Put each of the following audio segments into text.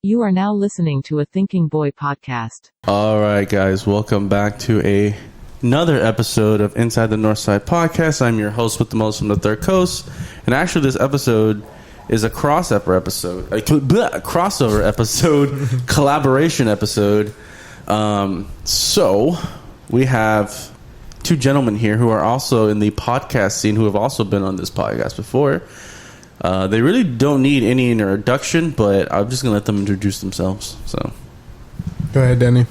You are now listening to a Thinking Boy podcast. All right, guys, welcome back to another episode of Inside the Northside Podcast. I'm your host with the most from the Third Coast, and actually, this episode is a crossover episode, collaboration episode. So we have two gentlemen here who are also in the podcast scene, who have also been on this podcast before. They really don't need any introduction, but I'm just going to let them introduce themselves. So, go ahead, Danny.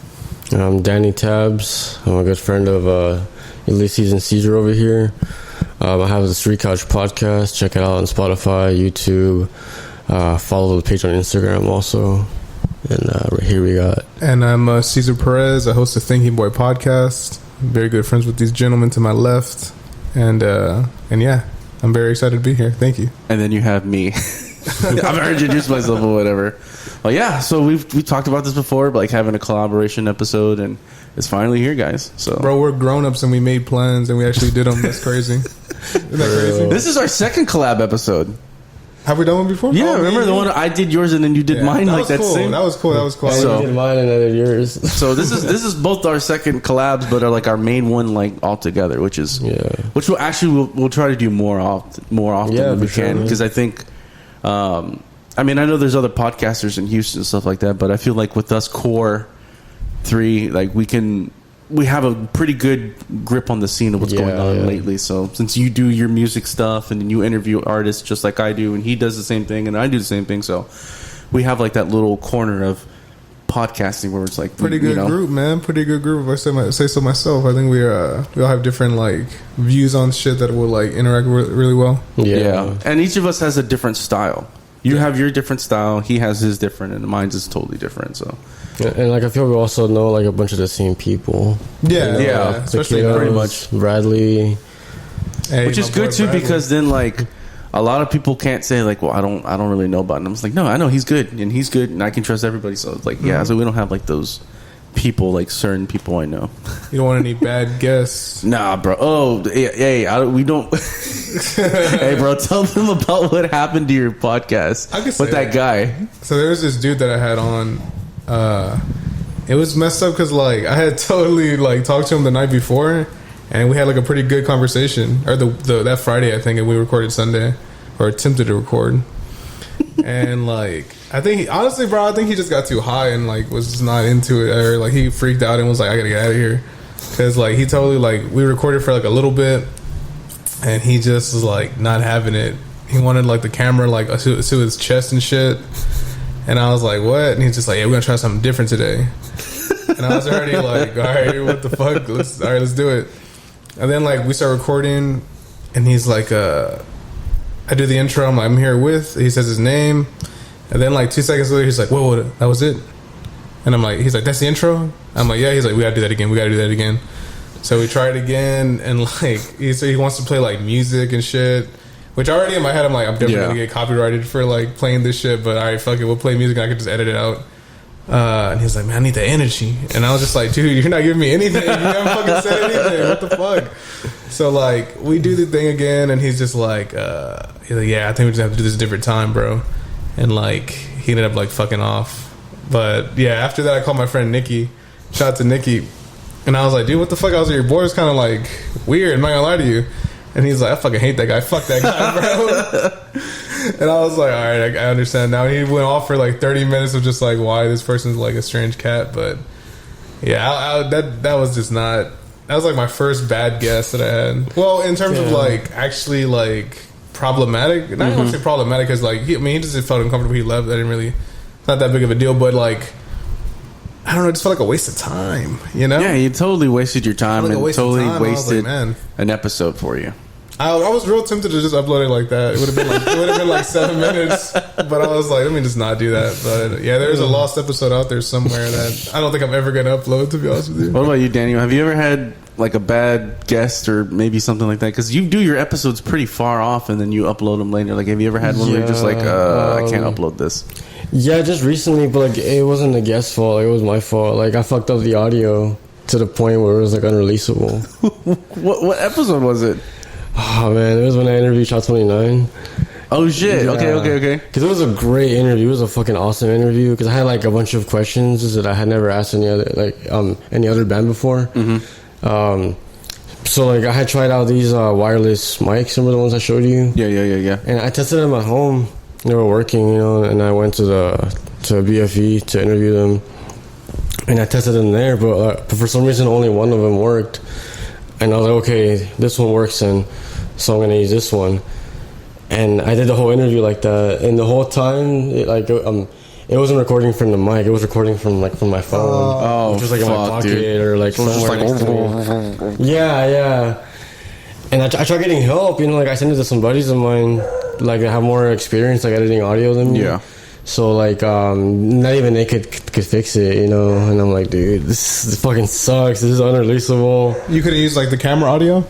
I'm Danny Tabs. I'm a good friend of Ulyssis and Caesar over here. I have the Street Couch podcast. Check it out on Spotify, YouTube. Follow the page on Instagram also. And right here we got. And I'm Cesar Perez. I host the Thinking Boy podcast. Very good friends with these gentlemen to my left. And yeah. I'm very excited to be here. Thank you. And then you have me. I've already introduced myself or whatever. Well, yeah. So we talked about this before, but like having a collaboration episode, and it's finally here, guys. So, bro, we're grown ups and we made plans and we actually did them. That's crazy. Isn't that crazy? This is our second collab episode. Have we done one before? Yeah, remember the one I did yours and then you did mine, that like that cool. same. That was cool. So, you did mine and I did yours. So this is both our second collabs, but are like our main one, like all together, which we'll try to do more often than we can, because I think, I mean, I know there's other podcasters in Houston and stuff like that, but I feel like with us core three, like we have a pretty good grip on the scene of what's going on lately. So since you do your music stuff and then you interview artists just like I do, and he does the same thing and I do the same thing, so we have like that little corner of podcasting where it's like pretty good group, man. Pretty good group. If I say so myself. I think we all have different like views on shit that will like interact really well. Yeah, and each of us has a different style. You have your different style. He has his different, and mine's is totally different. So. And like I feel we also know like a bunch of the same people. Yeah. Especially pretty much Bradley, which is good too, because then like a lot of people can't say like, well, I don't really know about him. I'm just like, no, I know he's good and I can trust everybody. So it's like, so we don't have like those people, like certain people I know. You don't want any bad guests. Nah, bro. Oh, hey, we don't. Hey, bro, tell them about what happened to your podcast with that guy. So there was this dude that I had on. It was messed up because like I had totally like talked to him the night before, and we had like a pretty good conversation. Or that Friday, I think, and we recorded Sunday, or attempted to record. And like I think he just got too high and like was just not into it, or like he freaked out and was like, I gotta get out of here, because like he totally like we recorded for like a little bit, and he just was like not having it. He wanted like the camera like to his chest and shit. And I was like, what? And he's just like, yeah, we're going to try something different today. And I was already like, all right, what the fuck? Let's do it. And then like we start recording, and he's like, I do the intro. I'm like, I'm here with. He says his name. And then like 2 seconds later, he's like, whoa, that was it? And I'm like, he's like, that's the intro? I'm like, yeah. He's like, we got to do that again. So we tried again. And like, he wants to play like music and shit. Which already in my head, I'm like, I'm definitely going to get copyrighted for like playing this shit. But all right, fuck it, we'll play music and I can just edit it out. And he's like, man, I need the energy. And I was just like, dude, you're not giving me anything. You haven't fucking said anything. What the fuck? So like, we do the thing again, and he's just like, yeah, I think we just have to do this a different time, bro. And like, he ended up like fucking off. But yeah, after that, I called my friend Nikki. Shout out to Nikki. And I was like, dude, what the fuck? I was like, your boy was kind of like weird. I'm not gonna lie to you. And he's like, I fucking hate that guy. Fuck that guy, bro. And I was like, all right, I understand now. He went off for like 30 minutes of just like why this person's like a strange cat. But yeah, that was just not. That was like my first bad guess that I had. Well, in terms of like actually like problematic. And I don't want to say problematic because like he just felt uncomfortable. He left. That didn't really. It's not that big of a deal. But like, I don't know. It just felt like a waste of time. You know? Yeah, you totally wasted your time and totally wasted like, an episode for you. I was real tempted to just upload it like that. It would have been like 7 minutes, but I was like, let me just not do that. But yeah, there's a lost episode out there somewhere that I don't think I'm ever gonna upload. To be honest with you. What about you, Daniel? Have you ever had like a bad guest or maybe something like that? Because you do your episodes pretty far off and then you upload them later. Like, have you ever had one where you're just like, I can't upload this? Yeah, just recently, but like it wasn't the guest's fault. Like, it was my fault. Like, I fucked up the audio to the point where it was like unreleasable. What episode was it? Oh man, it was when I interviewed Shot 29. Oh shit! Yeah. Okay. Because it was a great interview. It was a fucking awesome interview. Because I had like a bunch of questions that I had never asked any other band before. Mm-hmm. So like I had tried out these wireless mics. Remember the ones I showed you? Yeah. And I tested them at home. They were working, you know. And I went to BFE to interview them. And I tested them there, but for some reason only one of them worked. And I was like, okay, this one works, and so I'm gonna use this one. And I did the whole interview like that, and the whole time, it wasn't recording from the mic; it was recording from my phone, which was like in my pocket, dude. Or like somewhere next to me. Yeah. And I tried getting help, you know, like I sent it to some buddies of mine, like that have more experience, like editing audio than me. Yeah. So like, not even they could fix it, you know. And I'm like, dude, this fucking sucks. This is unreleasable. You could have used like the camera audio.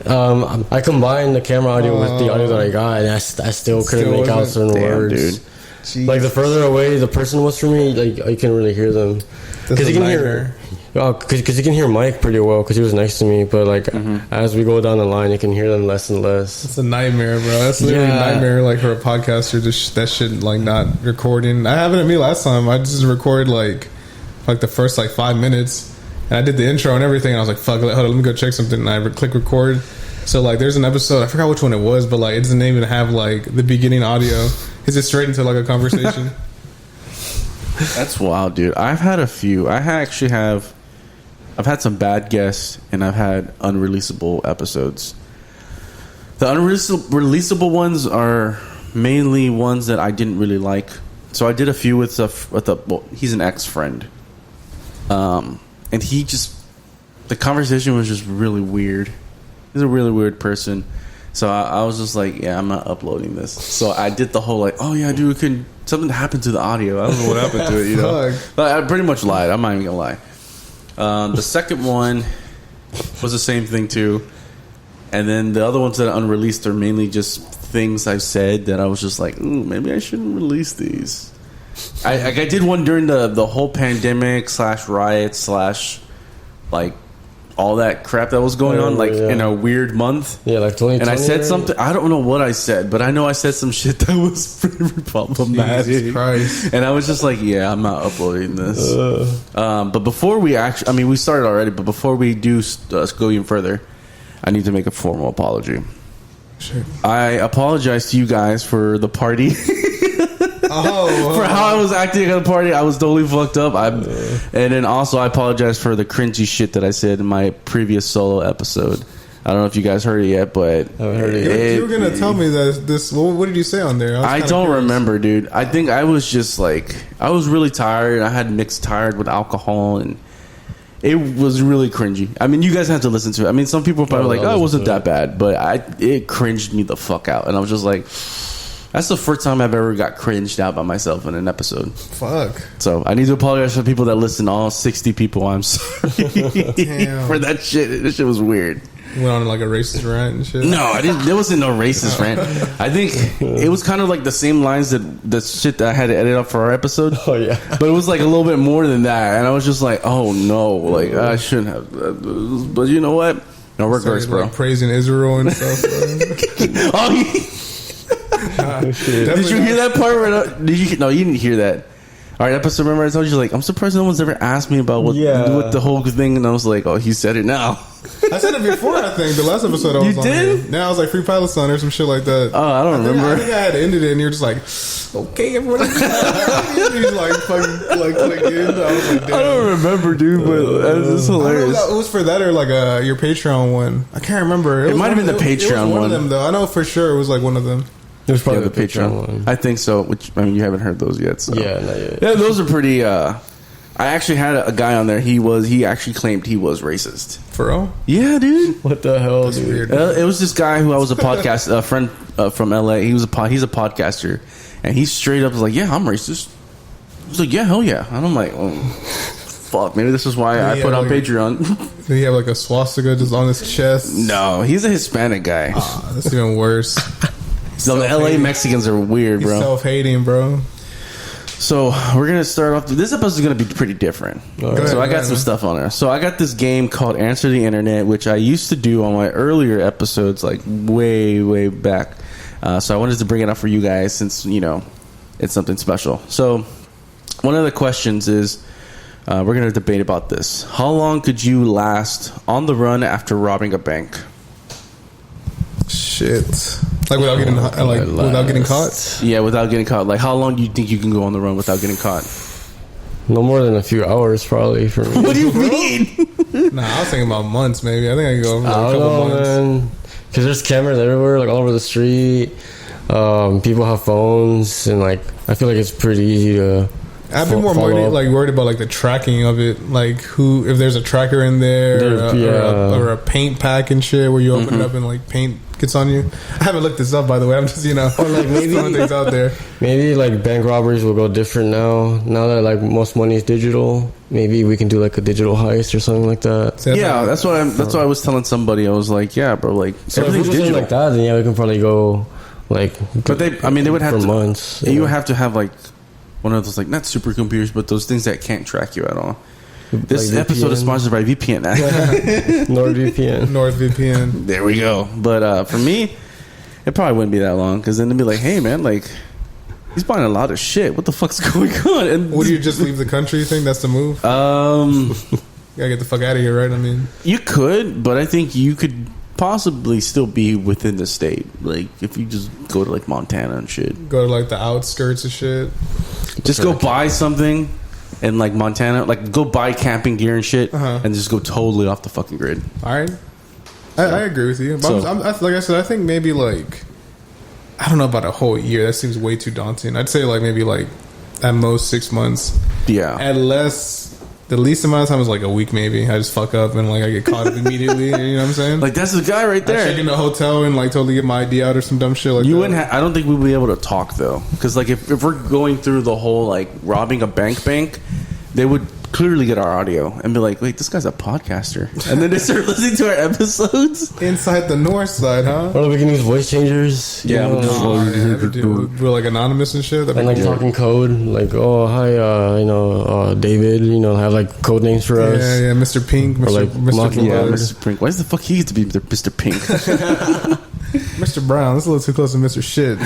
I combined the camera audio with the audio that I got, and I still couldn't make out certain words. Dude. Jeez. Like the further away the person was from me, like I couldn't really hear them because you can hear. Because you can hear Mike pretty well because he was next to me, but like as we go down the line, you can hear them less and less. It's a nightmare, bro. That's literally a nightmare. Like for a podcaster, just that shit like not recording. I happened to me last time. I just recorded like the first like 5 minutes, and I did the intro and everything. And I was like, fuck, hold on, let me go check something. And I click record. So like, there's an episode. I forgot which one it was, but like, it doesn't even have like the beginning audio. It's just straight into like a conversation. That's wild, dude. I've had a few. I've had some bad guests, and I've had unreleasable episodes. The unreleasable ones are mainly ones that I didn't really like. So I did a few with he's an ex-friend. And the conversation was just really weird. He's a really weird person. So I was just like, yeah, I'm not uploading this. So I did the whole like, oh yeah, dude, something happened to the audio. I don't know what happened to it, you know. But I pretty much lied. I'm not even gonna lie. The second one was the same thing too, and then the other ones that are unreleased are mainly just things I've said that I was just like, maybe I shouldn't release these. I did one during the whole pandemic / riots / like all that crap that was going on, like in a weird month. Yeah, like 2020. And I said something. I don't know what I said, but I know I said some shit that was pretty problematic. Jesus Christ. And I was just like, yeah, I'm not uploading this. But before we we started already, but before we do go even further, I need to make a formal apology. Sure. I apologize to you guys for the party. For how I was acting at the party. I was totally fucked up. And then also I apologize for the cringy shit that I said in my previous solo episode. I don't know if you guys heard it yet, but I heard it. You were gonna tell me that this. What did you say on there? I don't remember, dude. I think I was just like, I was really tired. I had mixed tired with alcohol, and it was really cringy. I mean, you guys have to listen to it. I mean, some people are probably like, oh, it wasn't that bad, but it cringed me the fuck out, and I was just like, that's the first time I've ever got cringed out by myself in an episode. Fuck. So I need to apologize for people that listen. All 60 people. I'm sorry for that shit. This shit was weird. You went on like a racist rant and shit. No, I didn't. There wasn't no racist rant. I think it was kind of like the same lines that the shit that I had to edit up for our episode. Oh yeah, but it was like a little bit more than that, and I was just like, oh no, like I shouldn't have. But you know what? No regrets, bro. Like praising Israel and stuff. Did you hear that part? Did you? No, you didn't hear that. All right, episode. Remember, I told you like I'm surprised no one's ever asked me about what the whole thing, and I was like, oh, he said it now. I said it before. I think the last episode I was on. You did? Now I was like Free Palestine or some shit like that. Oh, I don't remember. I think I had ended it, and you're just like, okay, everyone. He's like fucking like clicking. I was like, damn. I don't remember, dude, but it's hilarious. It was for that or like your Patreon one. I can't remember. It might have been the Patreon one. One of them though. I know for sure it was like one of them. It was probably the Patreon one. I think so. Which I mean, you haven't heard those yet. So. Yeah, not yet. Yeah, those are pretty. I I actually had a guy on there. He actually claimed he was racist. For real? Yeah, dude. What the hell, That's dude? weird. It was this guy who I was a podcast friend from LA. He's a podcaster, and he straight up was like, "Yeah, I'm racist." He's like, "Yeah, hell yeah," and I'm like, "Oh, fuck, maybe this is why I put on Patreon." Did he have like a swastika just on his chest? No, he's a Hispanic guy. That's even worse. So the LA Mexicans are weird, He's bro. self-hating, bro. So we're gonna start off. This episode is gonna be pretty different. So I got some stuff on there. So I got this game called Answer the Internet, which I used to do on my earlier episodes, like way back. So I wanted to bring it up for you guys since it's something special. So one of the questions is, we're gonna debate about this. How long could you last on the run after robbing a bank? Shit. Like without getting caught? Yeah, without getting caught. Like, how long do you think you can go on the run without getting caught? No more than a few hours, probably, for me. What do you mean? Nah, I was thinking about months, maybe. I think I could go for like I a don't couple know, months. man. Because there's cameras everywhere, like all over the street. People have phones, and like I feel like it's pretty easy to. I'd be more worried about like the tracking of it, like if there's a tracker in there, or a paint pack and shit where you open it up and like paint gets on you. I haven't looked this up, by the way. I'm just or like maybe throwing things out there. Maybe like bank robberies will go different now. Now that like most money is digital, maybe we can do like a digital heist or something like that. Yeah, that's what I was telling somebody. I was like, yeah, bro, like So if everything's we do something digital. like that, then yeah, we can probably go like. But they would have for to months. You would have to have like one of those, like, not supercomputers, but those things that can't track you at all. This like episode is sponsored by VPN. NordVPN. There we go. But for me, it probably wouldn't be that long, because then they'd be like, hey man, like, he's buying a lot of shit. What the fuck's going on? And Would you just leave the country? You think that's the move? You gotta get the fuck out of here, right? I mean, you could, but I think you could possibly still be within the state. Like, if you just go to like Montana and shit, go to like the outskirts of shit. just go buy something in like Montana, like go buy camping gear and shit, and just go totally off the fucking grid. All right, I agree with you. But like I said, I think maybe like, I don't know about a whole year. That seems way too daunting. I'd say like maybe like at most 6 months. Yeah, at less. The least amount of time is like a week, maybe. I just fuck up and like I get caught up immediately. You know what I'm saying? like that's the guy right I there. check in the hotel and like totally get my ID out or some dumb shit like You that. wouldn't. I don't think we'd be able to talk though, because like if we're going through the whole like robbing a bank, they would clearly get our audio and be like, "Wait, this guy's a podcaster," and then they start listening to our episodes. Inside the Northside, huh? Or we can use voice changers. Yeah, you know, We're like anonymous and shit. and like talking code, like hi, David, have like code names for us. Yeah, Mr. Pink, Mr. like Mr. mocking Yeah, Blue, Mr. Pink. Why does the fuck he get to be Mr. Pink? Mr. Brown. That's a little too close to Mr. Shit.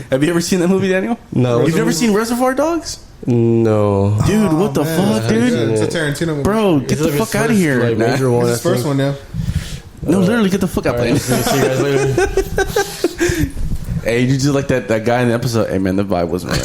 Have you ever seen that movie, Daniel? No. You've never seen Reservoir Dogs? No. Dude, what the fuck, dude? Yeah, it's a Tarantino movie. Bro, get It's the like his fuck out of first, here. like, Nah. major one, It's his I first think. one, yeah. No, literally, get the fuck out, All right, man. see you guys later. Hey, you just like that guy in the episode. Hey, man, the vibe wasn't right.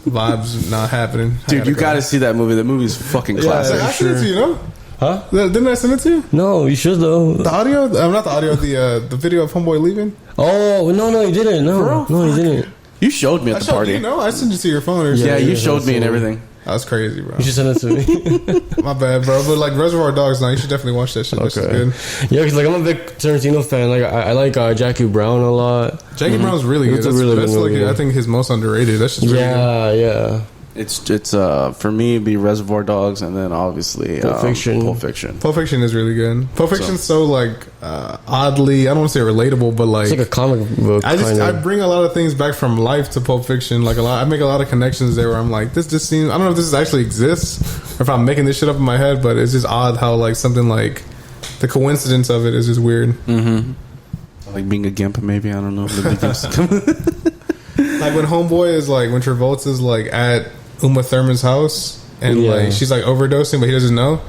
Vibes not happening. Dude, you gotta see that movie. That movie's fucking I classic. sent it to you, no? Huh? Didn't I send it to you? No, you should though. The audio? Not the audio. The video of Homeboy leaving. Oh no, you didn't. No, you didn't. You showed me at the party. You know, I sent it to your phone or Yeah, something. you showed me and everything. That's crazy, bro. You should send it to me. My bad, bro. But like Reservoir Dogs, now you should definitely watch that shit. That shit's good. Yeah, because like I'm a big Tarantino fan. Like I like Jackie Brown a lot. Jackie Brown's really good. It's a really That's good like movie. I think his most underrated. That's just really good. Yeah. It's for me it'd be Reservoir Dogs and then obviously Pulp Fiction. Pulp Fiction. Pulp Fiction is really good. Pulp Fiction's so like oddly, I don't want to say relatable, but like It's like a comic book. I bring a lot of things back from life to Pulp Fiction. Like I make a lot of connections there where I'm like, this just seems. I don't know if this actually exists or if I'm making this shit up in my head, but it's just odd how like something like the coincidence of it is just weird. Mm-hmm. Like being a gimp, maybe, I don't know. Like when Homeboy is like when Travolta's like at Uma Thurman's house and like she's like overdosing, but he doesn't know,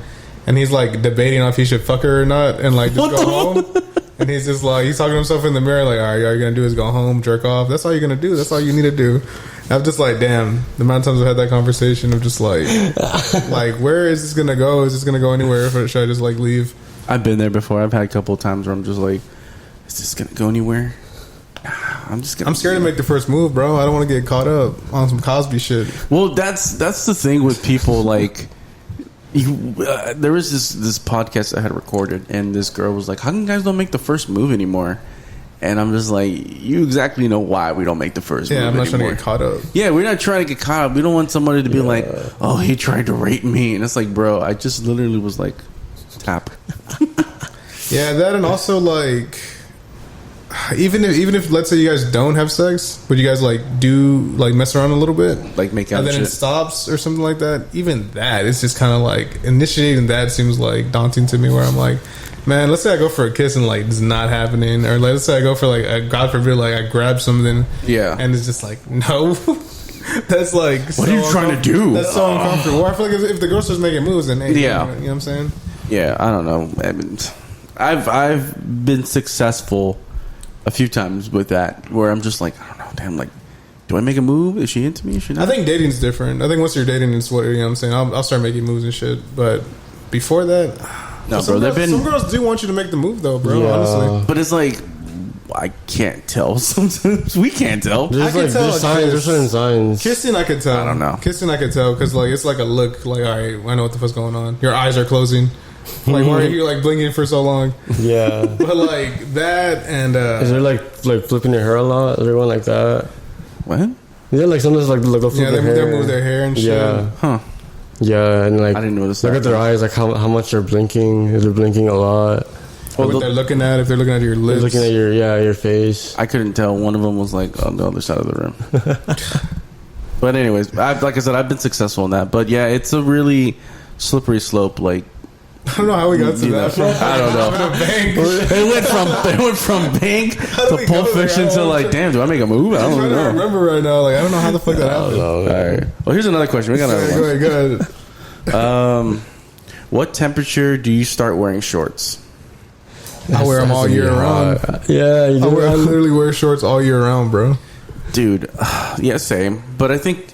and he's like debating on if he should fuck her or not, and like just go home. And he's just like he's talking to himself in the mirror, like, all right, all you're gonna do is go home, jerk off. That's all you're gonna do. That's all you need to do. And I'm just like, damn. The amount of times I've had that conversation of just like where is this gonna go? Is this gonna go anywhere? Or should I just like leave? I've been there before. I've had a couple of times where I'm just like, is this gonna go anywhere? I'm scared to make the first move, bro. I don't want to get caught up on some Cosby shit. Well, that's the thing with people. Like, there was this podcast I had recorded, and this girl was like, "How come you guys don't make the first move anymore?" And I'm just like, you exactly know why we don't make the first move I'm not anymore. trying to get caught up. Yeah, we're not trying to get caught up. We don't want somebody to be like, "Oh, he tried to rape me," and it's like, bro, I just literally was like, tap. Yeah, that, and also like, even if let's say you guys don't have sex, but you guys like do like mess around a little bit, like make out, and then shit. It stops or something like that. Even that, it's just kind of like initiating that seems like daunting to me. Where I'm like, man, let's say I go for a kiss and like it's not happening, or like, let's say I go for like a, God forbid, like I grab something, and it's just like no. That's like, what are you trying to do? That's so uncomfortable. Or I feel like if the girl starts making moves, then hey, you know what I'm saying? Yeah, I don't know. I mean, I've been successful a few times with that, where I'm just like, I don't know, damn, like, do I make a move? Is she into me? Is she not? I think dating's different. I think once you're dating, it's what, you know what I'm saying. I'll start making moves and shit. But before that, no, bro. Some girls do want you to make the move, though, bro. Honestly, but it's like, I can't tell. Sometimes we can't tell. I can tell. There's certain signs. Kissing, I could tell. I don't know. Kissing, I could tell because like it's like a look. Like, all right, I know what the fuck's going on. Your eyes are closing. Like, why are you like blinking for so long? Yeah. But like that, and is there like flipping your hair a lot? Everyone like that? What? Yeah, like sometimes like look yeah, they move their hair and shit. Yeah. Huh. Yeah, and like I didn't notice look that. at their eyes, like how much they're blinking. Is they're blinking a lot? Or what they're looking at, if they're looking at your lips. They're looking at your face. I couldn't tell. One of them was like on the other side of the room. But anyways, like I said, I've been successful in that. But yeah, it's a really slippery slope. Like, I don't know how we got to that. I don't know. It went from bank to Pulp Fiction to like, damn, do I make a move? I don't know. I remember right now. Like, I don't know how the fuck that happened. All right. Well, here's another question. We got another one. Go ahead. What temperature do you start wearing shorts? I wear them all year round. Yeah, you do. I literally wear shorts all year round, bro. Dude, yeah, same. But I think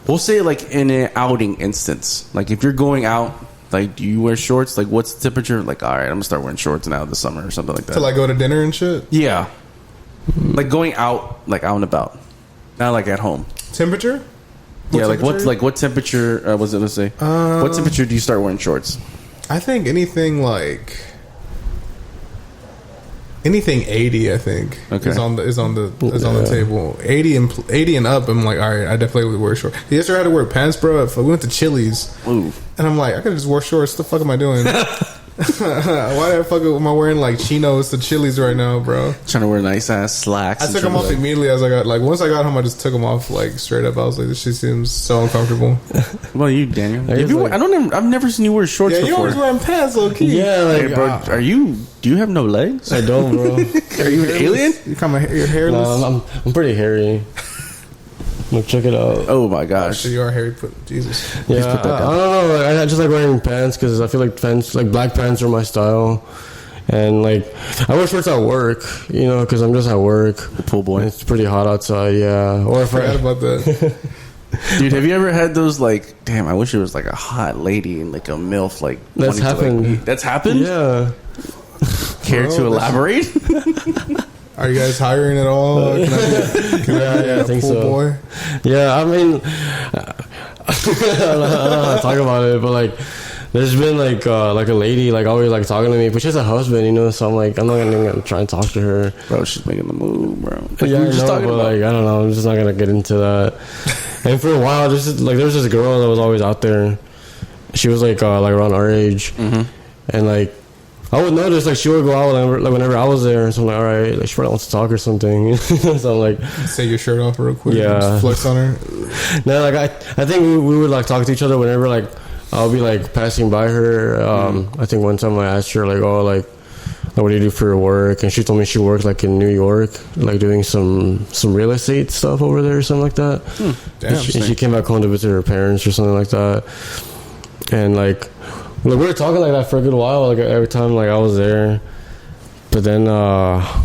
we'll say like in an outing instance, like if you're going out, like do you wear shorts? Like what's the temperature? Like, all right, I'm gonna start wearing shorts now this summer or something like that. To like go to dinner and shit. Yeah, like going out, like out and about, not like at home. Temperature? What temperature was it? Let's say what temperature do you start wearing shorts? I think anything 80, I think, is on the table. 80 and up. I'm like, all right, I definitely would wear shorts. Yesterday I had to wear pants, bro. We went to Chili's, and I'm like, I could have just wore shorts. What the fuck am I doing? Why the fuck am I wearing like chinos to Chili's right now, bro? Trying to wear nice ass slacks. I took them off immediately as I got once I got home. I just took them off like straight up. I was like, this shit seems so uncomfortable. What about you, Daniel? I've never seen you wear shorts before. You always wearing pants, low key. Yeah, like, bro, do you have no legs? I don't, bro. Are you an alien? You're hairless. No, I'm pretty hairy. Look, check it out. Oh my gosh, you are hairy. Jesus. Yeah, I don't know. I just like wearing pants because I feel like black pants are my style. And like I wear shorts at work, you know, because I'm just at work. The pool boy. It's pretty hot outside. Yeah. Or I forgot about that. Dude, have you ever had those like, damn, I wish it was like a hot lady and like a MILF like that's happened. That's happened? Yeah. Care to elaborate? Are you guys hiring at all? Can I I think so. Boy? Yeah, I mean, I don't know how to talk about it, but like, there's been like a lady like always like talking to me, but she has a husband, you know. So I'm like, I'm not gonna try and talk to her. Bro, she's making the move, bro. Like, yeah, I know, but like, I don't know. I'm just not gonna get into that. And for a while, there was this girl that was always out there. She was like around our age, and like. I would notice like she would go out whenever I was there, so I'm like, all right, like she probably wants to talk or something. So I'm like, take your shirt off real quick, yeah, flex on her. No, like I think we would like talk to each other whenever like I'll be like passing by her. I think one time I asked her like, oh, like what do you do for your work? And she told me she worked like in New York, like doing some real estate stuff over there or something like that. Damn, and she came back home to visit her parents or something like that. And like we were talking like that for a good while, like every time like I was there. But then I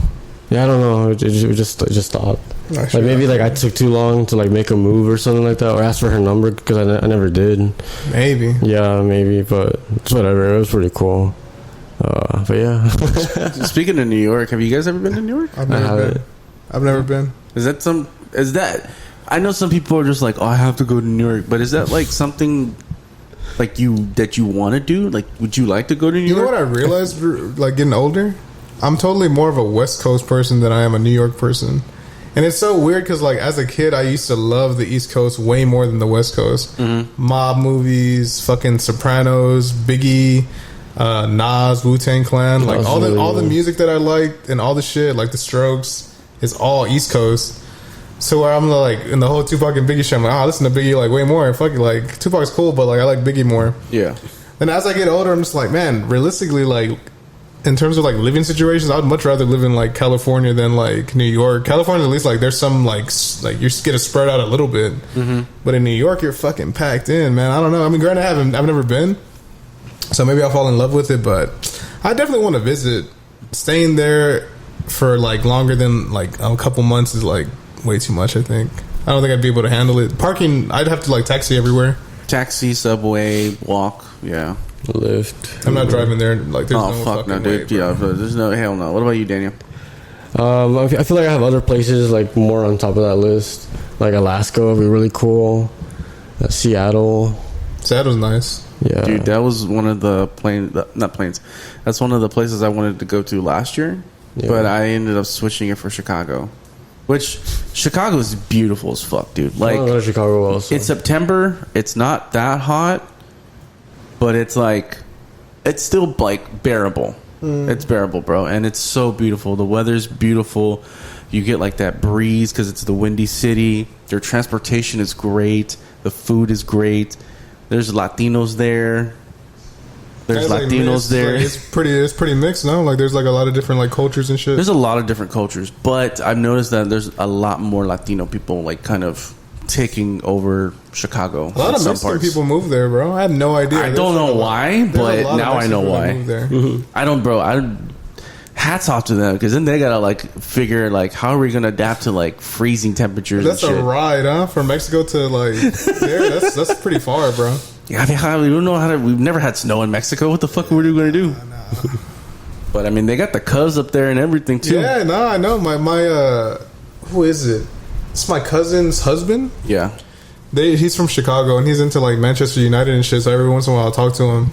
don't know, it just stopped. Like maybe like I took too long to like make a move or something like that, or ask for her number because I never did. Maybe. Yeah, maybe, but it's whatever. It was pretty cool. But yeah. Speaking of New York, have you guys ever been to New York? I've never been. I've never been. Is that? I know some people are just like, oh, I have to go to New York, but is that like something like that you want to do? Like, would you like to go to New York? You know what I realized, like getting older, I'm totally more of a West Coast person than I am a New York person. And it's so weird because, like, as a kid, I used to love the East Coast way more than the West Coast. Mm-hmm. Mob movies, fucking Sopranos, Biggie, Nas, Wu-Tang Clan, like all the music that I liked and all the shit, like the Strokes, is all East Coast. So where I'm like in the whole Tupac and Biggie shit, I'm like, I listen to Biggie like way more. And fuck it, like Tupac's cool, but like I like Biggie more. Yeah. And as I get older, I'm just like, man, realistically, like, in terms of like living situations, I would much rather live in like California than like New York. California, at least, like there's some like you just get to spread out a little bit. Mm-hmm. But in New York, you're fucking packed in, man. I don't know. I mean, granted, I've never been, so maybe I'll fall in love with it. But I definitely want to visit. Staying there for like longer than like a couple months is like way too much. I think I don't think I'd be able to handle it. Parking, I'd have to like taxi everywhere. Taxi, subway, walk. Yeah. Lyft. I'm not driving there. Like, there's no fuck no, dude. Yeah, there's no hell no. What about you, Daniel? I feel like I have other places like more on top of that list. Like Alaska would be really cool. Seattle's nice. Yeah, dude, that was one of the not planes. That's one of the places I wanted to go to last year, but I ended up switching it for Chicago. Which Chicago is beautiful as fuck, dude. Like, I go to Chicago also. It's September. It's not that hot. But it's like, it's still like bearable. It's bearable, bro. And it's so beautiful. The weather's beautiful. You get like that breeze because it's the windy city. Their transportation is great. The food is great. There's Latinos there. There's Latinos there. Like, it's pretty mixed, no? Like there's like a lot of different like cultures and shit. There's a lot of different cultures, but I've noticed that there's a lot more Latino people like kind of taking over Chicago. A lot of Mexican people move there, bro. I have no idea. I don't know why, but now I know why. Mm-hmm. I don't, bro. Hats off to them because then they gotta like figure like how are we gonna adapt to like freezing temperatures. That's and shit. A ride, huh? From Mexico to like there. That's pretty far, bro. Yeah, I mean, we don't know how to. We've never had snow in Mexico. What the fuck are we gonna do? But I mean, they got the Cubs up there and everything too. Yeah, no, I know. My who is it? It's my cousin's husband. Yeah. He's from Chicago and he's into like Manchester United and shit, so every once in a while I'll talk to him.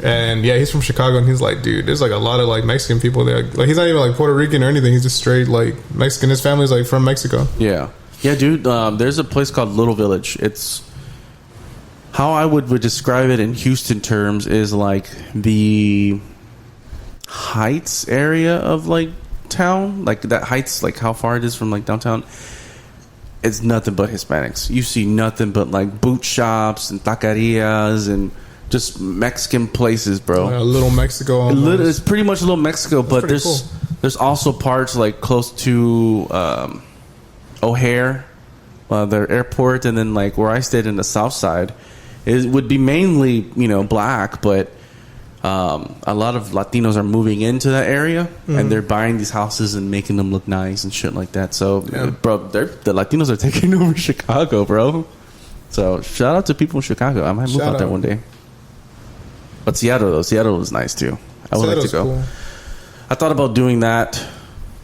And yeah, he's from Chicago and he's like, dude, there's like a lot of like Mexican people there. Like he's not even like Puerto Rican or anything, he's just straight like Mexican. His family's like from Mexico. Yeah. Yeah, dude, there's a place called Little Village. It's how I would describe it in Houston terms is like the Heights area of like town. Like that Heights, like how far it is from like downtown. It's nothing but Hispanics. You see nothing but like boot shops and taquerias and just Mexican places, bro. Little Mexico. It's pretty much Little Mexico, but there's also parts like close to O'Hare, their airport, and then like where I stayed in the South Side, it would be mainly black, but a lot of Latinos are moving into that area and they're buying these houses and making them look nice and shit like that. So, bro, the Latinos are taking over Chicago, bro. So, shout out to people in Chicago. I might move out there one day. But Seattle was nice too. I would like to go. Cool. I thought about doing that.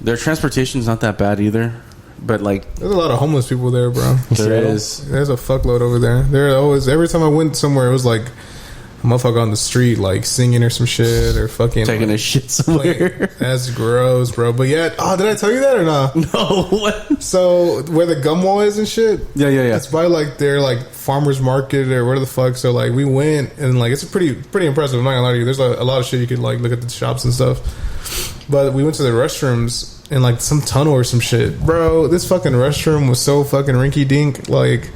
Their transportation's not that bad either. But like, there's a lot of homeless people there, bro. There's a fuckload over there. There always, every time I went somewhere, it was like a motherfucker on the street, like singing or some shit, or fucking taking like, a shit somewhere. That's gross, bro. But yeah, did I tell you that or not? No. What? So where the gum wall is and shit. Yeah. It's by like their like farmers market or where the fuck. So like we went and like it's pretty impressive. I'm not gonna lie to you. There's a lot of shit you could like look at the shops and stuff. But we went to the restrooms in like some tunnel or some shit, bro. This fucking restroom was so fucking rinky dink. Like,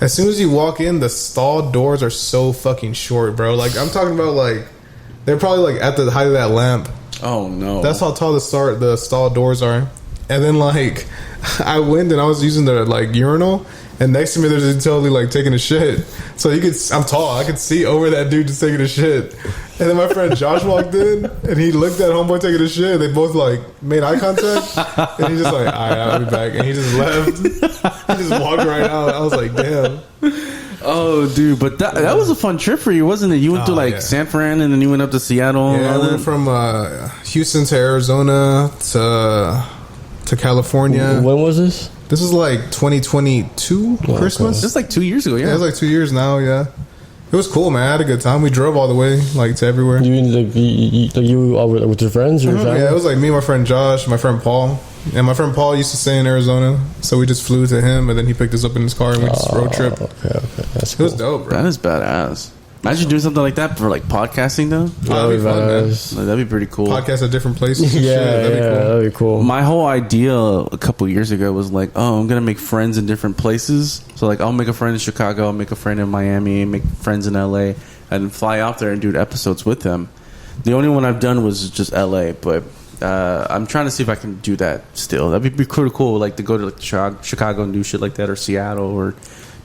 as soon as you walk in, the stall doors are so fucking short, bro. Like, I'm talking about like they're probably like at the height of that lamp. Oh no, that's how tall the stall doors are. And then like I went and I was using the like urinal, and next to me there's a utility like taking a shit. So I'm tall, I could see over that dude just taking a shit. And then my friend Josh walked in and he looked at homeboy taking a shit. They both like made eye contact, and he just like, all right, I'll be back. And he just left. He just walked right out. I was like, damn. Oh, dude, but that was a fun trip for you, wasn't it? You went to San Fran and then you went up to Seattle. Yeah, I went from Houston to Arizona to to California. When was this? This was like 2022 Christmas. Just like 2 years ago. Yeah, it was like 2 years now. Yeah, it was cool, man. I had a good time. We drove all the way like to everywhere. You all with your friends or your family? Yeah, it was like me, my friend Josh, my friend Paul. And my friend Paul used to stay in Arizona, so we just flew to him, and then he picked us up in his car, and we just road trip. Okay. That's cool. It was dope, bro. That is badass. Imagine doing something like that for like podcasting though. That'd be fun, man. Like, that'd be pretty cool. Podcast at different places. That'd be cool. My whole idea a couple years ago was like, oh, I'm gonna make friends in different places. So like, I'll make a friend in Chicago, I'll make a friend in Miami, make friends in LA, and fly out there and do episodes with them. The only one I've done was just LA, but I'm trying to see if I can do that still. That'd be pretty cool, like to go to like Chicago and do shit like that, or Seattle, or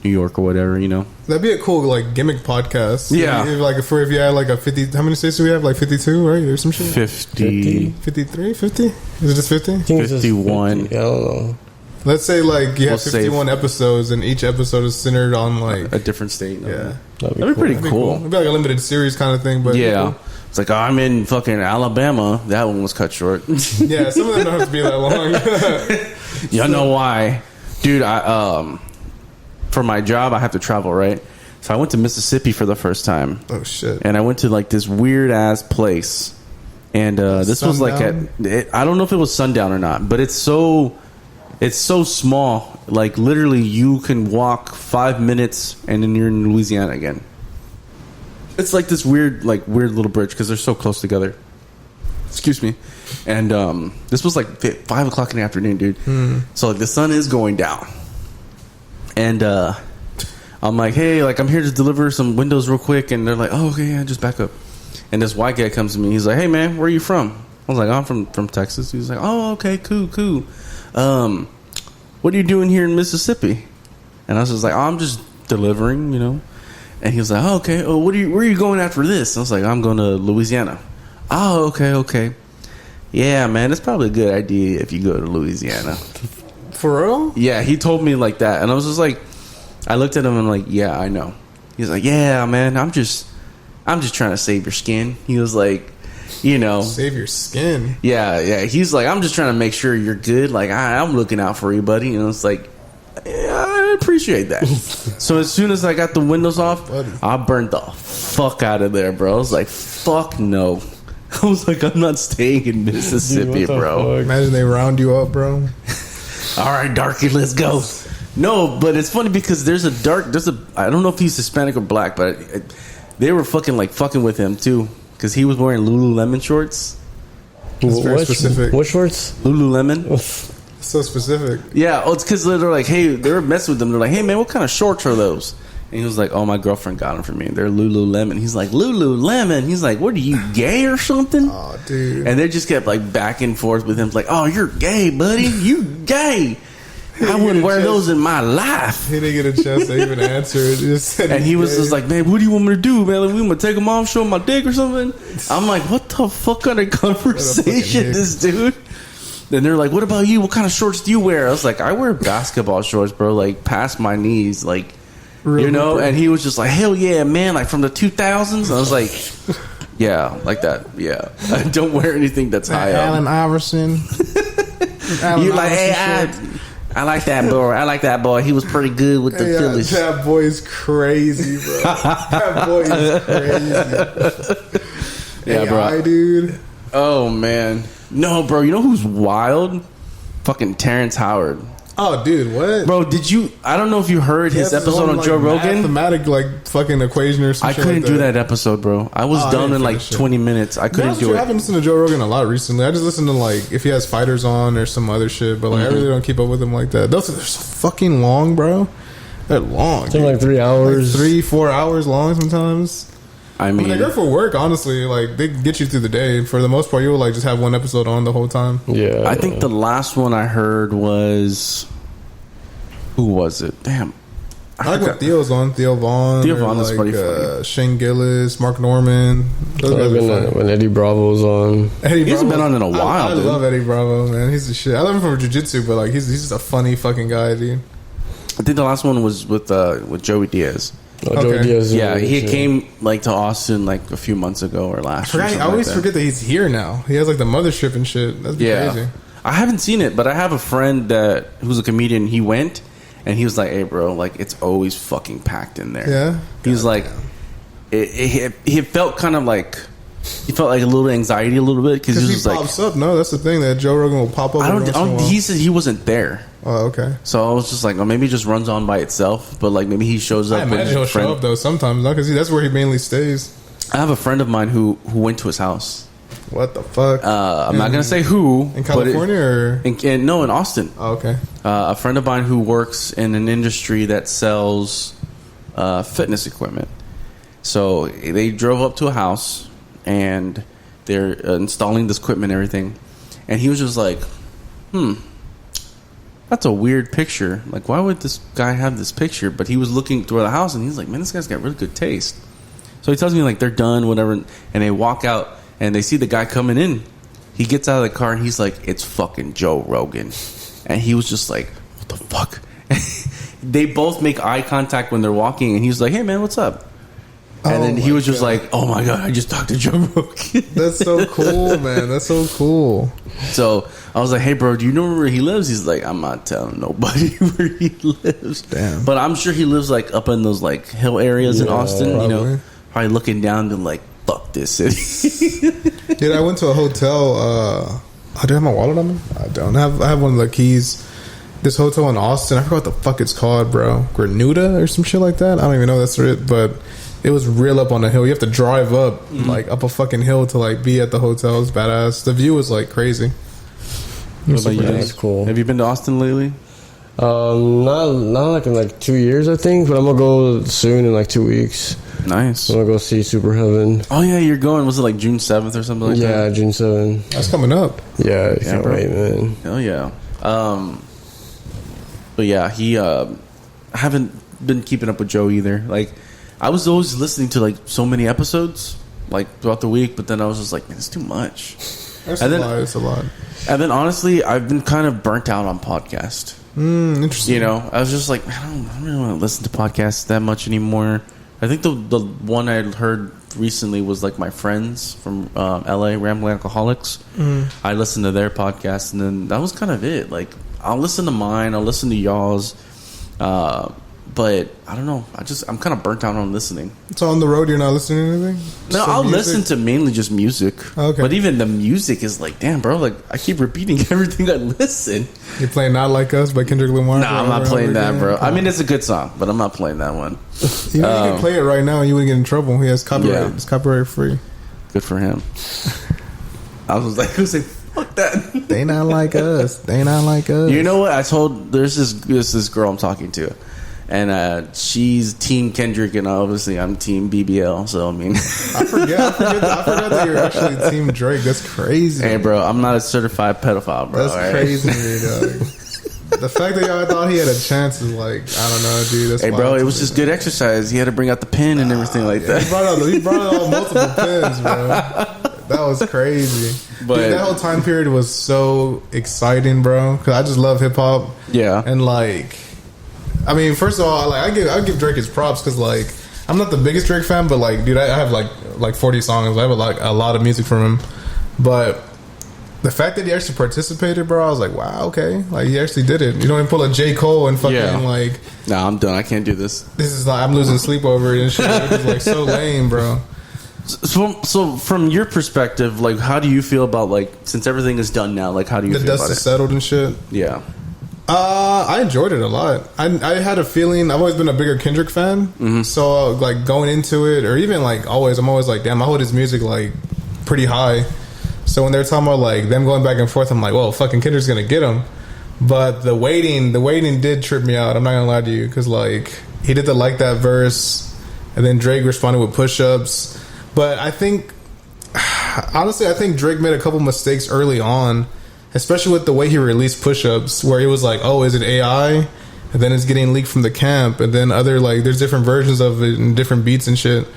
New York, or whatever, you know. That'd be a cool like gimmick podcast. Yeah, if you had like a 50, how many states do we have? Like 52, right, or some shit. 50, 53, 50. Is it just 50? 51. I don't know. Let's say like you have 51 episodes, and each episode is centered on like a different state. Yeah, that'd be pretty cool. It'd be like a limited series kind of thing, but yeah. Cool. It's like, oh, I'm in fucking Alabama. That one was cut short. Yeah, some of them don't have to be that long. Y'all know why. Dude, for my job, I have to travel, right? So I went to Mississippi for the first time. Oh, shit. And I went to like this weird-ass place. And this was like I don't know if it was sundown or not, but it's so small. Like, literally, you can walk 5 minutes and then you're in Louisiana again. It's like this weird little bridge because they're so close together. Excuse me. And this was like 5 o'clock in the afternoon, dude. So like the sun is going down, and I'm like, hey, like I'm here to deliver some windows real quick, and they're like, oh, okay, yeah, just back up. And this white guy comes to me. He's like, hey man, where are you from? I was like, I'm from Texas. He was like, oh, okay, cool. What are you doing here in Mississippi? And I was just like, oh, I'm just delivering, you know. And he was like, oh, okay. Oh, where are you going after this? I was like, I'm going to Louisiana. Oh, okay. Yeah, man, it's probably a good idea if you go to Louisiana. For real? Yeah, he told me like that. And I was just like, I looked at him and I'm like, yeah, I know. He's like, yeah, man, I'm just trying to save your skin. He was like, you know. Save your skin? Yeah. He's like, I'm just trying to make sure you're good. Like, I'm looking out for you, buddy. And it's like, yeah, I appreciate that. So as soon as I got the windows off, I burned the fuck out of there, bro. I was like, fuck no. I was like, I'm not staying in Mississippi, bro. Fuck? Imagine they round you up, bro. All right, darky, let's go. No, but it's funny because there's a I don't know if he's Hispanic or black, but they were fucking with him too because he was wearing Lululemon shorts. That's very specific. What shorts? Lululemon. So specific. Yeah, it's because they're like, hey, they were messing with them. They're like, hey man, what kind of shorts are those? And he was like, oh, my girlfriend got them for me. They're Lululemon. He's like, Lululemon? He's like, what are you, gay or something? Oh, dude. And they just kept like back and forth with him. Like, oh, you're gay, buddy. You gay. I wouldn't wear those in my life. He didn't get a chance to even answer it. He just said and he was just like, man, what do you want me to do, man? Like, we gonna take them off, show him my dick or something? I'm like, what the fuck kind of conversation is this, dude? Then they're like, what about you? What kind of shorts do you wear? I was like, I wear basketball shorts, bro, like past my knees, like, really, you know? Bro. And he was just like, hell yeah, man, like from the 2000s. I was like, yeah, like that, yeah. I don't wear anything that's high up. Allen Iverson. You're like, hey, I like that boy. I like that boy. He was pretty good with the Phillies. That boy is crazy, bro. That boy is crazy. Yeah, bro. Dude. Oh, man. No, bro. You know who's wild? Fucking Terrence Howard. Oh, dude, what? Bro, did you... I don't know if you heard his episode on Joe Rogan. Mathematic, like, fucking equation or something. I couldn't do that episode, bro. I was done in, like, 20 minutes. I couldn't do it. I haven't listened to Joe Rogan a lot recently. I just listen to, like, if he has fighters on or some other shit. But, like, I really don't keep up with him like that. They're so fucking long, bro. They're long. They're like 3 hours. Like 3-4 hours long sometimes. I mean, they're good for work, honestly. Like, they get you through the day. For the most part, you'll, like, just have one episode on the whole time. Yeah. I think the last one I heard was... Who was it? Damn. I like what Theo's on. Theo Vaughn. Theo Vaughn is like, pretty funny. Shane Gillis, Mark Norman. Those guys are funny. When Eddie Bravo's on. Eddie He hasn't been on in a while, I love Eddie Bravo, man. He's the shit. I love him from jiu-jitsu, but like he's just a funny fucking guy, dude. I think the last one was with Joey Diaz. Oh, Joey Diaz. Yeah, he came like to Austin like a few months ago or last year. I always forget that he's here now. He has like the mothership and shit. That's crazy. I haven't seen it, but I have a friend who's a comedian. He went, and he was like, "Hey, bro, like it's always fucking packed in there." Yeah, he was like, it felt kind of like. He felt like a little anxiety a little bit because he was pops up. No, that's the thing that Joe Rogan will pop up. He said he wasn't there. Oh, okay. So I was just like, well, maybe it just runs on by itself. But like maybe he shows up. I imagine he'll show up though sometimes. Not because that's where he mainly stays. I have a friend of mine who went to his house. What the fuck? I'm not gonna say who. In California no, in Austin. Oh, okay. A friend of mine who works in an industry that sells fitness equipment. So they drove up to a house. And they're installing this equipment and everything. And he was just like, that's a weird picture. Like, why would this guy have this picture? But he was looking through the house, and he's like, man, this guy's got really good taste. So he tells me, like, they're done, whatever. And they walk out, and they see the guy coming in. He gets out of the car, and he's like, it's fucking Joe Rogan. And he was just like, what the fuck? They both make eye contact when they're walking, and he was like, hey, man, what's up? And then he was just like, oh my God, I just talked to Joe Rogan. That's so cool, man. That's so cool. So I was like, hey, bro, do you know where he lives? He's like, I'm not telling nobody where he lives. Damn. But I'm sure he lives like up in those like hill areas in Austin, probably. You know, probably looking down and like, fuck this city. Dude, I went to a hotel. I do have my wallet on me? I don't. I have one of the keys. This hotel in Austin, I forgot what the fuck it's called, bro. Granuda or some shit like that. I don't even know that's it, but it was real up on the hill. You have to drive up, like up a fucking hill to like be at the hotel. It's badass. The view was like crazy. That's cool. Have you been to Austin lately? Not like in like 2 years, I think, but I'm gonna go soon in like 2 weeks. Nice. I'm gonna go see Super Heaven. Oh yeah, you're going. Was it like June 7th or something like that? Yeah, June 7th. That's coming up. Yeah, can't wait, man. Hell yeah. But yeah, I haven't been keeping up with Joe either. Like, I was always listening to like so many episodes like throughout the week, but then I was just like, man, it's too much. It's a lot. And then honestly, I've been kind of burnt out on podcast. Interesting. You know, I was just like, I don't really want to listen to podcasts that much anymore. I think the one I heard recently was like my friends from LA, Rambling Alcoholics. I listened to their podcast, and then that was kind of it. Like, I'll listen to mine, I'll listen to y'all's, but I don't know. I'm kind of burnt out on listening. So on the road, you're not listening to anything? No, I'll listen to mainly just music. Okay. But even the music is like, damn, bro, like I keep repeating everything I listen. You're playing "Not Like Us" by Kendrick Lamar? No, I'm not playing that, bro. I mean, it's a good song, but I'm not playing that one. You know, you can play it right now and you wouldn't get in trouble. He has copyright. Yeah. It's copyright free. Good for him. I was like, fuck that. They not like us. They not like us. You know what? I told there's this girl I'm talking to, and she's Team Kendrick, and obviously I'm Team BBL. So I mean, I forgot that you're actually Team Drake. That's crazy. Hey, bro, I'm not a certified pedophile, bro. That's crazy, dog. The fact that y'all thought he had a chance is like, I don't know, dude. That's hey, bro, it was just good exercise. He had to bring out the pen and everything like that. He brought out multiple pens, bro. That was crazy. But dude, that whole time period was so exciting, bro. Because I just love hip hop. Yeah, and like, I mean, first of all, like I give Drake his props because like I'm not the biggest Drake fan, but like, dude, I have like 40 songs. I have a lot of music from him, but the fact that he actually participated, bro, I was like, wow, okay. Like, he actually did it. You don't even pull a J. Cole and fucking, like... Nah, I'm done. I can't do this. This is like, I'm losing sleep over it and shit. It's, like, so lame, bro. So, from your perspective, like, how do you feel about, like, since everything is done now, like, how do you feel about it? The dust is settled and shit? Yeah. I enjoyed it a lot. I had a feeling... I've always been a bigger Kendrick fan. Mm-hmm. So, like, going into it, or even, like, I'm always like, damn, I hold his music, like, pretty high. So when they're talking about like them going back and forth, I'm like, well, fucking Kendrick's gonna get him. But the waiting did trip me out. I'm not gonna lie to you, because like he did the like that verse, and then Drake responded with push-ups. But I think, honestly, Drake made a couple mistakes early on, especially with the way he released push-ups, where it was like, oh, is it AI? And then it's getting leaked from the camp, and then other like there's different versions of it and different beats and shit.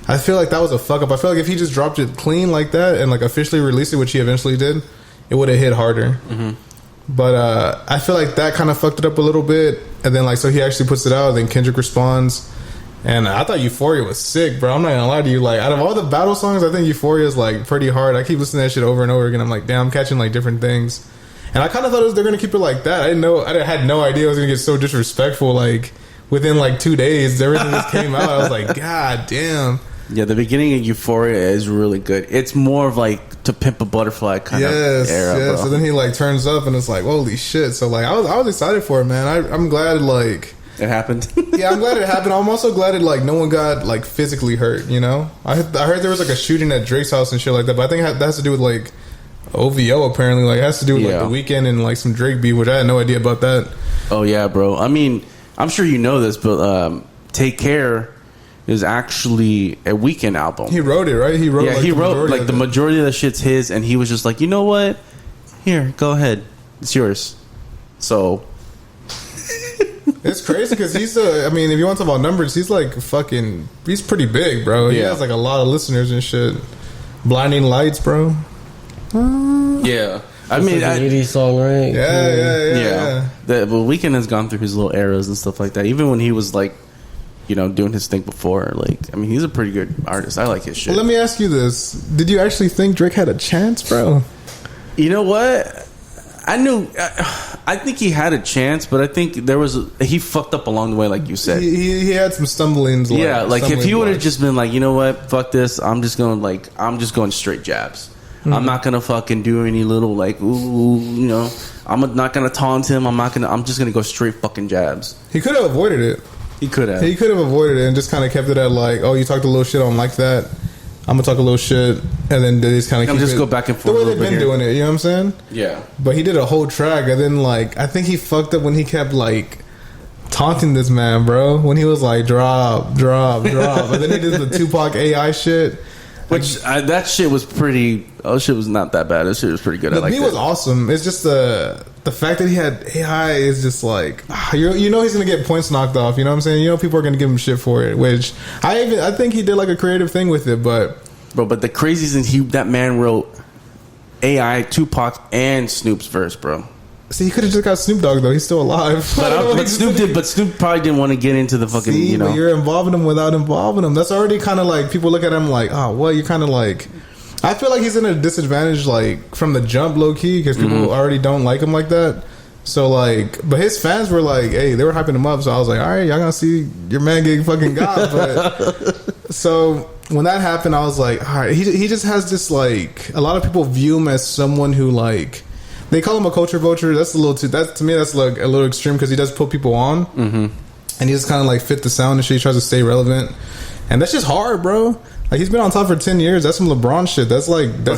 I feel like that was a fuck up. I feel like if he just dropped it clean like that and like officially released it, which he eventually did, it would have hit harder. Mm-hmm. But I feel like that kind of fucked it up a little bit. And then like, so he actually puts it out, then Kendrick responds. And I thought Euphoria was sick, bro. I'm not gonna lie to you. Like, out of all the battle songs, I think Euphoria is like pretty hard. I keep listening to that shit over and over again. I'm like, damn, I'm catching like different things. And I kind of thought they're going to keep it like that. I had no idea it was going to get so disrespectful. Like, within like 2 days, everything just came out. I was like, God damn. Yeah, the beginning of Euphoria is really good. It's more of like To Pimp a Butterfly kind of era. Bro. So then he like turns up and it's like, holy shit. So like, I was excited for it, man. I'm glad like it happened. Yeah, I'm glad it happened. I'm also glad it like no one got like physically hurt. You know, I heard there was like a shooting at Drake's house and shit like that. But I think that has to do with like OVO apparently. Like it has to do with like the Weeknd and like some Drake beat, which I had no idea about that. Oh yeah, bro. I mean, I'm sure you know this, but Take Care is actually a Weeknd album. He wrote it, right? He wrote the majority of the shit's his, and he was just like, you know what? Here, go ahead. It's yours. So it's crazy because if you want to talk about numbers, he's pretty big, bro. He has like a lot of listeners and shit. Blinding Lights, bro. Yeah. I mean, like an 80s song, right? Yeah. The Weeknd has gone through his little eras and stuff like that. Even when he was like, doing his thing before. Like, I mean, he's a pretty good artist. I like his shit. Well, let me ask you this: did you actually think Drake had a chance, bro? You know what? I think he had a chance, but I think he fucked up along the way, like you said. He had some stumblings. Yeah, like if he would have just been like, you know what, fuck this, I'm just going straight jabs. Mm-hmm. I'm not gonna fucking do any little like, ooh, I'm not gonna taunt him. I'm just gonna go straight fucking jabs. He could have avoided it. He could have avoided it and just kind of kept it at like, oh, you talked a little shit, I don't like that. I'm gonna talk a little shit, and then they just kind of go back and forth the way they've been doing it. You know what I'm saying? Yeah. But he did a whole track, and then like I think he fucked up when he kept like taunting this man, bro. When he was like drop, and then he did the Tupac AI shit, which that shit was pretty. Oh, shit was not that bad. That shit was pretty good. The beat was awesome. It's just the fact that he had AI is just like he's gonna get points knocked off. You know what I'm saying? People are gonna give him shit for it. Which I think he did like a creative thing with it, but the craziest is that man wrote AI, Tupac, and Snoop's verse, bro. See, he could have just got Snoop Dogg though. He's still alive. But Snoop probably didn't want to get into the fucking. But you're involving him without involving him. That's already kind of like people look at him like, oh, well, you're kind of like. I feel like he's in a disadvantage, like from the jump, low key, because people already don't like him like that. So like, but his fans were like, hey, they were hyping him up. So I was like, all right, y'all gonna see your man getting fucking got. But so when that happened, I was like, all right, he just has this like, a lot of people view him as someone who like, they call him a culture vulture. That's a little too. To me, that's like a little extreme because he does put people on, and he just kind of like fit the sound and shit. He tries to stay relevant, and that's just hard, bro. Like he's been on top for 10 years. That's some LeBron shit. That's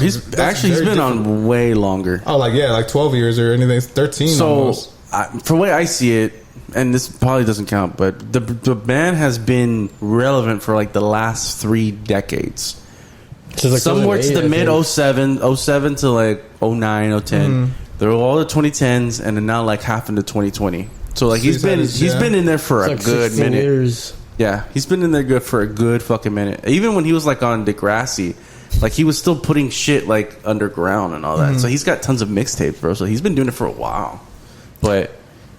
he's been on way longer. Oh, like 12 years or anything. 13. So almost. For the way I see it, and this probably doesn't count, but the band has been relevant for like the last 3 decades. So like somewhere to the mid 07 to like 09, 010. They're all the 2010s, and then now like half into 2020. So like he's been in there for a good minute. Years. Yeah, he's been in there for a good fucking minute. Even when he was like on Degrassi, like he was still putting shit like underground and all that. So he's got tons of mixtapes, bro. So he's been doing it for a while. But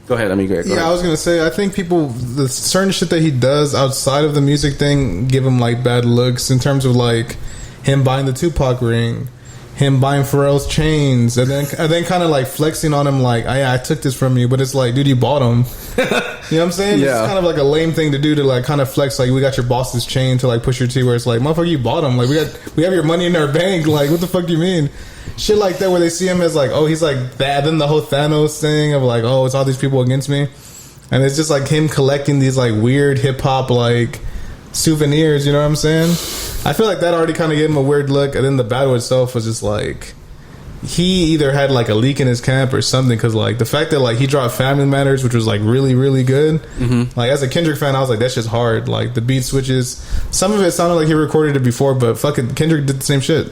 go ahead. Go ahead. I was gonna say, I think the certain shit that he does outside of the music thing give him like bad looks in terms of like him buying the Tupac ring, him buying Pharrell's chains, and then kind of like flexing on him like, I took this from you, but it's like, dude, you bought them. You know what I'm saying? Yeah. It's kind of like a lame thing to do to like kind of flex, like we got your boss's chain to like push your T, where it's like, motherfucker, you bought them. Like we have your money in our bank. Like what the fuck do you mean? Shit like that where they see him as like, oh, he's like that. Then the whole Thanos thing of like, oh, it's all these people against me, and it's just like him collecting these like weird hip hop like souvenirs. You know what I'm saying? I feel like that already kind of gave him a weird look, and then the battle itself was just like he either had like a leak in his camp or something, because like the fact that like he dropped Family Matters, which was like really really good. Like as a Kendrick fan, I was like, that's just hard. Like the beat switches, some of it sounded like he recorded it before, but fucking Kendrick did the same shit.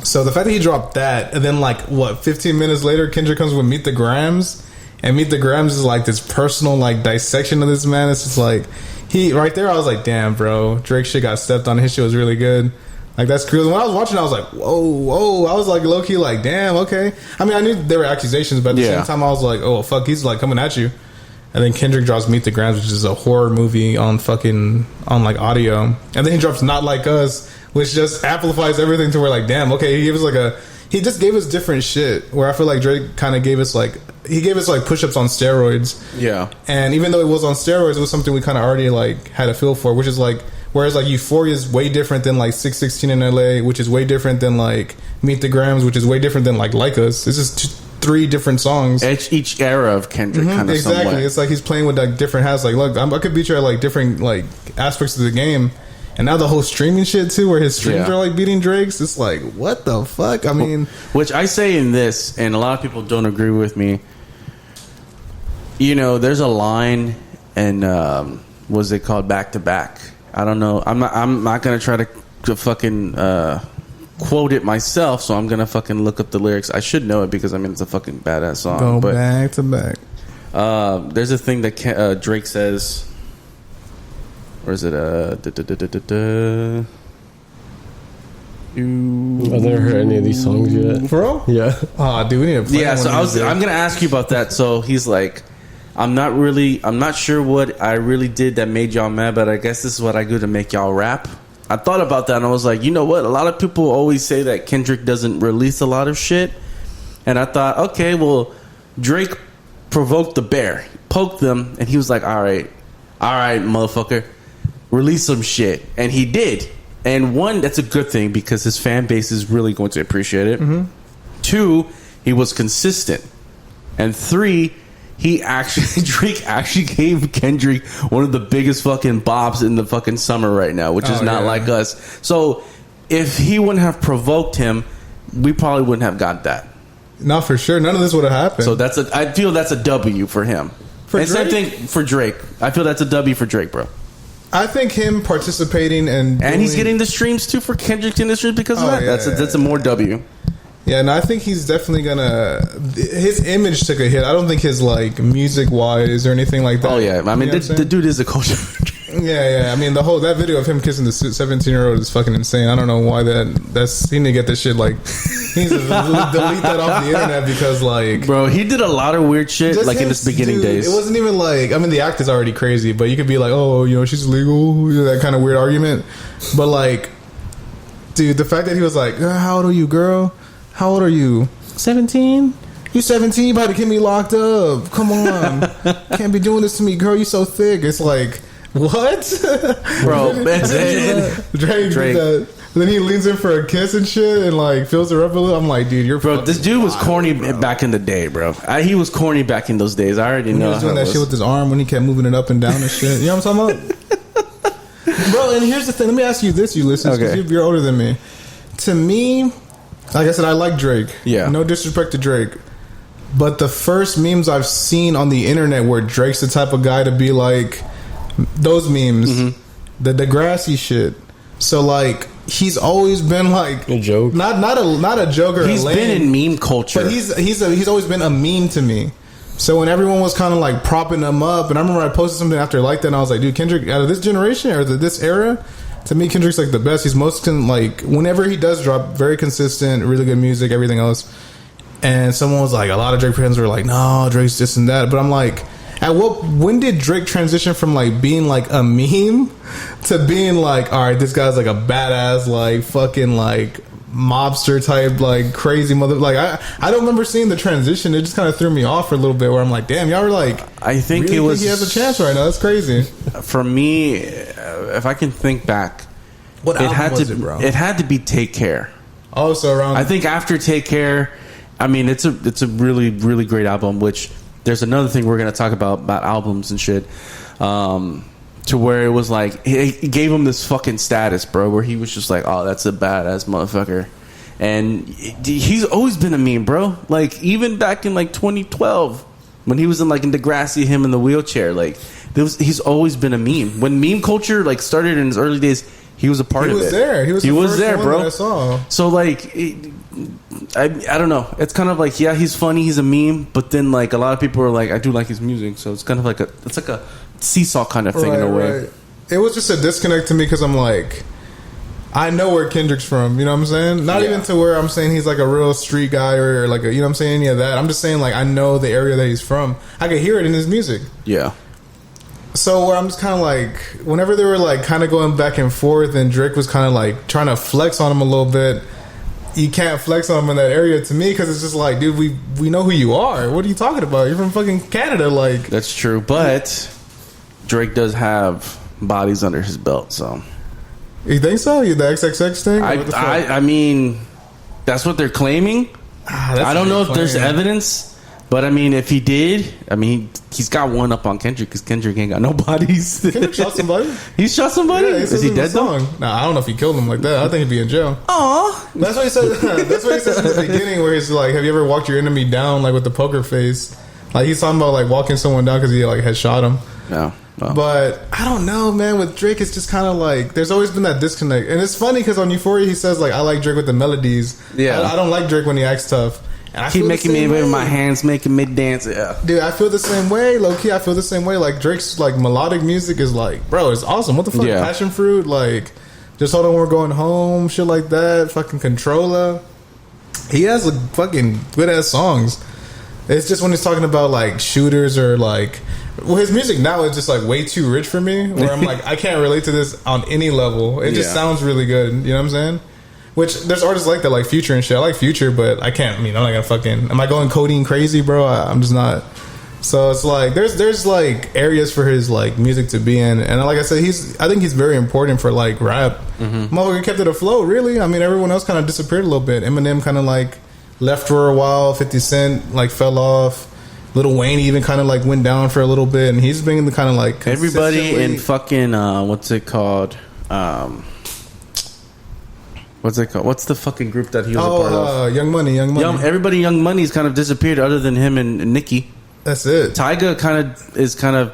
So the fact that he dropped that, and then like 15 minutes later Kendrick comes with Meet the Grams, and Meet the Grams is like this personal like dissection of this man. It's just like right there I was like, damn bro, Drake shit got stepped on. His shit was really good. Like that's cool. When I was watching, I was like, whoa. I was like low key like, damn, okay. I mean, I knew there were accusations, but at the same time I was like, oh fuck, he's like coming at you. And then Kendrick drops Meet the Grams, which is a horror movie on like audio. And then he drops Not Like Us, which just amplifies everything to where like, damn, okay, he he just gave us different shit. Where I feel like Drake kind of gave us like push-ups on steroids. Yeah. And even though it was on steroids, it was something we kind of already like had a feel for, which is like, whereas like Euphoria is way different than like 616 in LA, which is way different than like Meet the Grams, which is way different than like Us. It's just 3 different songs. Each era of Kendrick, kind of exactly. somewhat. It's like he's playing with like different hats. Like, look, I could beat you at like different like aspects of the game. And now the whole streaming shit too, where his streams are like beating Drake's. It's like, what the fuck? I mean, which I say in this, and a lot of people don't agree with me. You know, there's a line, and what's it called, Back to Back? I don't know. I'm not gonna try to fucking quote it myself. So I'm gonna fucking look up the lyrics. I should know it because I mean it's a fucking badass song. Go back to back. There's a thing that Drake says. Or is it I've never heard any of these songs yet. For real? Yeah. Oh, dude, we need to play one so of these I'm gonna ask you about that. So he's like, I'm not sure what I really did that made y'all mad, but I guess this is what I do to make y'all rap. I thought about that and I was like, you know what? A lot of people always say that Kendrick doesn't release a lot of shit. And I thought, okay, well, Drake provoked the bear. He poked them and he was like, all right, motherfucker, release some shit. And he did. And 1, that's a good thing because his fan base is really going to appreciate it. 2, he was consistent. And 3, Drake actually gave Kendrick one of the biggest fucking bops in the fucking summer right now, which is not like Us. So if he wouldn't have provoked him, we probably wouldn't have got that. Not for sure. None of this would have happened. So I feel that's a W for him. And same thing for Drake. I feel that's a W for Drake, bro. I think him participating and he's getting the streams too for Kendrick in the streams because of that. Yeah, that's a more W. Yeah, and I think he's definitely gonna. His image took a hit. I don't think his like music wise or anything like that. Oh yeah, I mean the dude is a culture. Yeah. I mean that video of him kissing the 17-year-old is fucking insane. I don't know why that's he need to get this shit like he needs to delete that off the internet because like bro, he did a lot of weird shit like in his beginning days. It wasn't even like I mean the act is already crazy, but you could be like, oh, you know, she's legal, that kind of weird argument. But like, dude, the fact that he was like, how old are you, girl? How old are you? 17? You 17? You about to get me locked up. Come on. Can't be doing this to me, girl. You so thick. It's like, what? Bro, that's Drake. Did that. Then he leans in for a kiss and shit and like fills her up a little. I'm like, dude, you're bro. This dude was corny back in the day, bro. He was corny back in those days. I already know. He was doing that shit with his arm when he kept moving it up and down and shit. You know what I'm talking about? Bro, and here's the thing. Let me ask you this, Ulysses, because you're older than me. To me, like I said, I like Drake. Yeah. No disrespect to Drake. But the first memes I've seen on the internet where Drake's the type of guy to be like those memes, the Degrassi shit. So like he's always been like a joke, not a joke or he's a lame, been in meme culture, but he's always been a meme to me. So when everyone was kind of like propping him up, and I remember I posted something after like that, and I was like, dude, Kendrick out of this generation or this era. To me, Kendrick's like the best. He's most like whenever he does drop, very consistent, really good music, everything else. And someone was like, a lot of Drake fans were like, no, Drake's this and that. But I'm like, when did Drake transition from like being like a meme to being like, all right, this guy's like a badass, like fucking like mobster type, like crazy mother. Like I don't remember seeing the transition. It just kind of threw me off for a little bit. Where I'm like, damn, y'all were like, I think really it was. He has a chance right now. That's crazy. For me, if I can think back, what album was it, bro? It had to be Take Care. Oh, so around. I think after Take Care, I mean, it's a really, really great album. Which there's another thing we're gonna talk about albums and shit. To where it was like it gave him this fucking status, bro, where he was just like, oh, that's a badass motherfucker. And he's always been a meme, bro. Like even back in like 2012 when he was in Degrassi, him in the wheelchair, like he's always been a meme. When meme culture like started in his early days, he was a part of it. He was there, bro. That I saw. So like I don't know. It's kind of like, yeah, he's funny, he's a meme, but then like a lot of people are like, I do like his music, so it's kind of like a seesaw kind of thing in a way. Right. It was just a disconnect to me because I'm like, I know where Kendrick's from, you know what I'm saying? Not even to where I'm saying he's like a real street guy or like a, you know what I'm saying, any of that. I'm just saying like I know the area that he's from. I could hear it in his music. Yeah. So where I'm just kind of like, whenever they were like kind of going back and forth and Drake was kind of like trying to flex on him a little bit, you can't flex on him in that area to me because it's just like, dude, we know who you are. What are you talking about? You're from fucking Canada, like. That's true, but Drake does have bodies under his belt, so. You think so? You the XXX thing? I mean, that's what they're claiming. I don't know if there's evidence. But I mean, if he did, I mean, he's got one up on Kendrick because Kendrick ain't got no bodies. Kendrick shot somebody. He shot somebody. Yeah, is he dead though? Nah, I don't know if he killed him like that. I think he'd be in jail. Aw, that's what he said. That's what he says in the beginning, where he's like, "Have you ever walked your enemy down like with the poker face?" Like he's talking about like walking someone down because he like had shot him. Yeah. Well. But I don't know, man. With Drake, it's just kind of like there's always been that disconnect, and it's funny because on Euphoria he says like, "I like Drake with the melodies." Yeah, I don't like Drake when he acts tough. Keep making me with my hands, making me dance. Yeah, dude, I feel the same way. Low key, I feel the same way. Like Drake's like melodic music is like, bro, it's awesome. What the fuck, Passion Fruit, like, just hold on, we're going home, shit like that. Fucking Controller. He has like fucking good ass songs. It's just when he's talking about like shooters or like, well, his music now is just like way too rich for me. Where I'm like, I can't relate to this on any level. It just sounds really good. You know what I'm saying? Which there's artists like that, like Future and shit. I like Future, but I can't. I mean, I'm not gonna fucking. Am I going codeine crazy, bro? I'm just not. So it's like there's like areas for his like music to be in, and like I said, I think he's very important for like rap. Motherfucker kept it afloat, really. I mean, everyone else kind of disappeared a little bit. Eminem kind of like left for a while. 50 Cent like fell off. Lil Wayne even kind of like went down for a little bit, and he's been the kind of like everybody in fucking what's it called? What's it called? What's the fucking group that he was a part of? Young Money. Everybody Young Money's kind of disappeared other than him and Nicki. That's it. Tyga is kind of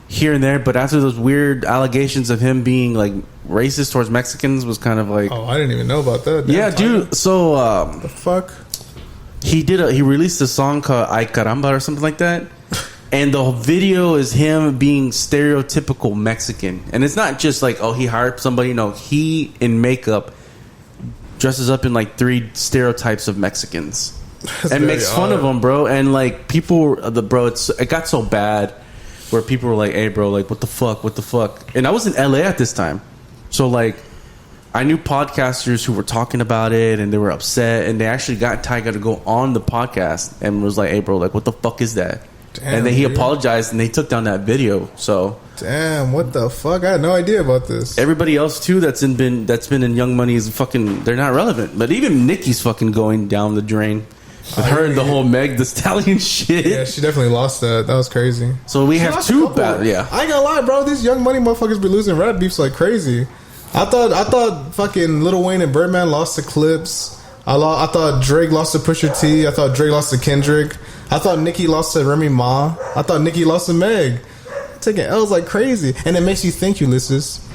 here and there, but after those weird allegations of him being like racist towards Mexicans was kind of like, oh, I didn't even know about that. Damn, yeah, Tyga. dude. So the fuck? He released a song called Ay Caramba or something like that. And the video is him being stereotypical Mexican. And it's not just like, oh, he hired somebody. No, he in makeup dresses up in like 3 stereotypes of Mexicans. And makes fun of them, bro. And like people, it got so bad where people were like, hey, bro, like what the fuck? And I was in LA at this time. So like I knew podcasters who were talking about it and they were upset. And they actually got Tyga to go on the podcast and was like, hey, bro, like what the fuck is that? Damn, and then he apologized and they took down that video. So damn, what the fuck? I had no idea about this. Everybody else too that's been in Young Money's fucking, they're not relevant. But even Nicki's fucking going down the drain with her and the whole Meg Thee Stallion shit. Yeah, she definitely lost that. That was crazy. So we have 2 bad. Yeah, I ain't gonna lie, bro. These Young Money motherfuckers be losing rap beefs like crazy. I thought fucking Lil Wayne and Birdman lost to Clips. I thought Drake lost to Pusha T. I thought Drake lost to Kendrick. I thought Nicki lost to Remy Ma. I thought Nicki lost to Meg. Taking L's like crazy. And it makes you think, Ulysses,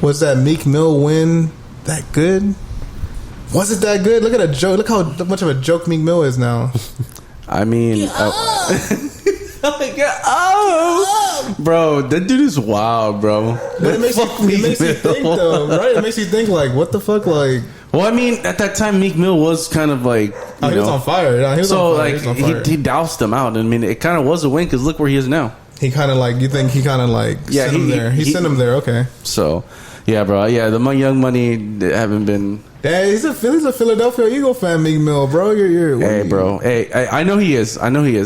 was that Meek Mill win that good? Was it that good? Look at a joke. Look how much of a joke Meek Mill is now. I mean, bro, that dude is wild, bro. But it makes you think, though, right? It makes you think, like, what the fuck, like. Well, I mean, at that time, Meek Mill was kind of like, he was on fire. Yeah, he was on fire. Like, he doused him out. I mean, it kind of was a win because look where he is now. He kind of like, you think he kind of like sent him there? He sent him there. Okay. So, yeah, bro. Yeah, the Young Money haven't been. Dang, he's a Philadelphia Eagle fan, Meek Mill, bro. Hey, bro. Hey, I know he is.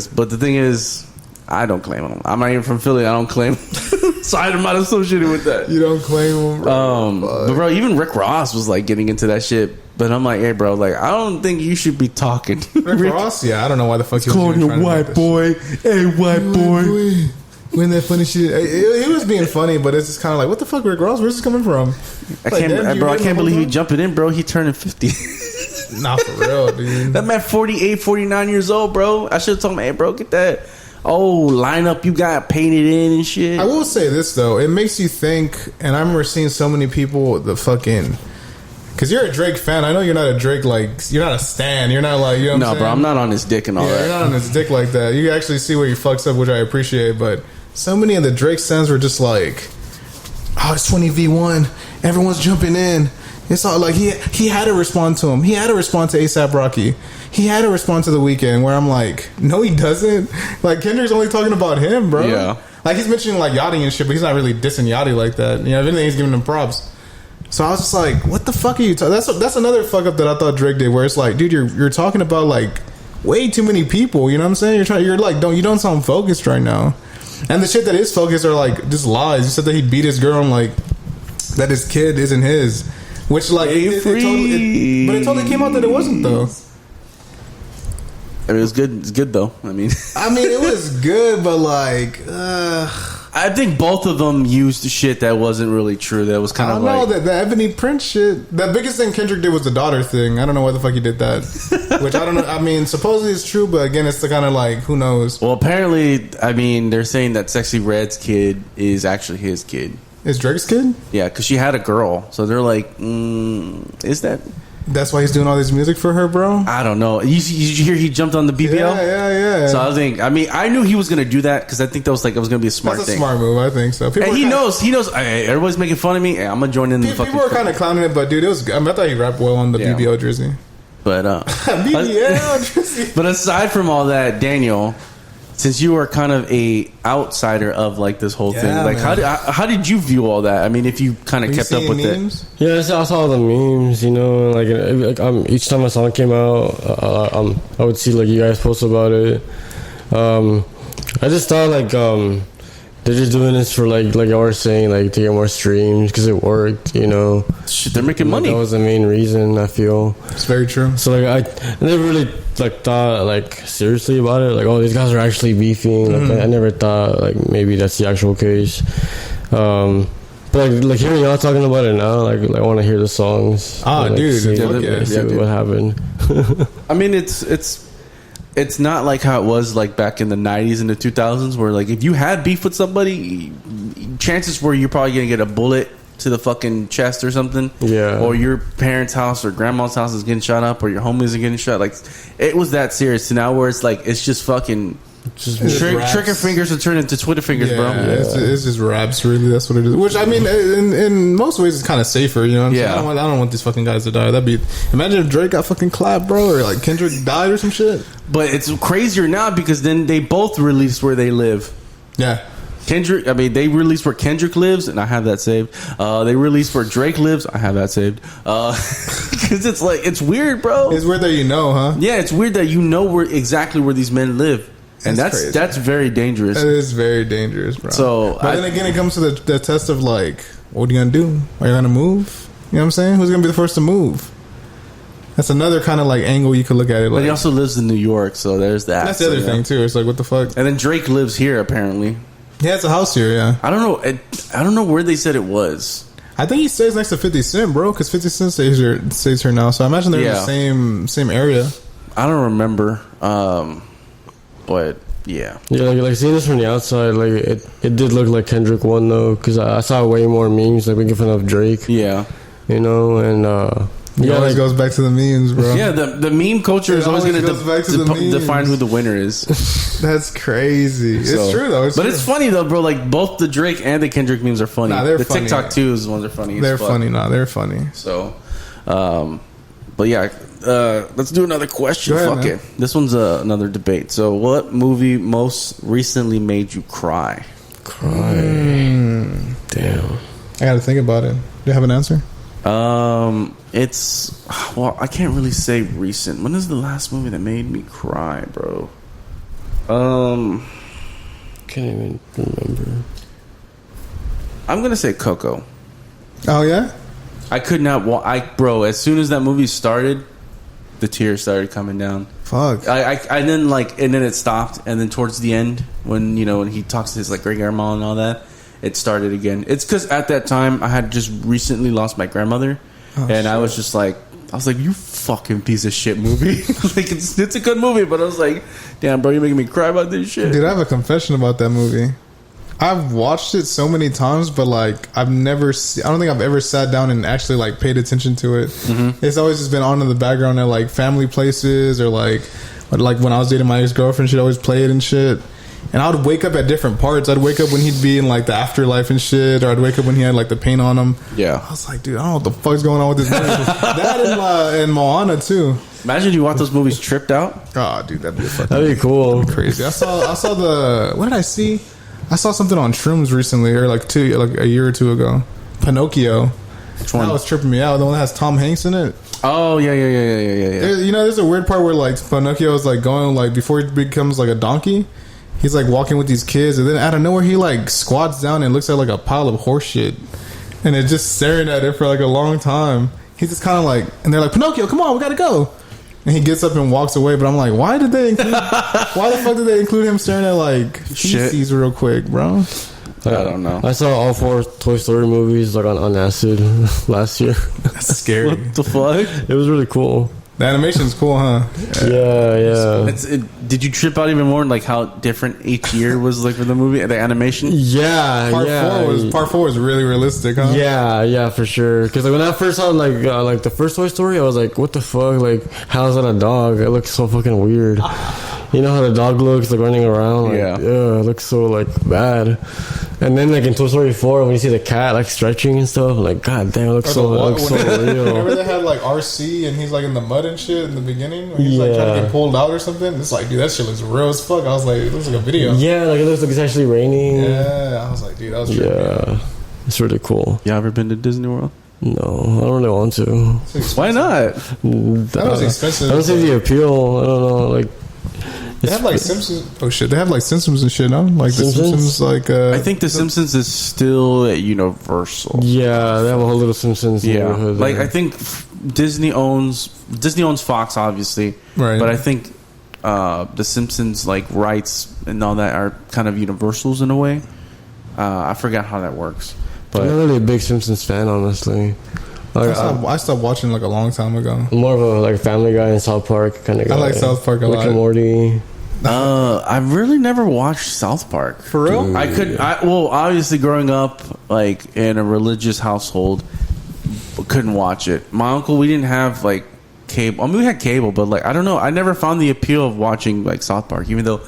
But the thing is, I don't claim him. I'm not even from Philly. I don't claim him. So I'm not associated with that. You don't claim him, bro. But bro, even Rick Ross was like getting into that shit. But I'm like, hey, bro, like I don't think you should be talking. Rick Ross? Yeah, I don't know why the fuck he was calling you white boy. Hey, white boy. When that funny shit, he was being funny, but it's just kind of like, what the fuck, Rick Ross? Where's this coming from? I can't believe he jumping in, bro. He turning 50. Nah, for real, dude. That man 48, 49 years old, bro. I should have told him, hey, bro, get that lineup you got painted in and shit. I will say this though, it makes you think, and I remember seeing so many people because you're a Drake fan. I know you're not a Drake, like, you're not a stan. You're not like, you know what I'm saying? No, bro, I'm not on his dick and all that. You're not on his dick like that. You actually see where he fucks up, which I appreciate. But so many of the Drake stans were just like, oh, it's 20v1. Everyone's jumping in. It's all like, he had to respond to him. He had to respond to A$AP Rocky. He had to respond to The Weeknd, where I'm like, no, he doesn't. Like, Kendrick's only talking about him, bro. Yeah. Like, he's mentioning, like, Yachty and shit, but he's not really dissing Yachty like that. You know, if anything, he's giving him props. So I was just like, what the fuck are you talking? That's another fuck up that I thought Drake did, where it's like, dude, you're talking about like way too many people. You know what I'm saying? You're like, you don't sound focused right now. And the shit that is focused are like just lies. You said that he beat his girl and like that his kid isn't his, which like it totally came out that it wasn't though. I mean, it was good. It's good though. I mean, it was good, but like, I think both of them used shit that wasn't really true. That was kind of like that the Ebony Prince shit. The biggest thing Kendrick did was the daughter thing. I don't know why the fuck he did that. Which I don't know. I mean, supposedly it's true, but again, it's the kind of like, who knows? Well, apparently, I mean, they're saying that Sexy Red's kid is actually his kid. Is Drake's kid? Yeah, because she had a girl. So they're like, is that? That's why he's doing all this music for her, bro? I don't know. You hear he jumped on the BBL? Yeah. So I knew he was going to do that because I think that was like, it was going to be a smart thing. That's a smart move, I think so. And he knows. Hey, everybody's making fun of me. Hey, I'm going to join in the fucking... People were kind of clowning it, but dude, it was... I thought he rapped well on the BBL jersey. But, BBL jersey. But aside from all that, Daniel... Since you are kind of a outsider of like this whole thing, like how did you view all that? I mean, if you kind of kept up with memes? it, yeah, I saw the memes. You know, like each time a song came out, I would see like you guys post about it. I just thought like they're just doing this for like I was saying, like to get more streams because it worked. You know, shit, they're making money. That was the main reason, I feel. It's very true. So like I never really like thought like seriously about it. Like, oh, these guys are actually beefing. Like I never thought like maybe that's the actual case. But like hearing y'all talking about it now, like I want to hear the songs. Dude, see what happened. I mean, it's not like how it was like back in the 90s and the 2000s where like if you had beef with somebody, chances were you're probably gonna get a bullet to the fucking chest or something, or your parents' house or grandma's house is getting shot up, or your homies are getting shot. Like it was that serious to now where it's like it's just fucking trigger fingers to turn into Twitter fingers, bro. It's just raps, really. That's what it is. Which I mean, in most ways, it's kind of safer. You know what I'm saying? I don't want these fucking guys to die. Imagine if Drake got fucking clapped, bro, or like Kendrick died or some shit. But it's crazier now because then they both released where they live. Yeah. Kendrick, I mean, they released where Kendrick lives, and I have that saved. They released where Drake lives, I have that saved. Because it's like, it's weird, bro. It's weird that you know, huh? Yeah, it's weird that you know exactly where these men live. And that's very dangerous. That is very dangerous, bro. So, but then again, it comes to the test of like, what are you gonna do? Are you gonna move? You know what I'm saying? Who's gonna be the first to move? That's another kind of like angle you could look at it. Like, but he also lives in New York, so there's that. That's the other thing too. It's like, what the fuck? And then Drake lives here apparently. He has a house here. Yeah. I don't know. I don't know where they said it was. I think he stays next to 50 Cent, bro, because 50 Cent stays here now. So I imagine they're in the same area. I don't remember, but yeah, like seeing this from the outside, like it did look like Kendrick won though, because I saw way more memes like making fun of Drake. Yeah, you know, and it always goes back to the memes, bro. Yeah, the meme culture is always going to define who the winner is. That's crazy. It's true though. It's funny though, bro. Like both the Drake and the Kendrick memes are funny. The funny. TikTok too is ones are funny. They're funny. They're funny. So, but yeah, let's do another question. Fuck it. This one's another debate. So, what movie most recently made you cry? Damn. I got to think about it. Do you have an answer? I can't really say recent. When is the last movie that made me cry, bro? Can't even remember. I'm gonna say Coco. Oh yeah? I could not bro, as soon as that movie started, the tears started coming down. Fuck. And then it stopped, and then towards the end when he talks to his like great grandma and all that, it started again. It's because at that time I had just recently lost my grandmother, and I was just like, you fucking piece of shit movie. Like it's a good movie, but I was like, damn, bro, you're making me cry about this shit. Dude, I have a confession about that movie. I've watched it so many times, but like I don't think I've ever sat down and actually like paid attention to it. Mm-hmm. It's always just been on in the background at like family places or like when I was dating my ex-girlfriend, she'd always play it and shit. And I would wake up at different parts. I'd wake up when he'd be in like the afterlife and shit, or I'd wake up when he had like the paint on him. Yeah, I was like, dude, I don't know what the fuck's going on with this movie. That and Moana too. Imagine you watch those movies tripped out. Oh, dude, that'd be cool. That'd be crazy. I saw the what did I see? I saw something on Shrooms recently, or like a year or two ago. Pinocchio. Which one? That was tripping me out. The one that has Tom Hanks in it. Oh yeah. You know, there's a weird part where like Pinocchio is like going like before he becomes like a donkey. He's like walking with these kids, and then out of nowhere he like squats down and looks at like a pile of horse shit, and it's just staring at it for like a long time. He's just kind of like, and they're like, Pinocchio, come on, we gotta go. And he gets up and walks away. But I'm like, why the fuck did they include him staring at like feces real quick, bro? I don't know. I saw all 4 Toy Story movies like on acid last year. That's scary. What the fuck? It was really cool. The animation's cool, huh? Yeah. Did you trip out even more on like how different each year was like for the movie, the animation? Yeah, Part 4 was really realistic, huh? Yeah, for sure. Because like, when I first saw like the first Toy Story, I was like, what the fuck? Like, how's that a dog? It looks so fucking weird. You know how the dog looks like running around? Like, yeah, it looks so like bad. And then like in Toy Story 4, when you see the cat like stretching and stuff, I'm like, god damn, it looks so real. Whenever they had like RC and he's like in the mud and shit in the beginning, when he's like trying to get pulled out or something, it's like, dude, that shit looks real as fuck. I was like, it looks like a video. Yeah, like it looks like it's actually raining. Yeah, I was like, dude, that was trippy. Yeah, it's really cool. You ever been to Disney World? No, I don't really want to. Why not? That was expensive. I don't see the appeal. I don't know, like. They have like Simpsons. Oh shit! They have like Simpsons and shit, no? Like Simpsons? The Simpsons, like. I think the Simpsons is still at Universal. Yeah, they have a whole little Simpsons. Yeah, like I think Disney owns Fox, obviously, right? But I think the Simpsons like rights and all that are kind of Universals in a way. I forgot how that works, but I'm not really a big Simpsons fan, honestly. Like, I stopped watching like a long time ago. I'm more of a like Family Guy and South Park kind of guy. I like South Park a lot. Rick and Morty. I've really never watched South Park. For real? Dude. Well, obviously growing up like in a religious household, couldn't watch it. My uncle, we didn't have like cable. I mean, we had cable, but like I don't know. I never found the appeal of watching like South Park, even though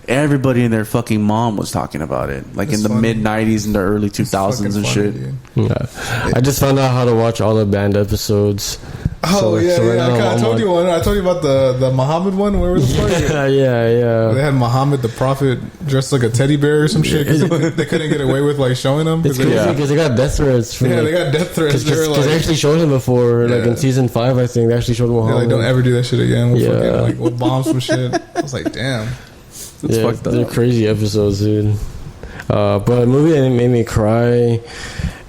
everybody and their fucking mom was talking about it, like in the mid '90s and the early 2000s and shit. Yeah, I just found out how to watch all the band episodes. Oh I told you one. I told you about the Muhammad one. Where was the part? Yeah. They had Muhammad the Prophet dressed like a teddy bear or some shit because they couldn't get away with like showing him. It's crazy because they got death threats. They got death threats. Because they actually showed him before, like in season 5, I think they actually showed him. They're like, don't ever do that shit again. We'll bomb some shit. I was like, damn. They're crazy episodes, dude. But a movie that made me cry,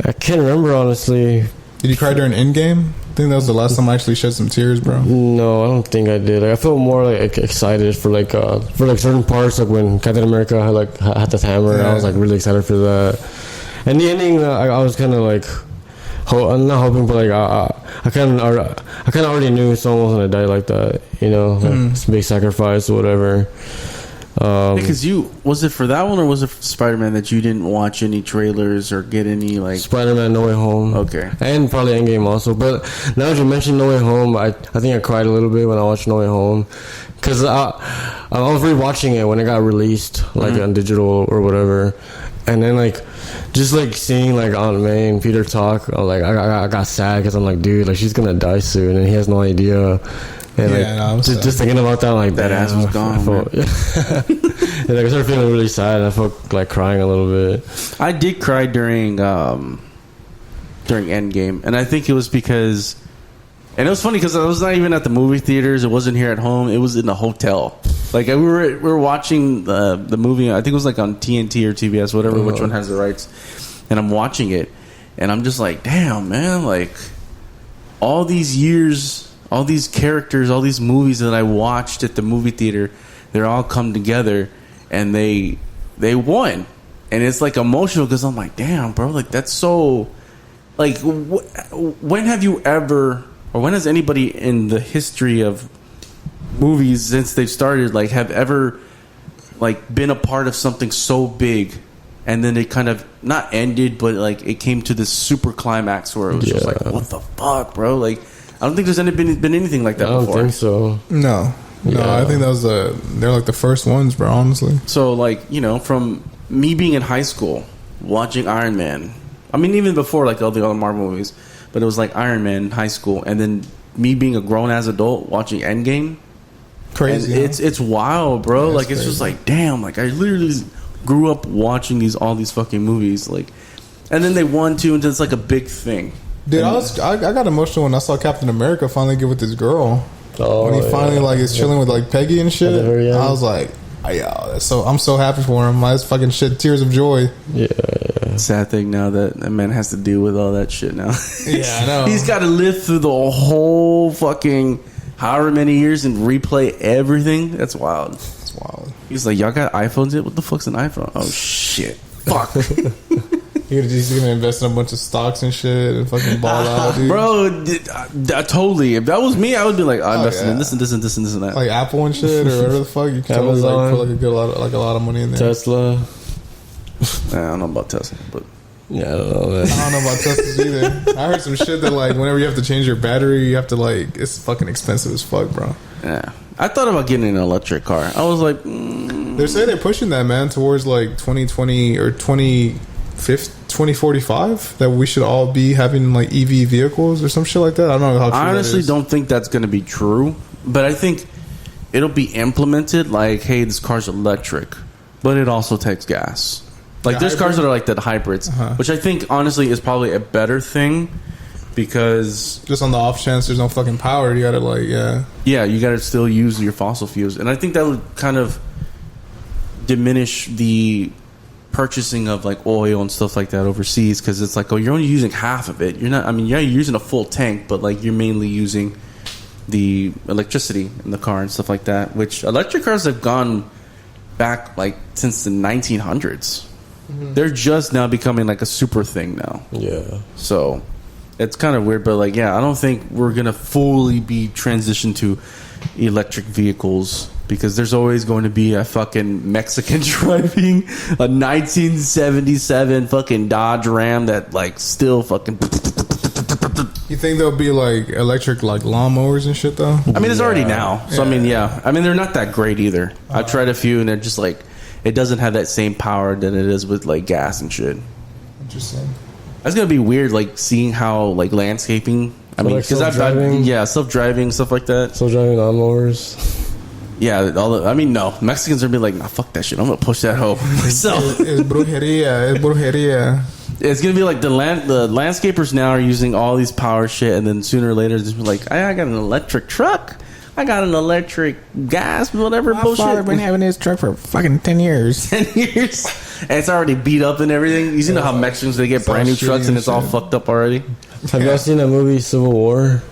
I can't remember honestly. Did you cry during Endgame? I think that was the last time I actually shed some tears, bro. No, I don't think I did. Like, I felt more like excited for certain parts, like when Captain America had the hammer. Yeah. I was like really excited for that. And the ending, I was kind of like, I'm not hoping, but like I kind of already knew someone was gonna die like that. You know, like it's a big sacrifice or whatever. Because was it for that one or was it for Spider-Man that you didn't watch any trailers or get any like Spider-Man No Way Home? Okay, and probably Endgame also. But now that you mentioned No Way Home, I think I cried a little bit when I watched No Way Home because I was rewatching it when it got released, like on digital or whatever, and then like just like seeing like Aunt May and Peter talk, I got sad because I'm like, dude, like she's gonna die soon, and he has no idea. And just thinking about that, like that ass was gone. I started feeling really sad, and I felt like crying a little bit. I did cry during Endgame, and I think it was because, and it was funny because I was not even at the movie theaters. It wasn't here at home. It was in the hotel. Like we were watching the movie. I think it was like on TNT or TBS, whatever. Which one has the rights? And I'm watching it, and I'm just like, damn, man! Like all these years. All these characters, all these movies that I watched at the movie theater, they're all come together, and they won, and it's like emotional because I'm like, damn, bro, like that's so, like, when have you ever, or when has anybody in the history of movies since they've started, like, have ever, like, been a part of something so big, and then it kind of not ended, but like it came to this super climax where it was just like, what the fuck, bro, like. I don't think there's been anything like that before. I don't think so. No, I think that was they're like the first ones, bro, honestly. So, like, you know, from me being in high school, watching Iron Man. I mean, even before, like, all the other Marvel movies. But it was like Iron Man in high school. And then me being a grown-ass adult watching Endgame. Crazy, and it's wild, bro. Like, it's just like, damn. Like, I literally grew up watching all these fucking movies. Like, and then they won, too, and it's like a big thing. Dude, I got emotional when I saw Captain America finally get with this girl. When he finally like is chilling with like Peggy and shit. I was like, I'm so happy for him. That's fucking shit, tears of joy. Yeah. Sad thing now that man has to deal with all that shit now. Yeah, I know. He's got to live through the whole fucking however many years and replay everything. That's wild. That's wild. He's like, y'all got iPhones yet? What the fuck's an iPhone? Oh shit. Fuck. He's gonna invest in a bunch of stocks and shit and fucking ball out, dude. Bro, totally. If that was me, I would be like, I invested in this and this and this and this and that. Like Apple and shit or whatever the fuck. You can totally like put like a lot of money in there. Tesla. I don't know about Tesla, but yeah, I don't know. I don't know about Teslas either. I heard some shit that like whenever you have to change your battery, you have to like it's fucking expensive as fuck, bro. Yeah, I thought about getting an electric car. I was like, They say they're pushing that, man, towards like 2020 or 2045 that we should all be having like EV vehicles or some shit like that. I don't know how true I honestly that is. don't think that's going to be true, but I think it'll be implemented like, hey, this car's electric, but it also takes gas. Like there's cars that are like that hybrids, which I think honestly is probably a better thing because just on the off chance there's no fucking power, you gotta like you gotta still use your fossil fuels, and I think that would kind of diminish the purchasing of like oil and stuff like that overseas because it's like, oh, you're only using half of it. You're not. I mean, you're using a full tank, but like you're mainly using the electricity in the car and stuff like that. Which electric cars have gone back like since the 1900s. They're just now becoming like a super thing now. Yeah. So it's kind of weird, but like, yeah, I don't think we're gonna fully be transitioned to electric vehicles because there's always going to be a fucking Mexican driving a 1977 fucking Dodge Ram that like still fucking. You think there'll be like electric like lawnmowers and shit though? I mean, it's already now. So I mean, I mean, they're not that great either. I've tried a few and they're just like, it doesn't have that same power that it is with like gas and shit. Interesting. That's gonna be weird, like seeing how like landscaping. I mean, because self-driving stuff like that. Self-driving lawnmowers. Yeah, no, Mexicans are gonna be like, nah, fuck that shit. I'm gonna push that hoe myself. It's brujeria. It's brujeria. It's gonna be like the landscapers now are using all these power shit, and then sooner or later, it's just like, I got an electric truck. I got an electric gas, whatever bullshit. My father been having this truck for fucking 10 years. 10 years? And it's already beat up and everything. You know how Mexicans, they get brand new trucks and it's all fucked up already? Have y'all seen that movie Civil War?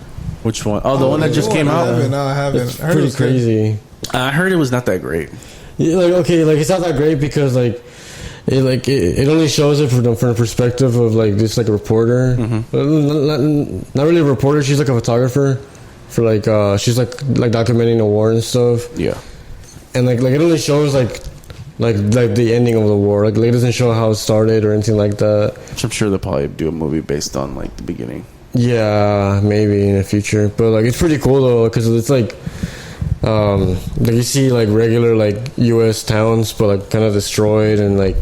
Which one? Oh, the one that just came out? No, I haven't. It's pretty crazy. I heard it was not that great. Yeah, like, okay, like it's not that great because like it only shows it from the perspective of like just like a reporter. Not really a reporter, she's like a photographer. For like she's like documenting the war and stuff. Yeah. And like it only shows like the ending of the war. Like it doesn't show how it started or anything like that. Which I'm sure they'll probably do a movie based on like the beginning. Yeah, maybe in the future. But like it's pretty cool though because it's like you see like regular like U.S. towns but like kind of destroyed and like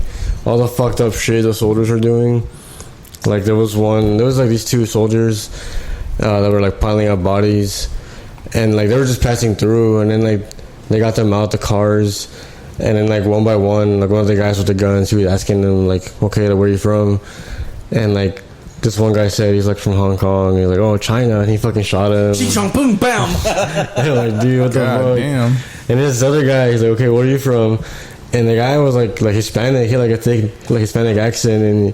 all the fucked up shit the soldiers are doing. Like there was like these two soldiers that were like piling up bodies and like they were just passing through and then like they got them out the cars and then like one by one like one of the guys with the guns, he was asking them like, okay, where are you from? And like this one guy said he's like from Hong Kong and he's like, oh, China, and he fucking shot him. Ching boom bam. Like, dude, what the fuck? Damn. And this other guy, he's like, okay, where are you from? And the guy was like Hispanic. He had like a thick like Hispanic accent and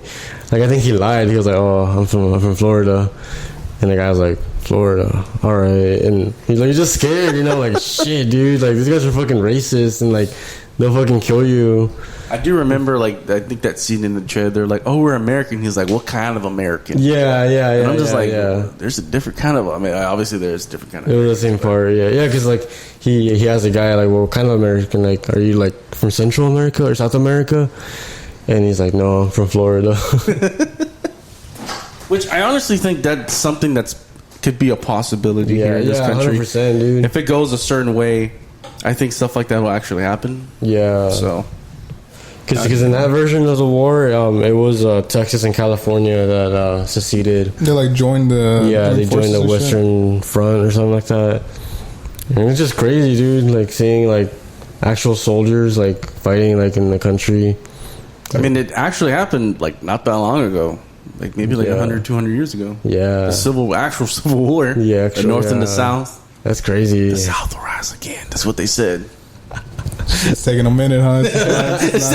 like I think he lied. He was like, oh, I'm from Florida. And the guy was like, Florida, all right. And he's like, you're just scared, you know, like, shit, dude. Like, these guys are fucking racist and, like, they'll fucking kill you. I do remember, like, I think that scene in the trailer, they're like, oh, we're American. He's like, what kind of American? Yeah. And I'm just there's a different kind of, I mean, obviously there's a different kind of. It was the same part, yeah. Yeah, because, like, he asked the guy, like, well, what kind of American? Like, are you, like, from Central America or South America? And he's like, no, I'm from Florida. Which I honestly think that's something could be a possibility here in this country. 100%, dude. If it goes a certain way, I think stuff like that will actually happen. Yeah. So, because in that version of the war, it was Texas and California that seceded. They like joined the they joined the Western Front or something like that. And it's just crazy, dude. Like seeing like actual soldiers like fighting like in the country. I mean, it actually happened like not that long ago. like maybe like 100, 200 years ago. Yeah, the actual civil war. Yeah, the North and the South. That's crazy. The South will rise again. That's what they said. It's taking a minute, huh? It's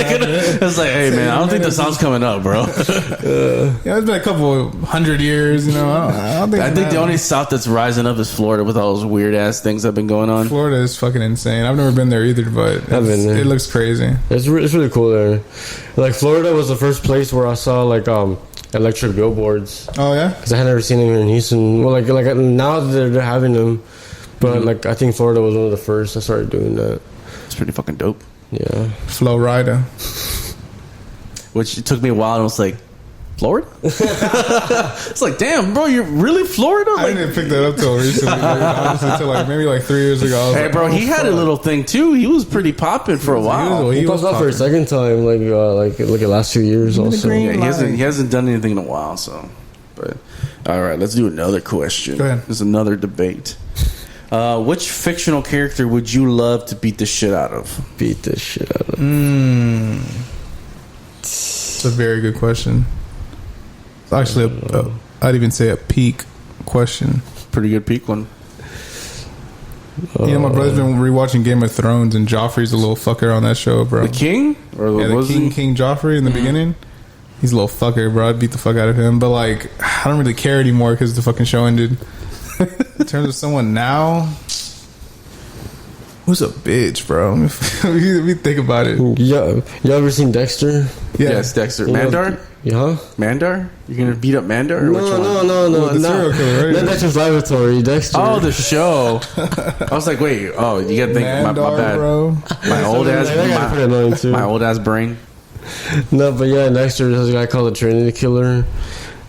like, hey man, I don't think the South's coming up, bro. Yeah, it's been a couple 100 years, you know. I think the only South that's rising up is Florida with all those weird ass things that have been going on. Florida is fucking insane. I've never been there either, but it looks crazy. It's really cool there. Like Florida was the first place where I saw like electric billboards. Oh yeah, because I had never seen them here in Houston. Well, like now they're having them, but like I think Florida was one of the first I started doing that. It's pretty fucking dope. Yeah. Florida. Which it took me a while and I was like, Florida? It's like, damn, bro, you're really Florida? Like, I didn't pick that up till recently. Honestly, till like maybe like 3 years ago. Hey, bro, he had a little thing too. He was pretty popping for a while. He popped up for a second time, like the last 2 years also. Yeah, he hasn't done anything in a while, so. But all right, let's do another question. Go ahead. There's another debate. Which fictional character would you love to beat the shit out of? Beat the shit out of. It's a very good question. It's actually I'd even say a peak question. Pretty good peak one. You know, my brother's been rewatching Game of Thrones, and Joffrey's a little fucker on that show, bro. The king? Or the King Joffrey in the beginning. He's a little fucker, bro. I'd beat the fuck out of him. But, like, I don't really care anymore because the fucking show ended. In terms of someone now, who's a bitch, bro? Let me think about it. Yeah, you ever seen Dexter? Yeah. Yes, Dexter. Mandar? Yeah. Mandar? You're gonna beat up Mandar? Or No, which one? no. The serial killer, right? Not Dexter's Laboratory. Dexter. Oh, the show. I was like, wait. Oh, you gotta think. Mandar, my bad. bro. My old ass. My old ass brain. No, but yeah, Dexter has a guy called the Trinity Killer.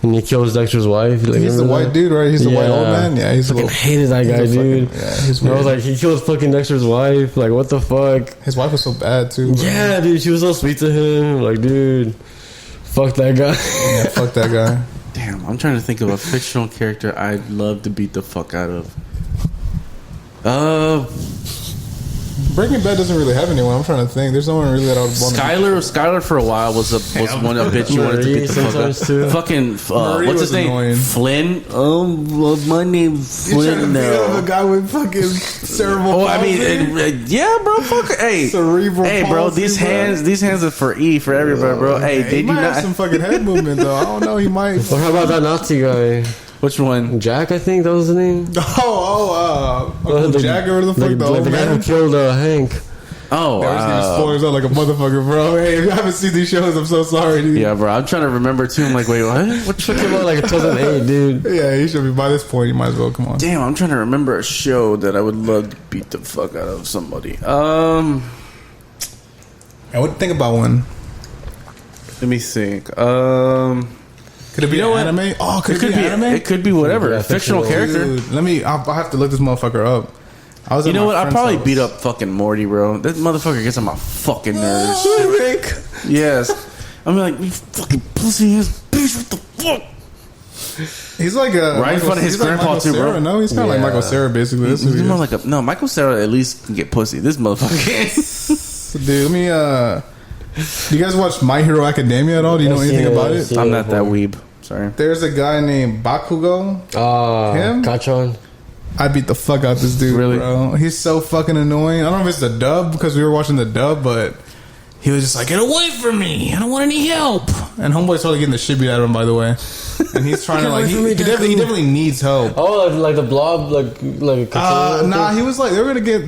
And he kills Dexter's wife. Like, he's the white dude, right? He's the white old man. Yeah, he's fucking hated that guy, dude. He's weird. I was like, he killed fucking Dexter's wife. Like, what the fuck? His wife was so bad too, bro. Yeah, dude, she was so sweet to him. Like, dude, fuck that guy. Yeah, fuck that guy. Damn, I'm trying to think of a fictional character I'd love to beat the fuck out of. Breaking Bad doesn't really have anyone. I'm trying to think. There's no one really that I would want to. Skylar for a while was one a bitch you wanted to beat the fuck out of. Too. Fucking what's his name? Annoying. Flynn. My name's You're trying Flynn. to beat up No. a guy with fucking cerebral palsy? I mean, yeah, bro. Fuck, hey, Cerebral hey, bro. palsy, These bro. hands are for for everybody, bro. Hey, he they do might have not. some fucking head movement though. I don't know. He might. Or how about that Nazi guy? Which one? Jack, I think that was his name. Uncle Jack or whatever the fuck, the old guy man. who killed Hank. Oh, I was giving spoilers out like a motherfucker, bro. Hey, if you haven't seen these shows, I'm so sorry, dude. yeah, bro. I'm trying to remember too. I'm like, wait, what? What Took him out like 2008, dude. Yeah, he should be by this point. You might as well come on. Damn, I'm trying to remember a show that I would love to beat the fuck out of somebody. I would think about one. Let me think. Could it be anime? Oh, could it be anime? It could be whatever. Yeah, fictional character. Dude, I'll have to look this motherfucker up. You know what? I'll probably beat up fucking Morty, bro. That motherfucker gets on my fucking nerves. Yes. I'm like, you fucking pussy ass bitch, what the fuck? He's like a right in front of his grandpa like too, bro. Cera, no, he's kind of like Michael Cera, basically. This is more like a no. Michael Cera at least can get pussy. This motherfucker. Dude, let me. Do you guys watch My Hero Academia at all? Do you know anything about it? I'm not that weeb. Sorry. There's a guy named Bakugo. Him? Kachon. I beat the fuck out this dude, really? Bro. He's so fucking annoying. I don't know if it's the dub because we were watching the dub, but he was just like, "Get away from me! I don't want any help." And homeboy's totally getting the shit beat out of him, by the way. And he's trying to like, he definitely needs help. Oh, like the blob, like nah, he was like they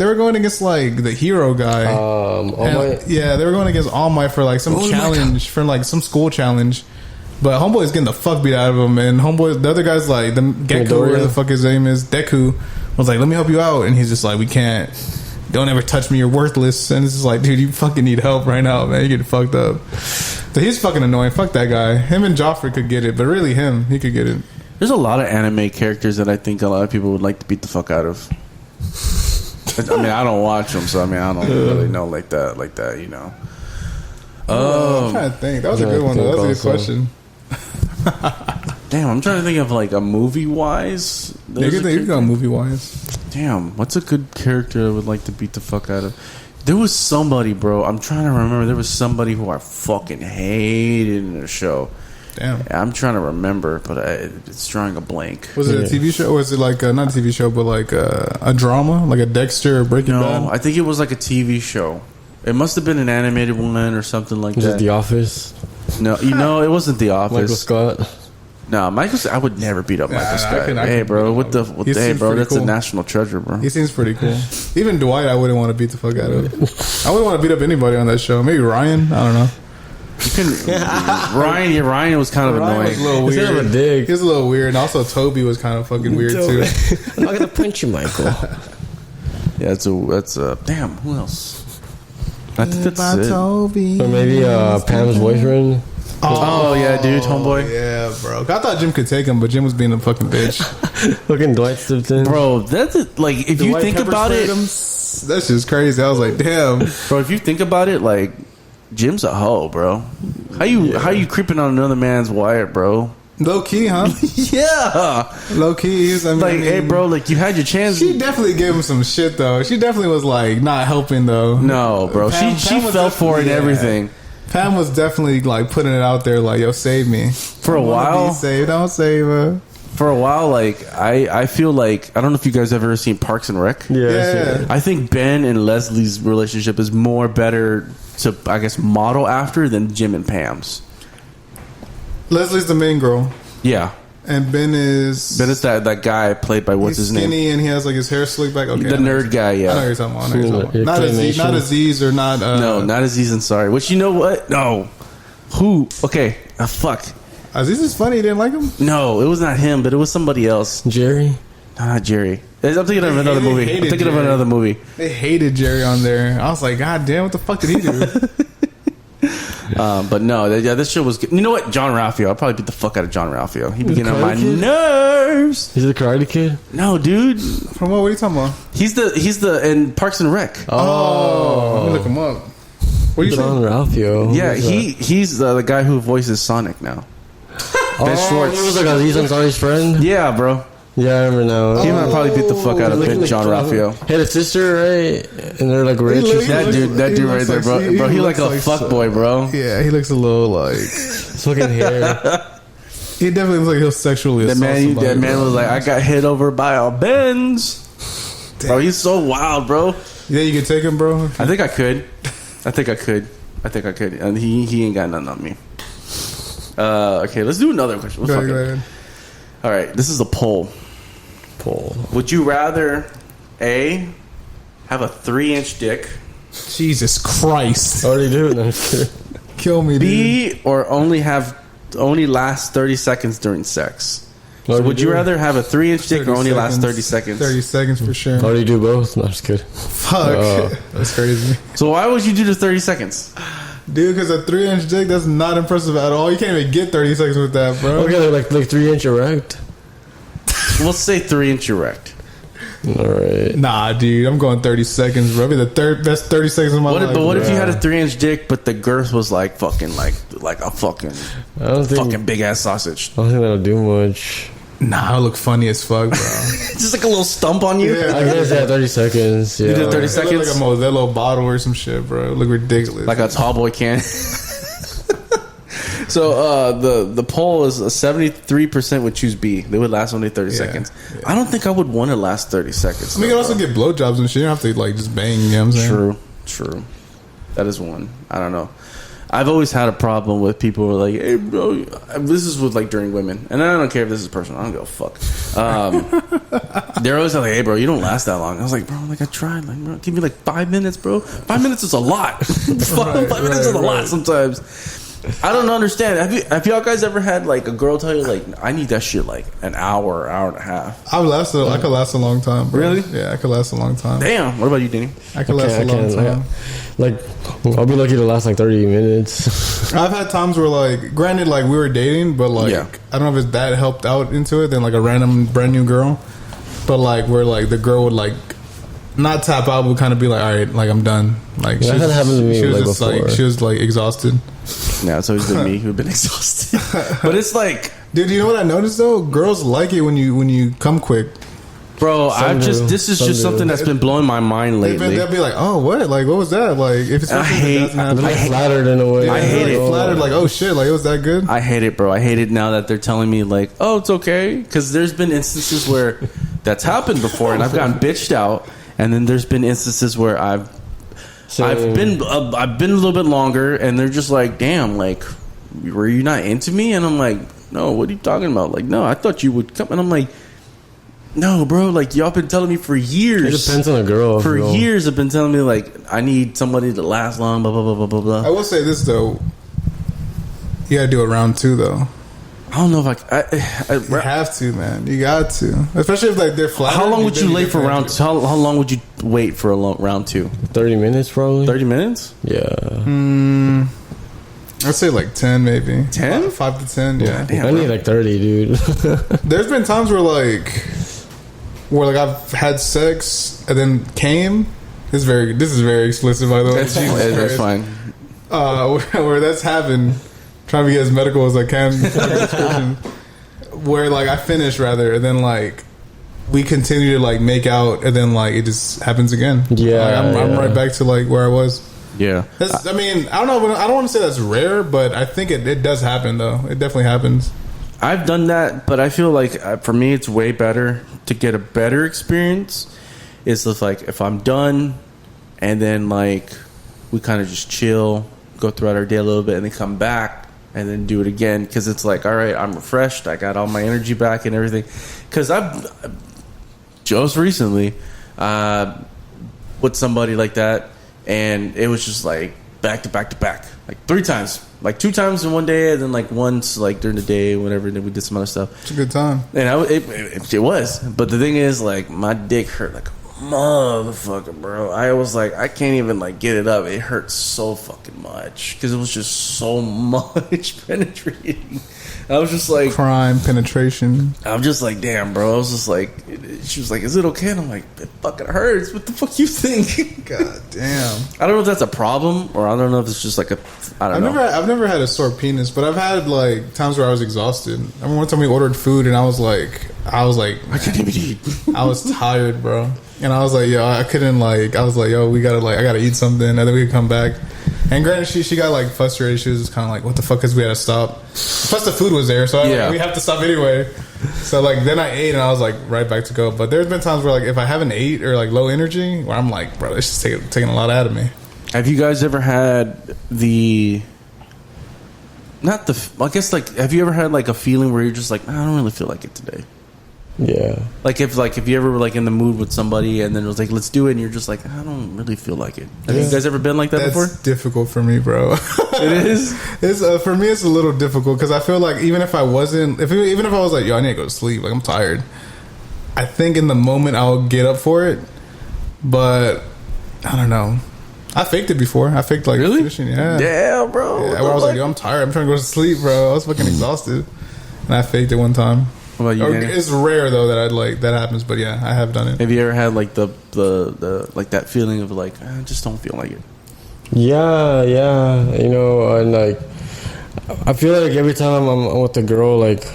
were going against like the hero guy. Yeah, they were going against All Might for like some challenge for like some school challenge. But homeboy's getting the fuck beat out of him, and homeboy, the other guy's like, the Geku, whatever the fuck his name is, Deku, was like, let me help you out, and he's just like, we can't, don't ever touch me, you're worthless, and it's just like, dude, you fucking need help right now, man, you're getting fucked up. So he's fucking annoying, fuck that guy. Him and Joffrey could get it, but really him, he could get it. There's a lot of anime characters that I think a lot of people would like to beat the fuck out of. I mean, I don't watch them, so I mean, I don't really know like that, you know. I'm trying to think. That was a good one, though. That was a good question. Damn, I'm trying to think of like a movie wise. You can go movie wise. Damn, what's a good character I would like to beat the fuck out of? There was somebody, bro. I'm trying to remember. There was somebody who I fucking hated in the show. Damn. I'm trying to remember, but it's drawing a blank. Was it a TV show? Or was it like not a TV show, but like a drama, like a Dexter or Breaking Bad? No, I think it was like a TV show. It must have been an animated one or something like Was that. it The Office? No, it wasn't The Office. Michael Scott? No, I would never beat up Michael Scott. Hey, bro, hey, bro, that's cool. a national treasure, bro. He seems pretty cool. Even Dwight, I wouldn't want to beat the fuck out of. I wouldn't want to beat up anybody on that show. Maybe Ryan. I don't know. You couldn't. Ryan was kind of Ryan annoying. was a little He's weird. kind of a dick. He was a little weird, and also Toby was kind of fucking weird too. I'm not gonna punch you, Michael. Yeah, that's a damn. Who else? I think that's it. Toby. Or maybe Pam's boyfriend. Oh yeah, dude, homeboy. Yeah, bro. I thought Jim could take him, but Jim was being a fucking bitch. Fucking Dwight stepped in. Bro, that's it. Like if you think about it, that's just crazy. I was like, damn, bro. If you think about it, like Jim's a hoe, bro. How you creeping on another man's wife, bro? Low key, huh? Yeah, Low key. hey, bro. Like you had your chance. She definitely gave him some shit though. She definitely was like not helping though. No, bro. Pam she was fell for it and yeah. everything. Pam was definitely like putting it out there, like, "Yo, save me." For a while, be saved. Don't save her. For a while, like I feel like I don't know if you guys ever seen Parks and Rec. Yeah. I think Ben and Leslie's relationship is more better to, I guess, model after than Jim and Pam's. Leslie's the main girl, Yeah, and Ben is that guy played by what's he's his name? skinny and he has like his hair slicked back. Okay, The nerd guy. I know Yeah. you're talking about. I know you're talking about. Your Not claymation. Aziz or not. No, not Aziz Ansari. Which, you know what? No. Who? Okay. Fuck. Aziz is funny. You didn't like him? No, it was not him, but it was somebody else. Jerry? No, not Jerry. I'm thinking of another They movie. I'm hated thinking of Jerry. another movie. They hated Jerry on there. I was like, God damn, what the fuck did he do? But no, this show was good. You know what? John Ralphio. I'll probably beat the fuck out of John Ralphio. He'd be getting on my Karate Kid? nerves. He's the Karate Kid? No, dude. From what are you talking about? He's the in Parks and Rec. Oh, let me look him up. What are you John saying? Ralphio. Yeah, he's the guy who voices Sonic now. Ben Schwartz. He was like Aziz Ansari's friend? Yeah, bro. Yeah, I remember now. He might probably beat the fuck out of Ben John Ralphio. He had a sister, right? And they're like rich. looks- That dude right looks there, like- bro. he Bro, he like looks a like fuck boy, bro. Yeah, he looks a little like His fucking hair. he definitely looks like he'll sexually That assault somebody. man was like, I got hit over by a Benz. Bro, he's so wild, bro. You think you could take him, bro? I think I could. And he ain't got nothing on me. Okay, let's do another question. Go ahead. All right, this is a poll. Would you rather A, have a 3-inch dick, Jesus Christ. Already do it. No, I'm just kidding. Kill me, dude. B, or only last 30 seconds during sex? So Already would you do. rather have a 3-inch dick or only last 30 seconds? 30 seconds for sure. Already do both. No, I'm just kidding. Fuck. That's crazy. So why would you do the 30 seconds? Dude, because a 3-inch dick, that's not impressive at all. You can't even get 30 seconds with that, bro. Okay, like 3-inch erect. We'll say 3-inch erect. Alright. Nah, dude, I'm going 30 seconds, bro. It'll be the best 30 seconds of my life. But what if bro. you had a 3-inch dick, but the girth was like fucking like a fucking I don't think big ass sausage? I don't think that'll do much. Nah, I'll look funny as fuck, bro. Just like a little stump on you. Yeah. I guess 30 seconds. Yeah. You did 30 It look seconds? like a Modelo bottle or some shit, bro. It look ridiculous. Like a tall boy can. So the poll is 73% would choose B. They would last only 30 seconds. yeah. I don't think I would want to last 30 seconds. I mean, you though, can also bro. get blowjobs and shit. You don't have to like just bang. You know what I'm saying? True. That is one. I don't know. I've always had a problem with people who are like, hey, bro, this is with like during women, and I don't care if this is personal. I don't give a fuck. They're always like, hey, bro, you don't last that long. I was like, bro, like I tried, like, bro, give me like 5 minutes, bro. 5 minutes is a lot. 5 minutes is a lot sometimes. I don't understand. Have y'all guys ever had like a girl tell you like, I need that shit like an hour and a half? I could last a long time, bro. Really? Yeah, I could last a long time. Damn. What about you, Danny? I could last a long time. Like, I'll be lucky to last like 30 minutes. I've had times where, like, granted, like, we were dating, but, like, Yeah. I don't know if his dad helped out into it than, like, a random brand new girl. But, like, where, like, the girl would, like, not tap out, but kind of be like, all right, like, I'm done. Like, Yeah, that happened to me, she was like, just, before. like, she was, like, exhausted. Yeah, it's always been me who've been exhausted. But it's like, Dude, you know what I noticed, though? Girls like it when you come quick. Bro, this is just something that's been blowing my mind lately. They'll be like, "Oh, what? Like, what was that? Like, if it's flattered in a way. I hate it. Flattered, like, oh shit, like, it was that good. I hate it, bro. I hate it now that they're telling me like, "Oh, it's okay," because there's been instances where that's happened before, and I've gotten bitched out, and then there's been instances where I've been a little bit longer, and they're just like, "Damn, like, were you not into me?" And I'm like, "No, what are you talking about?" Like, "No, I thought you would come," and I'm like. No, bro, like, y'all been telling me for years. It depends on the girl. For years, have been telling me, like, I need somebody to last long, blah, blah, blah, blah, blah, blah. I will say this, though. You gotta do it round 2, though. I don't know if you have to, man. You got to. Especially if, like, they're flat. How long would you wait for round 2? How long would you wait for round 2? 30 minutes, probably. 30 minutes? Yeah. I'd say, like, 10, maybe. 10? 5 to 10, yeah. Damn, I need, like, 30, dude. There's been times where I've had sex and then came. This is very explicit, by the way. That's fine. Where that's happened, trying to get as medical as I can. Where like I finish rather, and then like we continue to like make out, and then like it just happens again. Yeah, like, I'm right back to like where I was. Yeah, I mean, I don't know. I don't want to say that's rare, but I think it does happen though. It definitely happens. I've done that, but I feel like for me, it's way better to get a better experience. It's just like if I'm done, and then like we kind of just chill, go throughout our day a little bit, and then come back and then do it again because it's like, all right, I'm refreshed, I got all my energy back and everything. Because I've just recently with somebody like that, and it was just like back to back to back, like 3 times. Like 2 times in one day, and then like once like during the day, whatever. And then we did some other stuff. It's a good time. And it was. But the thing is, like my dick hurt like a motherfucker, bro. I was like, I can't even like get it up. It hurt so fucking much because it was just so much penetrating. I was just like crime penetration. I'm just like, damn, bro. I was just like, she was like, is it okay? And I'm like, it fucking hurts. What the fuck you think? God damn. I don't know if that's a problem or I don't know if it's just like I've never had a sore penis, but I've had like times where I was exhausted. I remember one time we ordered food and I was like, I can't even eat. I was tired, bro. And I was like, yo, I couldn't like. I was like, yo, we gotta like, I gotta eat something, and then we could come back. And granted, she got like frustrated. She was just kind of like, what the fuck? Because we had to stop. Plus the food was there, so we have to stop anyway. So like then I ate and I was like right back to go. But there's been times where like if I haven't ate or like low energy, where I'm like, bro, it's just taking a lot out of me. Have you guys ever had have you ever had like a feeling where you're just like, I don't really feel like it today? Yeah. Like if you ever were like in the mood with somebody and then it was like, let's do it, and you're just like, I don't really feel like it. Have you guys ever been like that before? That's difficult for me, bro. It is? It's for me it's a little difficult because I feel like even if I was like, yo, I need to go to sleep, like I'm tired, I think in the moment I'll get up for it, but I don't know. I faked it before. I faked like finishing. Yeah, bro. Yeah, where I was like, yo, I'm tired, I'm trying to go to sleep, bro. I was fucking exhausted, and I faked it one time. What about you, Danny? It's rare though that happens, but yeah, I have done it. Have you ever had like the like that feeling of like, I just don't feel like it? Yeah, you know, and like I feel like every time I'm with a girl, like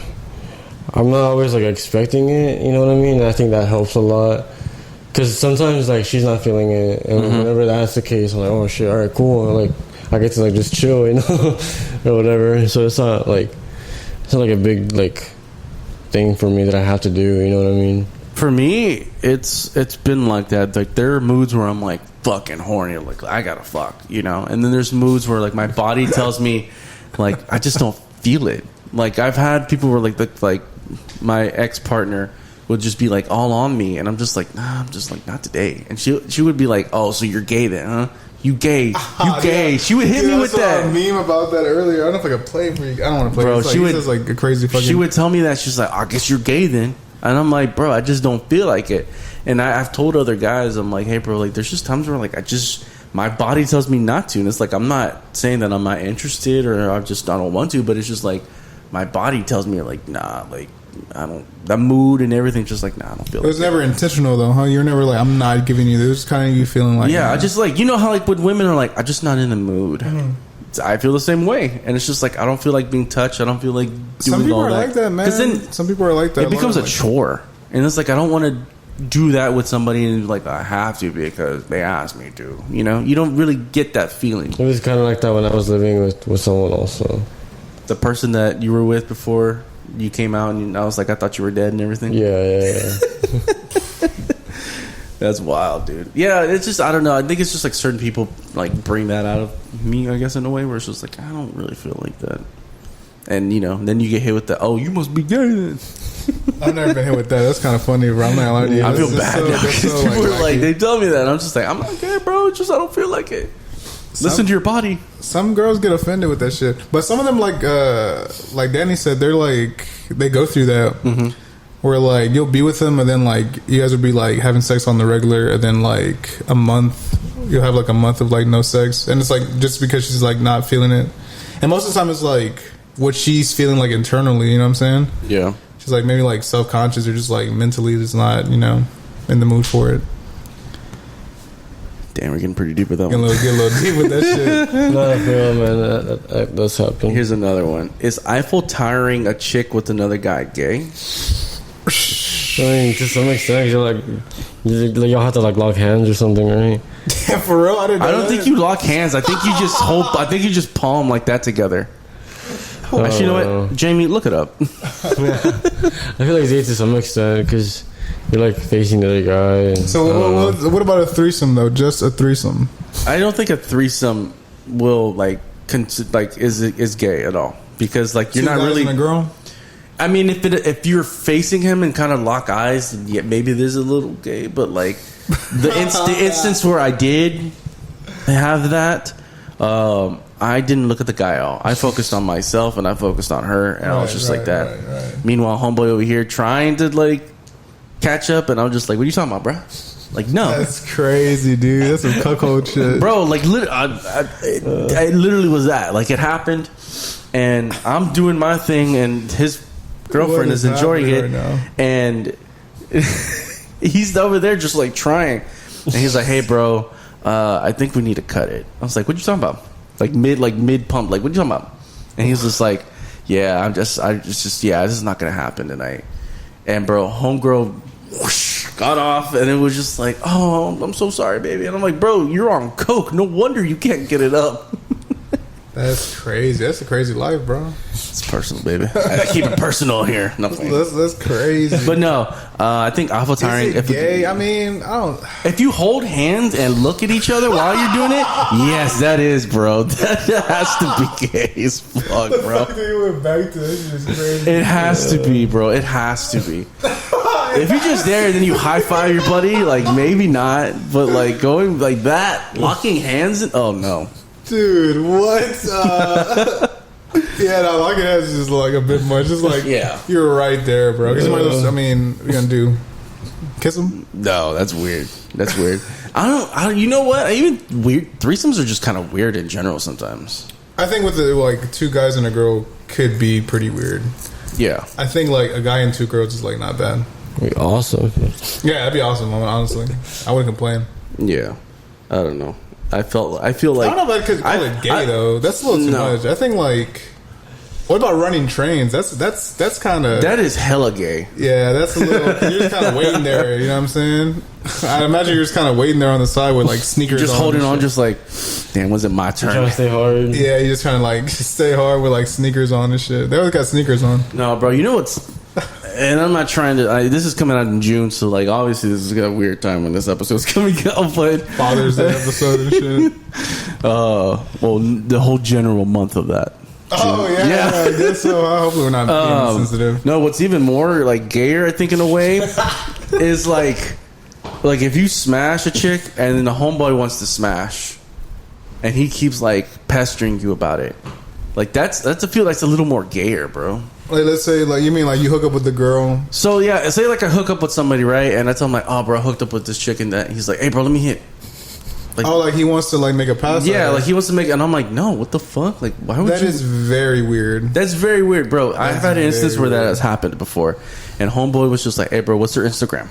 I'm not always like expecting it, you know what I mean? And I think that helps a lot because sometimes like she's not feeling it, and whenever that's the case, I'm like, oh shit, all right, cool, and, like I get to like just chill, you know, or whatever. So it's not like a big like thing for me that I have to do, you know what I mean? For me, it's been like that. Like there are moods where I'm like fucking horny, like I gotta fuck, you know. And then there's moods where like my body tells me, like I just don't feel it. Like I've had people where like my ex partner would just be like all on me, and I'm just like, nah, I'm just like not today. And she would be like, oh, so you're gay then, huh? You gay. Yeah. She would hit me with that. I saw a meme about that earlier. I don't know if I could play for you. I don't want to play. Bro, it's like, like a crazy fucking. She would tell me that. She's like, I guess you're gay then. And I'm like, bro, I just don't feel like it. And I've told other guys, I'm like, hey, bro, like there's just times where like my body tells me not to. And it's like, I'm not saying that I'm not interested or I don't want to, but it's just like my body tells me like, nah, like I don't. The mood and everything, just like, nah, I don't feel. It was never intentional though, huh? You're never like, I'm not giving you this. Kind of you feeling like, I just like, you know how like with women are like, I'm just not in the mood. Mm-hmm. I feel the same way, and it's just like I don't feel like being touched. I don't feel like doing all that. Some people are like that, man. Because then some people are like that. It becomes a chore, and it's like I don't want to do that with somebody and like I have to because they asked me to. You know, you don't really get that feeling. It was kind of like that when I was living with someone also. The person that you were with before you came out, and I was like, I thought you were dead and everything. Yeah. That's wild, dude. Yeah, it's just, I don't know. I think it's just like certain people like bring that out of me, I guess, in a way where it's just like, I don't really feel like that. And, you know, then you get hit with the, oh, you must be gay then. I've never been hit with that. That's kind of funny, bro. I'm not lying to you. I feel bad now. People are like, they tell me that. I'm just like, I'm not gay, bro. It's just, I don't feel like it. Listen to your body. Some girls get offended with that shit. But some of them, like Danny said, they're like, they go through that. Mm-hmm. Where like you'll be with them and then like you guys will be like having sex on the regular and then like a month you'll have like a month of like no sex and it's like just because she's like not feeling it, and most of the time it's like what she's feeling like internally, you know what I'm saying? Yeah, she's like maybe like self-conscious or just like mentally just not, you know, in the mood for it. Damn, we're getting pretty deep with that one. Get a little deep with that shit. No, man, that does happen. Here's another one. Is Eiffel tiring a chick with another guy gay? I mean, to some extent, y'all have to like lock hands or something, right? Yeah, for real. I don't think you lock hands. I think you just hold. I think you just palm like that together. Actually, you know what, Jamie, look it up. I feel like it's to some extent because you're like facing the other guy. And, so what about a threesome though? Just a threesome? I don't think a threesome will like is gay at all because like you're Two not guys really and a girl. I mean, if you're facing him and kind of lock eyes, then yeah, maybe there's a little gay. But like the instance where I did have that, I didn't look at the guy at all. I focused on myself and I focused on her, and I was just like that. Right. Meanwhile, homeboy over here trying to like catch up, and I'm just like, "What are you talking about, bro?" Like, no, that's crazy, dude. That's some cuckold shit, bro. Like, it literally was that. Like, it happened, and I'm doing my thing, and his girlfriend is enjoying it, right, and he's over there just like trying, and he's like, "Hey, bro, I think we need to cut it." I was like, "What you talking about?" Like mid pump, like, "What you talking about?" And he's just like, "Yeah, this is not gonna happen tonight." And bro, homegirl whoosh, got off, and it was just like, "Oh, I'm so sorry, baby." And I'm like, "Bro, you're on coke. No wonder you can't get it up." That's crazy. That's a crazy life, bro. It's personal, baby. I keep it personal here. Nothing. That's crazy. But no, I think Eiffel tiring. Is it gay? I mean, I don't. If you hold hands and look at each other while you're doing it, yes, that is, bro. That has to be gay as fuck, bro. You went back to this is crazy. It has to be, bro. It has to be. If you're just there and then you high five your buddy, like maybe not, but like going like that, locking hands. Oh no. Dude, what? Yeah, no, locking hands is just like a bit much. It's like, yeah, you're right there, bro. I mean, we're gonna do kiss him? No, that's weird. That's weird. I don't. You know what? Even weird threesomes are just kind of weird in general sometimes. I think with like two guys and a girl could be pretty weird. Yeah, I think like a guy and two girls is like not bad. Be awesome. Yeah, that'd be awesome. Honestly, I wouldn't complain. Yeah, I don't know. I feel like I don't know if I could call it gay though. That's a little too much. I think like, what about running trains? That's kind of, that is hella gay. Yeah, that's a little. You're just kind of waiting there. You know what I'm saying? I imagine you're just kind of waiting there on the side with like sneakers, just holding on, just like, damn, was it my turn? Trying to stay hard. Yeah, you're just trying to like stay hard with like sneakers on and shit. They always got sneakers on. No, bro. You know what's. And I'm not trying to. This is coming out in June, so like obviously this is a weird time when this episode's coming out. But Father's Day episode and shit. Well, the whole general month of that. Oh yeah, I guess so. Hopefully we're not being sensitive. No, what's even more like gayer, I think, in a way, is like if you smash a chick and then the homeboy wants to smash, and he keeps like pestering you about it. Like that's a feel that's a little more gayer, bro. Like, let's say, like, you mean like you hook up with the girl? So yeah, say like I hook up with somebody, right? And I tell him like, "Oh, bro, I hooked up with this chick," and that he's like, "Hey, bro, let me hit." Like, oh, like he wants to like make a pass. Yeah, like he wants to make, and I'm like, "No, what the fuck? Like, why would you?" That is very weird. That's very weird, bro. I've had an instance where that has happened before, and homeboy was just like, "Hey, bro, what's her Instagram?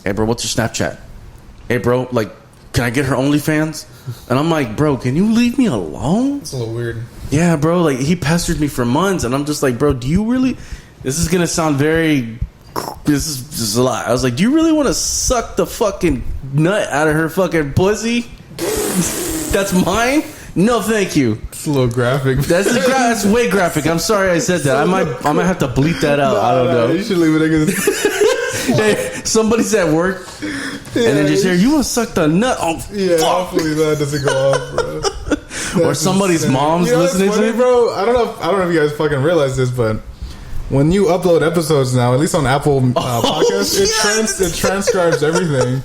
Hey, bro, what's her Snapchat? Hey, bro, like, can I get her OnlyFans?" And I'm like, "Bro, can you leave me alone?" It's a little weird. Yeah, bro. Like he pestered me for months, and I'm just like, "Bro, do you really?" This is gonna sound very this is a lot. I was like, do you really want to suck the fucking nut out of her fucking pussy? That's mine? No, thank you. It's a little graphic. That's way graphic. I'm sorry I said that. I might have to bleep that out. I don't know. You should leave it. Hey, somebody's at work and then just hear, you want to suck the nut? Oh, yeah, fuck. hopefully that doesn't go off, bro. Or somebody's mom's listening to it, bro. I don't know if you guys fucking realize this, but when you upload episodes now, at least on Apple Podcasts, it transcribes everything.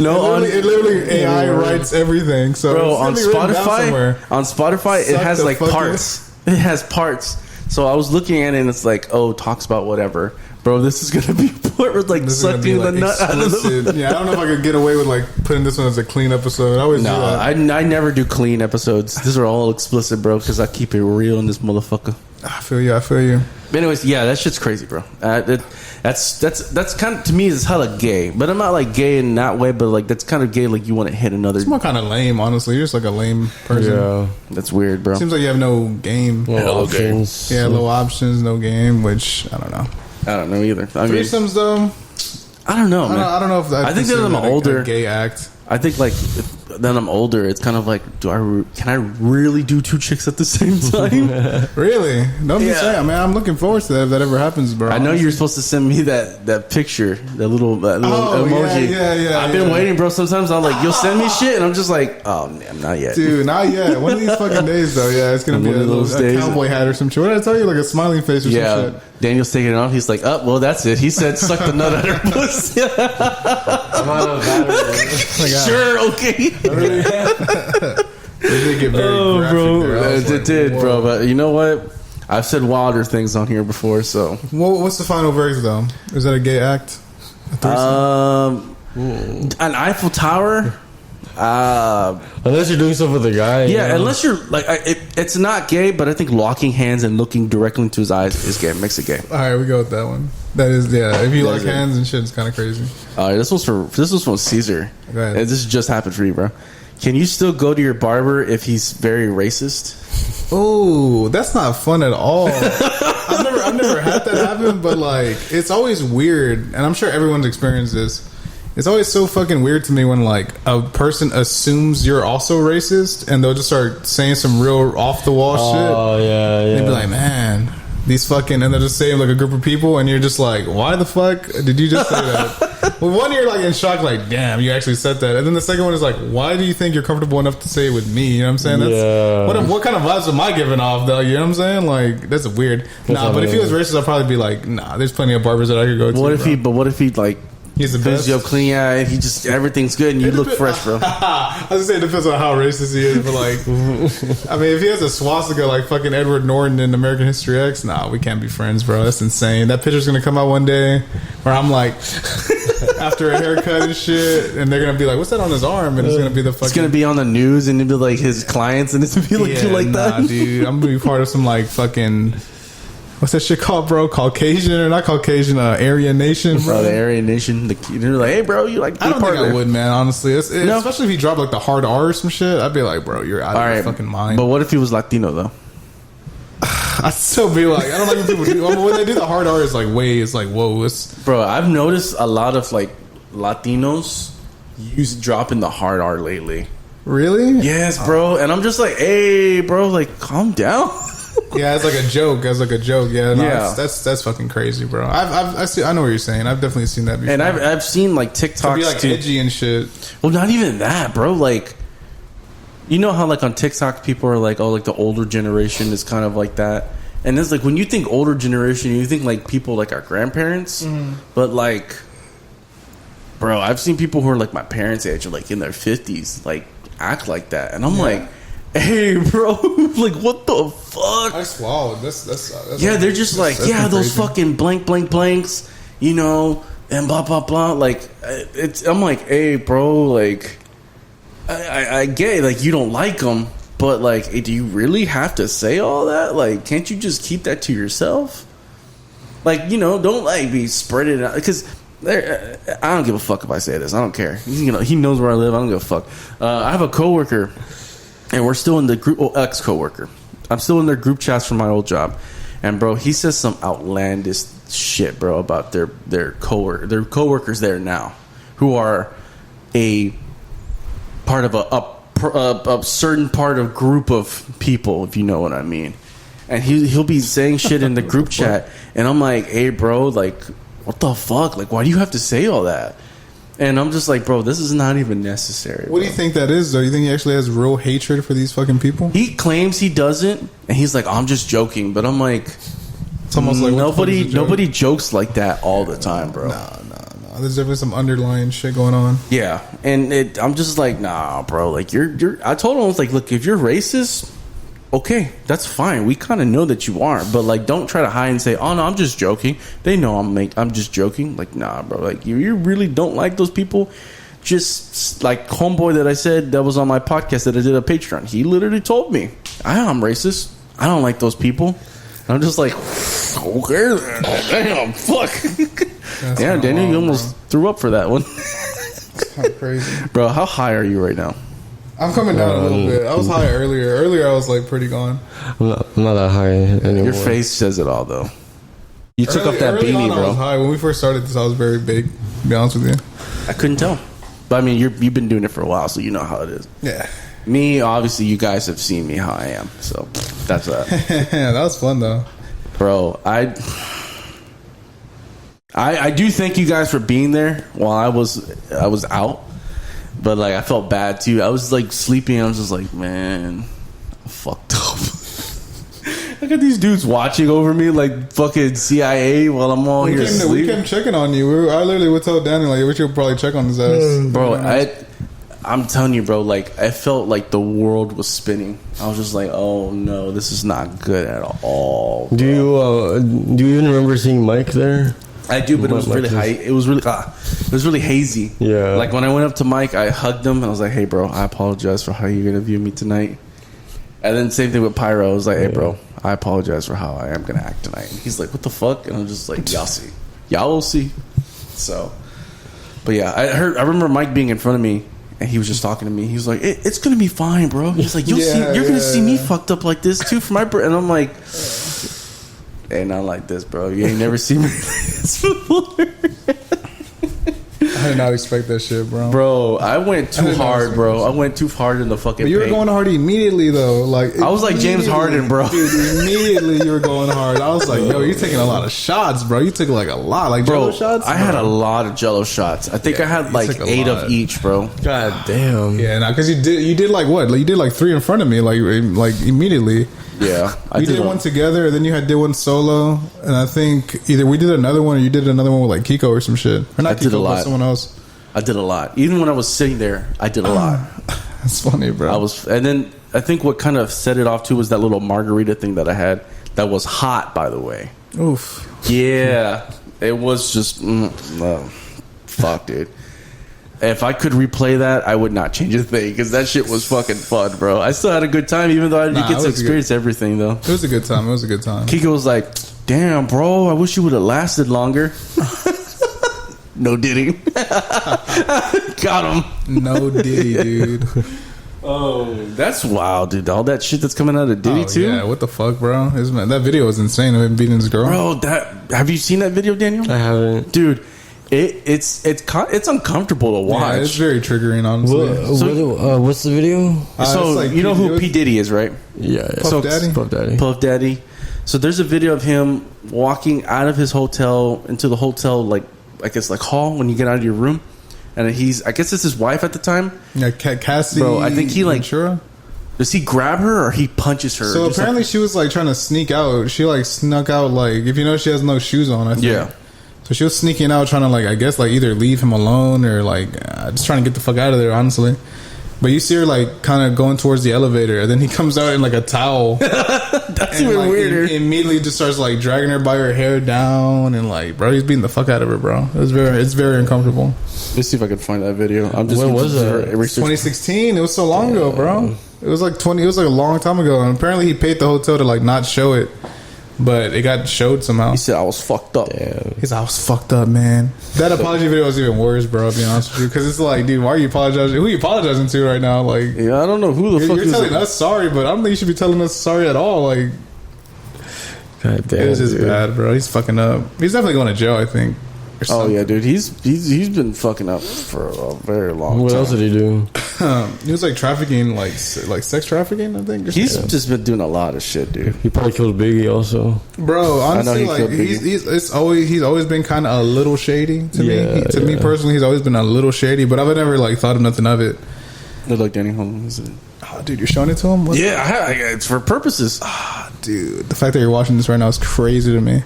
No, it literally AI writes everything. So, bro, on Spotify, it has like parts. It has parts. So I was looking at it, and it's like, oh, talks about whatever. Bro, this is gonna be part with like sucking the nut out of the. Yeah, I don't know if I could get away with like putting this one as a clean episode. I always do that. I never do clean episodes. These are all explicit, bro, because I keep it real in this motherfucker. I feel you. But anyways, yeah, that shit's crazy, bro. That's kind of, to me, it's hella gay. But I'm not like gay in that way. But like that's kind of gay. Like you want to hit another. It's more kind of lame, honestly. You're just like a lame person. Yeah, that's weird, bro. Seems like you have no game. No options. Yeah, low options, no game. Which I don't know. I don't know either. Threesomes though. I don't know, man. I don't know if that. I think that I'm older. A gay act. I think like then I'm older. It's kind of like, can I really do two chicks at the same time? Really? Don't be saying. I mean, I'm looking forward to that if that ever happens, bro. I know you're supposed to send me that picture, that little emoji. Yeah. I've been waiting, bro. Sometimes I'm like, you'll send me shit, and I'm just like, oh man, not yet, dude, not yet. One of these fucking days, though. Yeah, it's gonna be a cowboy hat or some shit. What did I tell you? Like a smiling face or some shit. Daniel's taking it off. He's like, oh, well, that's it. He said, suck the nut out of her pussy. I'm out of battery. Sure, okay. They did get very graphic bro. there. It did, bro. But you know what? I've said wilder things on here before, so. What's the final verdict, though? Is that a gay act? An Eiffel Tower? Unless you're doing stuff with a guy. Yeah, unless you're like, it's not gay, but I think locking hands and looking directly into his eyes is gay. Makes it gay. All right, we go with that one. That is, yeah. If you lock hands and shit, it's kind of crazy. This was from Caesar. Go ahead. And this just happened for you, bro. Can you still go to your barber if he's very racist? Oh, that's not fun at all. I've never had that happen, but like, it's always weird, and I'm sure everyone's experienced this. It's always so fucking weird to me when like a person assumes you're also racist, and they'll just start saying some real off the wall shit. Oh yeah. They'd be like, man, these fucking, and they're just saying like a group of people, and you're just like, why the fuck did you just say that? Well, one, you're like in shock, like, damn, you actually said that, and then the second one is like, why do you think you're comfortable enough to say it with me? You know what I'm saying? That's what kind of vibes am I giving off, though? You know what I'm saying? Like, that's weird. But if he was racist, I'd probably be like, nah, there's plenty of barbers that I could go to. What if he like, he's the best. You up clean, yeah, and he just, everything's good, and you look fresh, bro. I was gonna say it depends on how racist he is, but like, I mean, if he has a swastika like fucking Edward Norton in American History X, nah, we can't be friends, bro. That's insane. That picture's gonna come out one day where I'm like, after a haircut and shit, and they're gonna be like, what's that on his arm? And it's gonna be the fucking. It's gonna be on the news, and it'll be like his clients, and it's gonna be like, you like that, dude. I'm gonna be part of some like fucking. What's that shit called, bro? Caucasian or not Caucasian? Aryan Nation, bro. The Aryan Nation. They're like, hey, bro, you like? I don't think I would, man. Honestly, especially if you drop like the hard R or some shit, I'd be like, bro, you're out of your fucking mind. But what if he was Latino though? I'd still be like, I don't like when people do. When they do the hard R, it's like whoa, bro. I've noticed a lot of like Latinos dropping the hard R lately. Really? Yes, bro. And I'm just like, hey, bro, like, calm down. Yeah, it's like a joke. Yeah, no, that's fucking crazy, bro. I know what you're saying. I've definitely seen that before. And I've seen like TikToks to be like edgy and shit. Well, not even that, bro. Like, you know how like on TikTok people are like, oh, like the older generation is kind of like that. And it's like when you think older generation, you think like people like our grandparents. But like, bro, I've seen people who are like my parents' age, or like in their 50s, like act like that, and I'm like, hey, bro, like, what the fuck? I swallowed. That's yeah, they're just like, yeah, those fucking blanks, you know, and blah blah blah. Like, I'm like, hey, bro, like, I get it, like you don't like them, but like, hey, do you really have to say all that? Like, can't you just keep that to yourself? Like, you know, don't like be spreading it out, because I don't give a fuck if I say this. I don't care. You know, he knows where I live. I don't give a fuck. I have a coworker, and we're still in the group. Ex-coworker. I'm still in their group chats from my old job, and bro, he says some outlandish shit, bro, about their coworkers there now, who are a part of a certain part of group of people, if you know what I mean. And he'll be saying shit in the group chat, and I'm like, hey, bro, like, what the fuck? Like, why do you have to say all that? And I'm just like, bro, this is not even necessary. What do you think that is, though? You think he actually has real hatred for these fucking people? He claims he doesn't, and he's like, I'm just joking. But I'm like, it's almost like nobody jokes like that all the time, bro. No. There's definitely some underlying shit going on. Yeah, and I'm just like, nah, bro. Like, you're. I told him, I was like, look, if you're racist, okay, that's fine. We kind of know that you are, but like, don't try to hide and say, "Oh no, I'm just joking." They know I'm just joking. Like, nah, bro. Like, you really don't like those people. Just like homeboy that I said that was on my podcast that I did a Patreon. He literally told me, I'm racist. I don't like those people. And I'm just like, okay, damn, fuck. Yeah, Daniel, you almost threw up for that one. It's kind of crazy, bro. How high are you right now? I'm coming down a little bit. I was high earlier. Earlier, I was like pretty gone. I'm not that high anymore. Your face says it all, though. You took off that beanie, bro. I was high. When we first started this, I was very big, to be honest with you. I couldn't tell. But I mean, you've been doing it for a while, so you know how it is. Yeah. Me, obviously, you guys have seen me how I am, so that's that. Yeah, that was fun, though. Bro, I do thank you guys for being there while I was out. But like, I felt bad too. I was like sleeping. I was just like, man, I'm fucked up. I got these dudes watching over me like fucking CIA while I'm all here sleeping. We kept checking on you. I literally would tell Daniel, like, we should probably check on his ass. Bro, I'm telling you, bro, like, I felt like the world was spinning. I was just like, oh no, this is not good at all, bro. Do you even remember seeing Mike there? I do, but it was really high. It was really hazy. Yeah. Like, when I went up to Mike, I hugged him and I was like, hey, bro, I apologize for how you're gonna view me tonight. And then same thing with Pyro. I was like, hey, bro, I apologize for how I am gonna act tonight. And he's like, what the fuck? And I'm just like, y'all see, y'all will see. So, but yeah, I remember Mike being in front of me. And he was just talking to me. He was like, it's going to be fine, bro. He's like, you're going to see me fucked up like this, too, for my birthday. And I'm like, hey, not like this, bro. You ain't never seen me like this before. I did not expect that shit, bro. Bro, I went too hard, bro. I went too hard in the fucking But you were going hard immediately, though. Like, I was like James Harden, bro. Dude, immediately you were going hard. I was like, yo, you're taking a lot of shots, bro. You took like a lot. Like, bro, Jello shots? I had a lot of Jello shots. I think I had like 8 of each, bro. God damn. Yeah, nah, because you did like what? Like, you did like 3 in front of me, like immediately. Yeah, you did one together, and then you did one solo, and I think either we did another one or you did another one with like Kiko or some shit, or not Kiko, but someone else. I did a lot. Even when I was sitting there, I did a lot. That's funny, bro. And then I think what kind of set it off too was that little margarita thing that I had that was hot, by the way. Oof. Yeah, it was just fuck, dude. If I could replay that, I would not change a thing because that shit was fucking fun, bro. I still had a good time, even though I didn't get to experience everything, though. It was a good time. Kiko was like, "Damn, bro, I wish you would have lasted longer." No Diddy. Got him. No Diddy, dude. Oh, that's wild, dude. All that shit that's coming out of Diddy, too? Yeah, what the fuck, bro? That video was insane of him beating his girl. Bro, have you seen that video, Daniel? I haven't. Dude, it's uncomfortable to watch. Yeah, it's very triggering, honestly. What's the video? So, like, you know who P. Diddy is, right? Yeah. Puff Daddy? Puff Daddy. So there's a video of him walking out of his hotel into the hotel, like, I guess, like, hall when you get out of your room. And I guess it's his wife at the time. Yeah, Cassie. Bro, I think he, like, Ventura? Does he grab her or he punches her? So apparently she was, like, trying to sneak out. She, like, snuck out, like, if you know, she has no shoes on, I think. Yeah. So she was sneaking out, trying to, like, I guess, like, either leave him alone or, like, just trying to get the fuck out of there, honestly. But you see her, like, kind of going towards the elevator, and then he comes out in, like, a towel. That's even weirder. Immediately just starts, like, dragging her by her hair down, and, like, bro, he's beating the fuck out of her, bro. It's very uncomfortable. Let's see if I can find that video. When was that? 2016. It was so long ago, bro. It was like a long time ago, and apparently he paid the hotel to, like, not show it. But it got showed somehow. He said I was fucked up. Damn. He said I was fucked up, man. That apology video was even worse, bro. I'll be honest with you, because it's like, dude, why are you apologizing? Who are you apologizing to right now? Like, yeah, I don't know who the fuck you're telling us sorry, but I don't think you should be telling us sorry at all. Like, God damn, it was just dude. bad, bro. He's fucking up. He's definitely going to jail, I think. Oh yeah, dude. He's been fucking up for a very long time. What else did he do? He was like trafficking, like sex trafficking, I think. He's just been doing a lot of shit, dude. He probably killed Biggie also. Bro, honestly, like he's always been kind of a little shady to me. To me personally, he's always been a little shady, but I've never like thought of nothing of it. Look like Danny Holmes. Oh, dude, you're showing it to him? It's for purposes. Dude, the fact that you're watching this right now is crazy to me.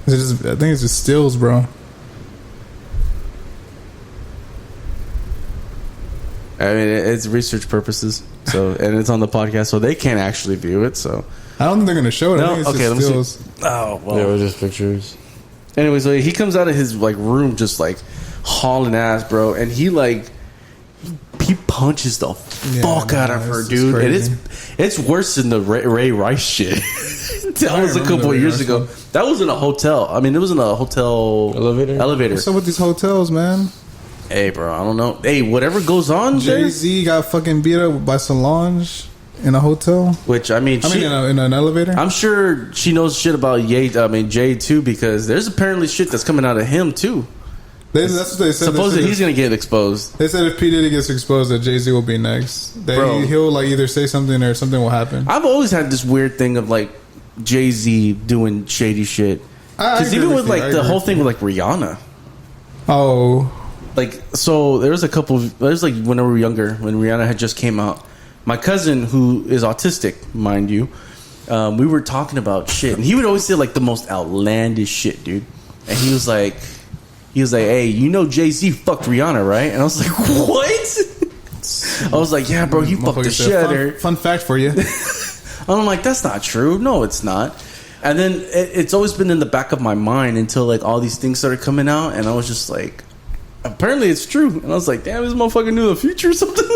I think it's just stills, bro. I mean, it's research purposes, so and it's on the podcast, so they can't actually view it. So I don't think they're gonna show it. No? I think it's Okay, just let me stills. see. Oh, well. Yeah, it was just pictures. Anyway, so he comes out of his like room just like hauling ass, bro, and he punches the fuck out of her, dude. And it's worse than the Ray Rice shit. That was a couple of years ago. That was in a hotel. I mean, it was in a hotel elevator. What's up with these hotels, man? Hey, bro, I don't know. Hey, whatever goes on, Jay-Z got fucking beat up by Solange in a hotel. Which in an elevator. I'm sure she knows shit about Jay too, because there's apparently shit that's coming out of him too. That's what they said. Supposedly he's gonna get exposed. They said if P Diddy gets exposed, that Jay-Z will be next. That he'll like either say something or something will happen. I've always had this weird thing of like Jay-Z doing shady shit, because even with like the whole thing with like Rihanna. Like, so there's like when we were younger, when Rihanna had just came out, my cousin, who is autistic, mind you, we were talking about shit, and he would always say like the most outlandish shit, dude. And he was like, hey, you know Jay-Z fucked Rihanna, right? And I was like, what? I was like, yeah, bro, he fucked the shit out of her. Fun fact for you. I'm like, that's not true. No, it's not. And then it's always been in the back of my mind until like all these things started coming out, and I was just like, apparently it's true. And I was like, damn, this motherfucker knew the future or something.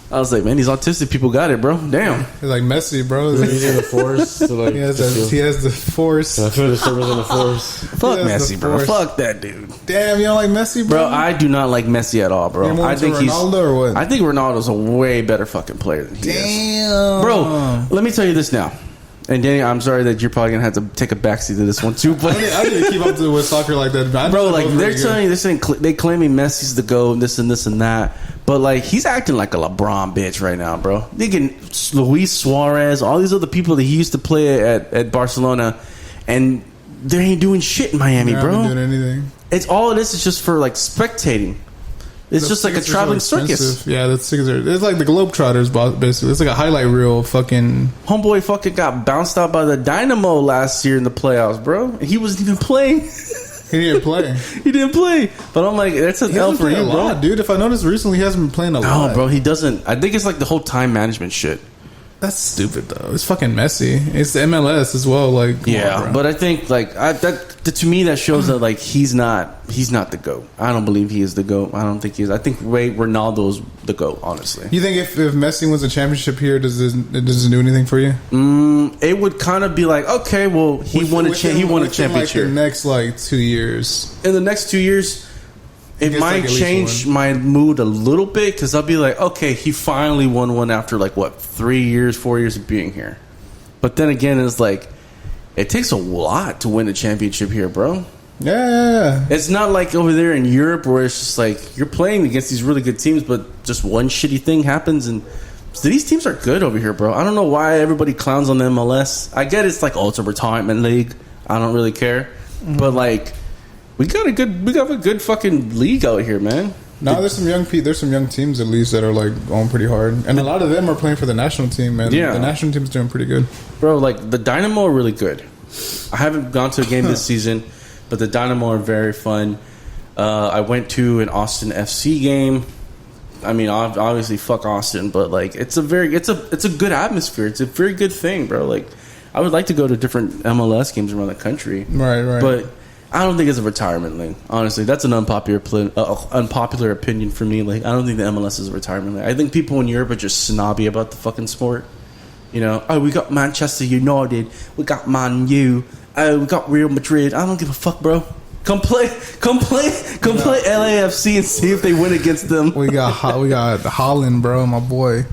I was like, man, these autistic people got it, bro. Damn. He's like Messi, bro. He's in the force. So like, he has the force. I feel the servers in the force. Fuck Messi, bro. Fuck that dude. Damn, you don't like Messi, bro? Bro, I do not like Messi at all, bro. I think Ronaldo or what? I think Ronaldo's a way better fucking player than he is. Bro, let me tell you this now. And Danny, I'm sorry that you're probably gonna have to take a backseat to this one too. But I didn't keep up with soccer like that, bro. Like they're telling you this, they claiming Messi's the GOAT, this and this and that. But like he's acting like a LeBron bitch right now, bro. They getting Luis Suarez, all these other people that he used to play at Barcelona, and they ain't doing shit in Miami, bro. Not doing anything. It's all it is. It's just for like spectating. It's just like a traveling circus. Yeah, the tickets are. It's like the Globetrotters, basically. It's like a highlight reel. Fucking homeboy, fucking got bounced out by the Dynamo last year in the playoffs, bro. He wasn't even playing. He didn't play. He didn't play. But I'm like, that's an L for you, bro. Dude, if I noticed recently, he hasn't been playing a lot. No, bro, he doesn't. I think it's like the whole time management shit. That's stupid, though. It's fucking messy. It's the MLS as well. Like, yeah, but I think like to me that shows that like he's not the GOAT. I don't believe he is the GOAT. I don't think he is. I think Ronaldo's the GOAT. Honestly, you think if Messi wins a championship here, does it do anything for you? It would kind of be like, okay, well, he won a championship. Like the next like 2 years. In the next 2 years. It might change my mood a little bit, because I'll be like, okay, he finally won one after like what 4 years of being here. But then again, it's like it takes a lot to win a championship here, bro. Yeah. It's not like over there in Europe where it's just like you're playing against these really good teams, but just one shitty thing happens, and so these teams are good over here, bro. I don't know why everybody clowns on the MLS. I get it's like, oh, it's a retirement league. I don't really care, but like. We got a good fucking league out here, man. No, there's some young teams at least that are like going pretty hard, and a lot of them are playing for the national team, man. Yeah, the national team's doing pretty good, bro. Like the Dynamo are really good. I haven't gone to a game this season, but the Dynamo are very fun. I went to an Austin FC game. I mean, obviously, fuck Austin, but like it's a good atmosphere. It's a very good thing, bro. Like I would like to go to different MLS games around the country, right, but. I don't think it's a retirement league. Honestly, that's an unpopular opinion for me. Like, I don't think the MLS is a retirement league. I think people in Europe are just snobby about the fucking sport. You know, oh, we got Manchester United, we got Man U, oh, we got Real Madrid. I don't give a fuck, bro. Come play LAFC and see if they win against them. We got Holland, bro, my boy.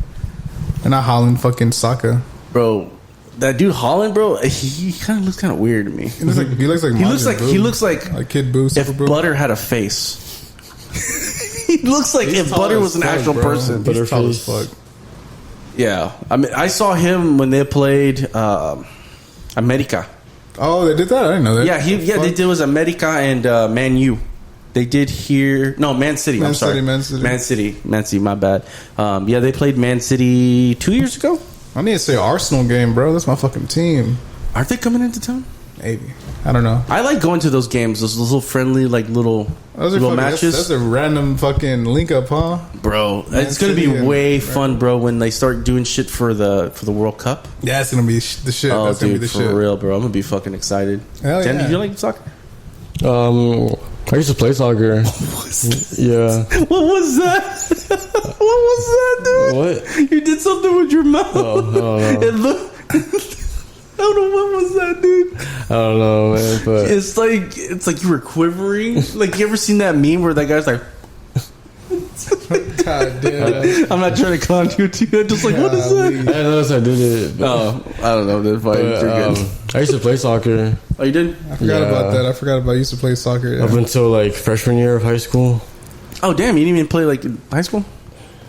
And not Holland, fucking Saka. Bro, that dude Holland, bro, he kind of looks kind of weird to me. He looks like Kid Boo. If Butter had a face. He looks like if Butter was an actual person. He's tall as fuck. Yeah, I mean, I saw him when they played America. Oh, they did that? I didn't know that. Yeah, they did was America and Man U. They did here. No, Man City. Man City. My bad. Yeah, they played Man City 2 years ago. I need to say Arsenal game, bro. That's my fucking team. Aren't they coming into town? Maybe. I don't know. I like going to those games. Those little friendly, like little matches. That's a random fucking link up, huh? Bro, it's gonna be way fun, bro. When they start doing shit for the World Cup. Yeah, it's gonna be the shit. Oh, that's dude, gonna be the for shit. real, bro. I'm gonna be fucking excited. Hell yeah. Dan, do you like soccer? I used to play soccer. Yeah. What was that? What was that, dude? What? You did something with your mouth. Oh, It looked. I don't know what was that, dude. I don't know, man. But It's like you were quivering. Like, you ever seen that meme where that guy's like, God damn. I'm not trying to con you too. I'm just like, what is that? I didn't notice I did it. Oh, I don't know. That's fine. You're good. I used to play soccer Oh, you did? I forgot about that. I forgot about I used to play soccer. Yeah. up until like freshman year of high school. Oh, damn. You didn't even play like in high school?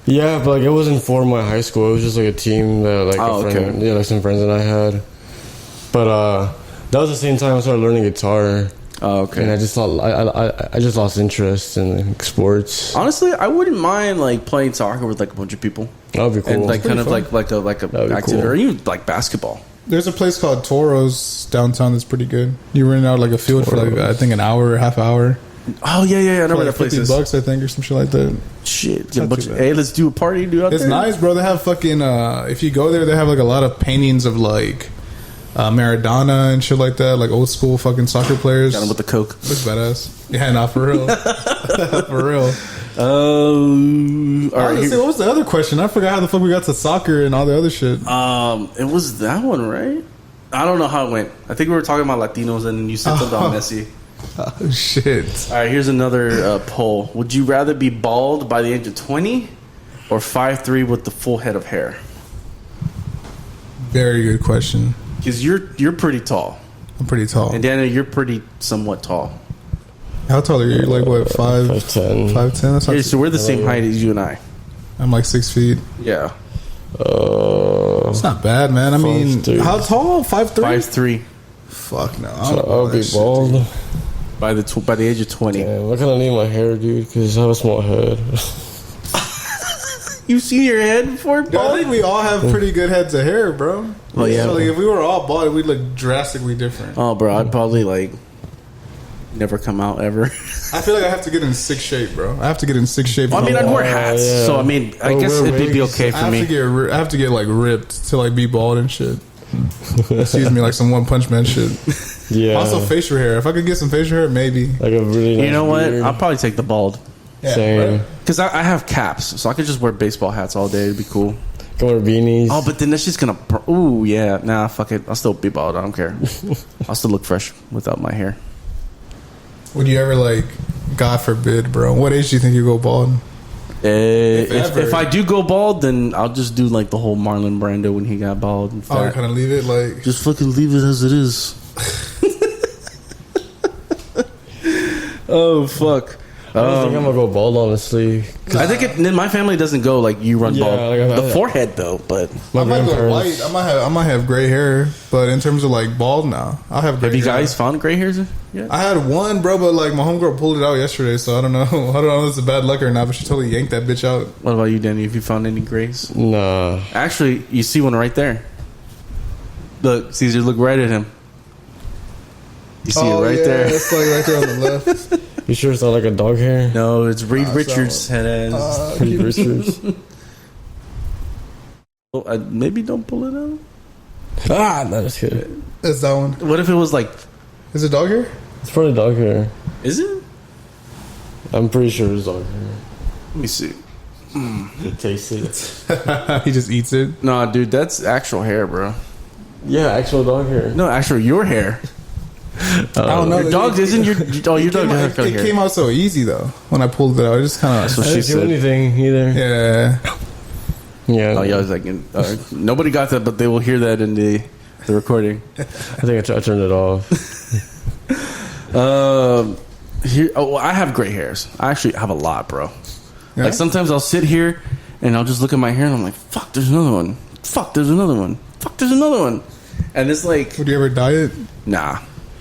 Yeah, but like it wasn't for my high school. It was just like a team that like Oh, a friend, okay. yeah, like some friends that I had. But that was the same time I started learning guitar. Oh, okay. And I just thought I just lost interest in like, sports. Honestly, I wouldn't mind like playing soccer with like a bunch of people. That would be cool. And like kind of fun. like a activity, cool. or even like basketball. There's a place called Toro's downtown that's pretty good. You rent out like a field for like I think an hour or half hour. Oh yeah. I know where that For like place is. $50 I think or some shit like that. Shit, get a Not bunch too of, bad. hey, let's do a party, dude. Out It's there. nice, bro. They have fucking if you go there, they have like a lot of paintings of like Maradona and shit like that, like old school fucking soccer players. Got him with the coke. Looks badass. Yeah, not for real. For real. All right. Honestly, what was the other question? I forgot how the fuck we got to soccer and all the other shit. It was that one, right? I don't know how it went. I think we were talking about Latinos, and then you said something about Messi. Oh shit. All right, here's another poll. Would you rather be bald by the age of 20 or 5'3" with the full head of hair? Very good question. Because you're pretty tall, I'm pretty tall. and Daniel, you're pretty somewhat tall. How tall are you? You're like what, 5'10". 5'10"? That's not Yeah, so we're the same height as you and I. I'm like 6 feet. Yeah, It's not bad, man. I mean, 5'3". how tall? 5'3"? 5'3" Fuck no. I So don't know I'll that be shit, bald. dude. by the age of 20. Damn, I kind of need my hair, dude, because I have a small head. You seen your head before, Dude, I think we all have pretty good heads of hair, bro. Oh, yeah. So, like, if we were all bald, we'd look drastically different. Oh, bro, I'd probably like never come out ever. I feel like I have to get in sick shape, bro. I have to get in sick shape. I mean, I'd wear hats, yeah. so I mean, I guess wear it'd be wigs. okay for me. I have to get like ripped to like be bald and shit. Excuse me, like some One Punch Man shit. Yeah. Also, facial hair. If I could get some facial hair, maybe. Like a really nice You know what? beard. I'll probably take the bald. Yeah, Same. right? Because I have caps, so I could just wear baseball hats all day. It'd be cool. Can wear beanies. Oh, but then that's just gonna. Ooh, yeah. Nah, fuck it. I'll still be bald. I don't care. I'll still look fresh without my hair. Would you ever like, God forbid, bro? What age do you think you go bald? ever. If I do go bald, then I'll just do like the whole Marlon Brando when he got bald. And Oh, fat. kind of leave it like. Just fucking leave it as it is. Oh fuck. I don't think I'm gonna go bald, honestly. I think my family doesn't go like you run Yeah, bald. like The forehead though, but My I might go grandparents. white. I might have gray hair, but in terms of like bald, now I'll have gray have you hair. guys found gray hairs yet? I had one, bro, but like my homegirl pulled it out yesterday, so I don't know. I don't know if it's a bad luck or not, but she totally yanked that bitch out. What about you, Danny? Have you found any grays? Nah. Actually, you see one right there. Look, Caesar, look right at him. You see it right there. It's like right there on the left. You sure it's not like a dog hair? No, it's Reed Richards' head as. Pretty Richards. Well, maybe don't pull it out. Ah, no, just kidding. That's that one. What if it was like? Is it dog hair? It's probably dog hair. Is it? I'm pretty sure it's dog hair. Let me see. You taste it. He just eats it. Nah, dude, that's actual hair, bro. Yeah, actual dog hair. No, actual your hair. I don't know. Your dog isn't your. Oh, your dog doesn't have It hair. came out so easy though. When I pulled it out, it just kind That's of. what I she didn't do said. anything either. Yeah. Yeah. Oh, yeah, I was like, nobody got that, but they will hear that in the recording. I think I turned it off. I have gray hairs. I actually have a lot, bro. Yeah? Like sometimes I'll sit here and I'll just look at my hair and I'm like, fuck, there's another one. Fuck, there's another one. Fuck, there's another one. And it's like, would you ever dye it? Nah,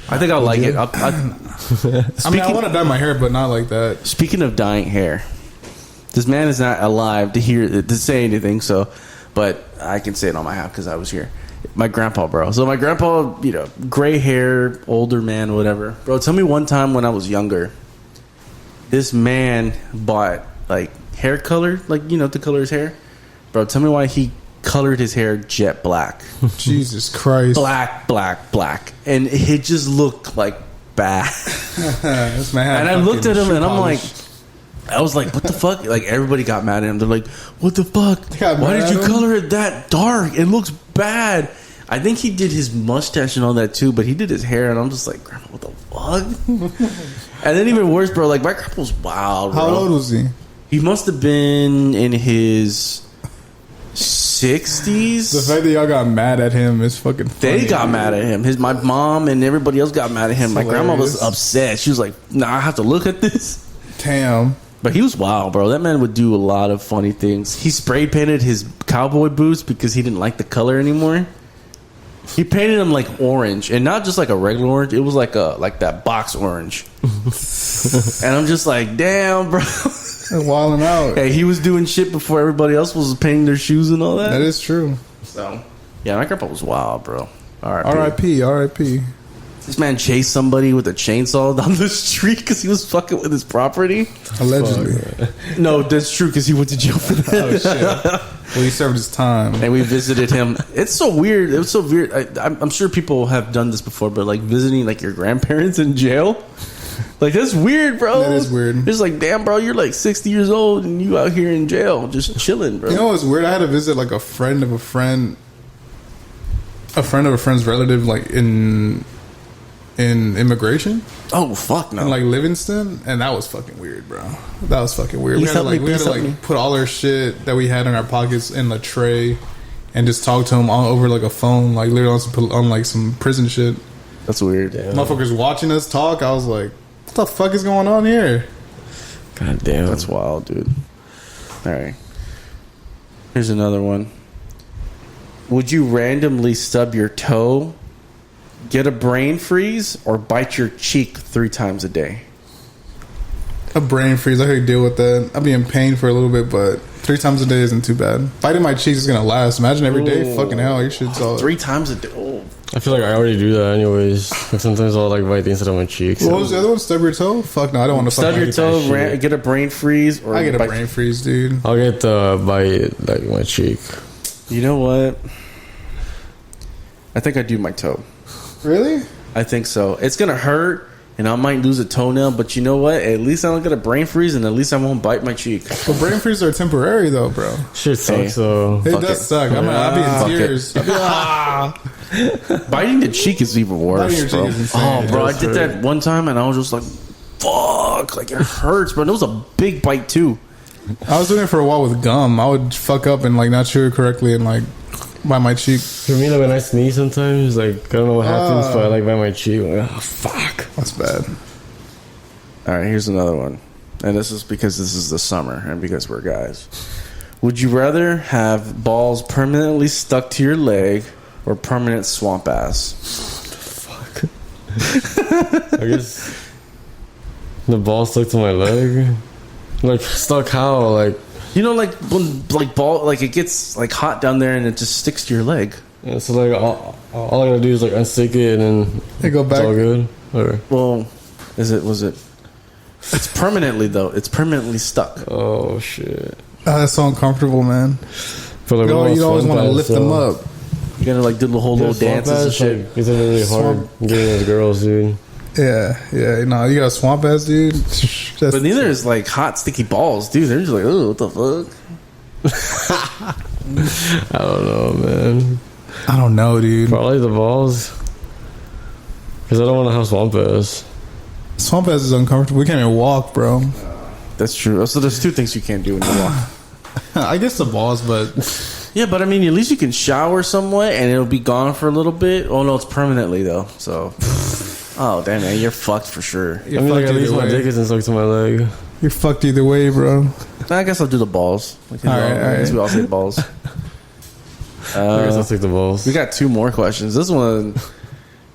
I think I'll like it. I want to dye my hair, but not like that. Speaking of dyeing hair, this man is not alive to say anything. So, but I can say it on my behalf because I was here. My grandpa, bro. So my grandpa, gray hair, older man, whatever. Bro, tell me one time when I was younger, this man bought like hair color, like to color his hair. Bro, tell me why he colored his hair jet black. Jesus Christ. Black. And it just looked like bad. This man and I looked at him and I'm like, I was like, what the fuck? Like, everybody got mad at him. They're like, what the fuck? Why did you color it that dark? It looks bad. I think he did his mustache and all that too, but he did his hair, and I'm just like, Grandpa, what the fuck? And then even worse, bro, like, my grandpa was wild, bro. How old was he? He must have been in his 60s. The fact that y'all got mad at him is fucking funny. They got mad at him. My mom and everybody else got mad at him. My grandma was upset. She was like, nah, I have to look at this. Damn. But he was wild, bro. That man would do a lot of funny things. He spray painted his cowboy boots because he didn't like the color anymore. He painted them like orange, and not just like a regular orange. It was like that box orange. And I'm just like, damn, bro. Wilding out. Hey, he was doing shit before everybody else was painting their shoes and all that. That is true. So, yeah, my grandpa was wild, bro. R.I.P. This man chased somebody with a chainsaw down the street because he was fucking with his property. Allegedly. No, that's true because he went to jail for that. Oh, shit. Well, he served his time. And we visited him. It's so weird. It was so weird. I'm sure people have done this before, but like visiting like your grandparents in jail. Like, that's weird, bro. That is weird. It's like, damn, bro, you're like 60 years old and you out here in jail just chilling, bro. You know what's weird? I had to visit like a friend of a friend's relative, like in immigration. Oh, fuck no. In like Livingston, and that was fucking weird, bro. That was fucking weird. We had to put all our shit that we had in our pockets in a tray and just talk to him all over like a phone, like literally on like some prison shit. That's weird. Damn. Motherfuckers watching us talk. I was like, what the fuck is going on here? God damn. That's wild, dude. All right. Here's another one. Would you randomly stub your toe, get a brain freeze, or bite your cheek 3 times a day? A brain freeze. I could deal with that. I'd be in pain for a little bit, but 3 times a day isn't too bad. Biting my cheeks is gonna last. Imagine every day. Fucking hell, you should solve 3 times a day. Oh. I feel like I already do that anyways. Like sometimes I'll like bite things out of my cheeks. What was the other one? Stub your toe? Fuck no, I don't want to stub your toe. Get a brain freeze, or I get a brain freeze, dude. I'll get the bite like my cheek. You know what? I think I do my toe. Really? I think so. It's gonna hurt, and I might lose a toenail. But you know what? At least I don't get a brain freeze, and at least I won't bite my cheek. But brain freezes are temporary, though, bro. Shit sucks, though. It does suck. I'll be in tears. Biting the cheek is even worse, bro. Oh, bro, I did that one time, and I was just like, "Fuck!" Like, it hurts, bro. And it was a big bite too. I was doing it for a while with gum. I would fuck up and like not chew it correctly, and like by my cheek. For me, like when I sneeze, sometimes like I don't know what happens, but I like by my cheek. Like, oh fuck, that's bad. All right, here's another one, and this is because this is the summer and because we're guys. Would you rather have balls permanently stuck to your leg or permanent swamp ass? Fuck. I guess the ball stuck to my leg. Like stuck how? Like, you know, like when like ball, like it gets like hot down there and it just sticks to your leg. Yeah, so like all I gotta do is like unstick it and then they go back. It's all good. Or well, was it? It's permanently though. It's permanently stuck. Oh shit. That's so uncomfortable, man. But like, you always want to lift them up. You gotta like do the whole little dances and shit. Like, it's really hard getting those girls, dude. Yeah. No, you got a swamp ass, dude. But neither is like hot, sticky balls, dude. They're just like, oh, what the fuck? I don't know, man. I don't know, dude. Probably the balls, because I don't want to have swamp ass. Swamp ass is uncomfortable. We can't even walk, bro. That's true. So there's 2 things you can't do when you walk. I guess the balls, but yeah, but I mean, at least you can shower somewhat, and it'll be gone for a little bit. Oh no, it's permanently though. So, oh damn man, you're fucked for sure. I mean, like, at least my dick isn't stuck to my leg. You're fucked either way, bro. I guess I'll do the balls. All right. We all say balls. I guess I'll take the balls. We got 2 more questions. This one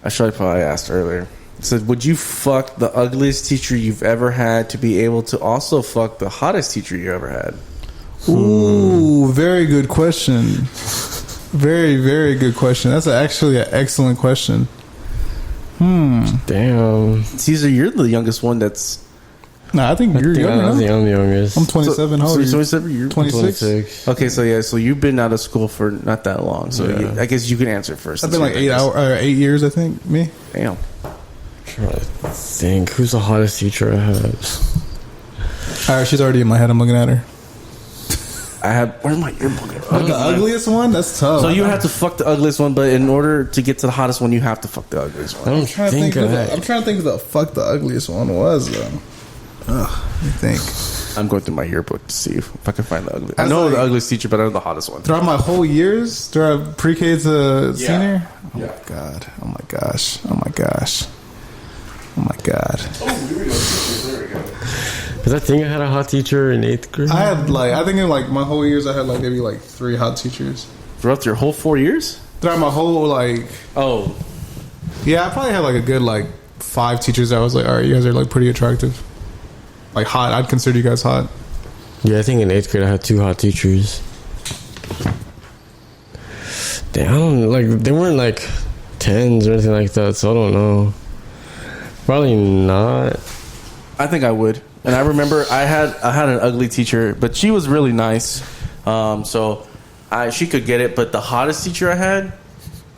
I should have probably asked earlier. It said, would you fuck the ugliest teacher you've ever had to be able to also fuck the hottest teacher you ever had? Ooh, very good question. Very, very good question. That's actually an excellent question. Damn. Caesar, you're the youngest one that's... Nah, I think you're younger. I'm the youngest. I'm 27. How old are you? 27? You're 26. Okay, so you've been out of school for not that long. So I guess you can answer first. I've been like 8 years, I think. Me? Damn. I'm trying to think. Who's the hottest teacher I had? Alright, she's already in my head. I'm looking at her. Where's my earbook? The ugliest one? That's tough. So you have to fuck the ugliest one, but in order to get to the hottest one, you have to fuck the ugliest one. I'm trying to think who the fuck the ugliest one was, though. Let me think. I'm going through my yearbook to see if I can find the ugliest. I know the ugliest teacher, but I know the hottest one. Throughout my whole years, throughout pre-K to senior. Oh my god! Oh my gosh! Oh my gosh! Oh my god! Oh, here we go. There we go. Because I think I had a hot teacher in 8th grade. I had I think in my whole years, I had maybe 3 hot teachers. Throughout your whole 4 years? Throughout my whole Oh. Yeah, I probably had a good 5 teachers that I was all right, you guys are pretty attractive. Hot. I'd consider you guys hot. Yeah, I think in 8th grade I had 2 hot teachers. Damn, they weren't 10s or anything like that, so I don't know. Probably not. I think I would. And I remember I had an ugly teacher, but she was really nice. So she could get it. But the hottest teacher I had,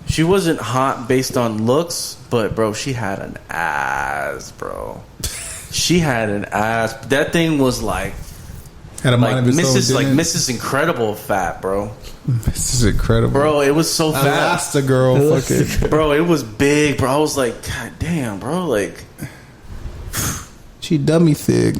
she wasn't hot based on looks, but bro, she had an ass, bro. She had an ass. That thing was had a mind of its own, Mrs. Incredible fat, bro. Mrs. Incredible, bro. It was so fat. Elastigirl, fucking bro. It was big, bro. I was like, God damn, bro. She dummy thick.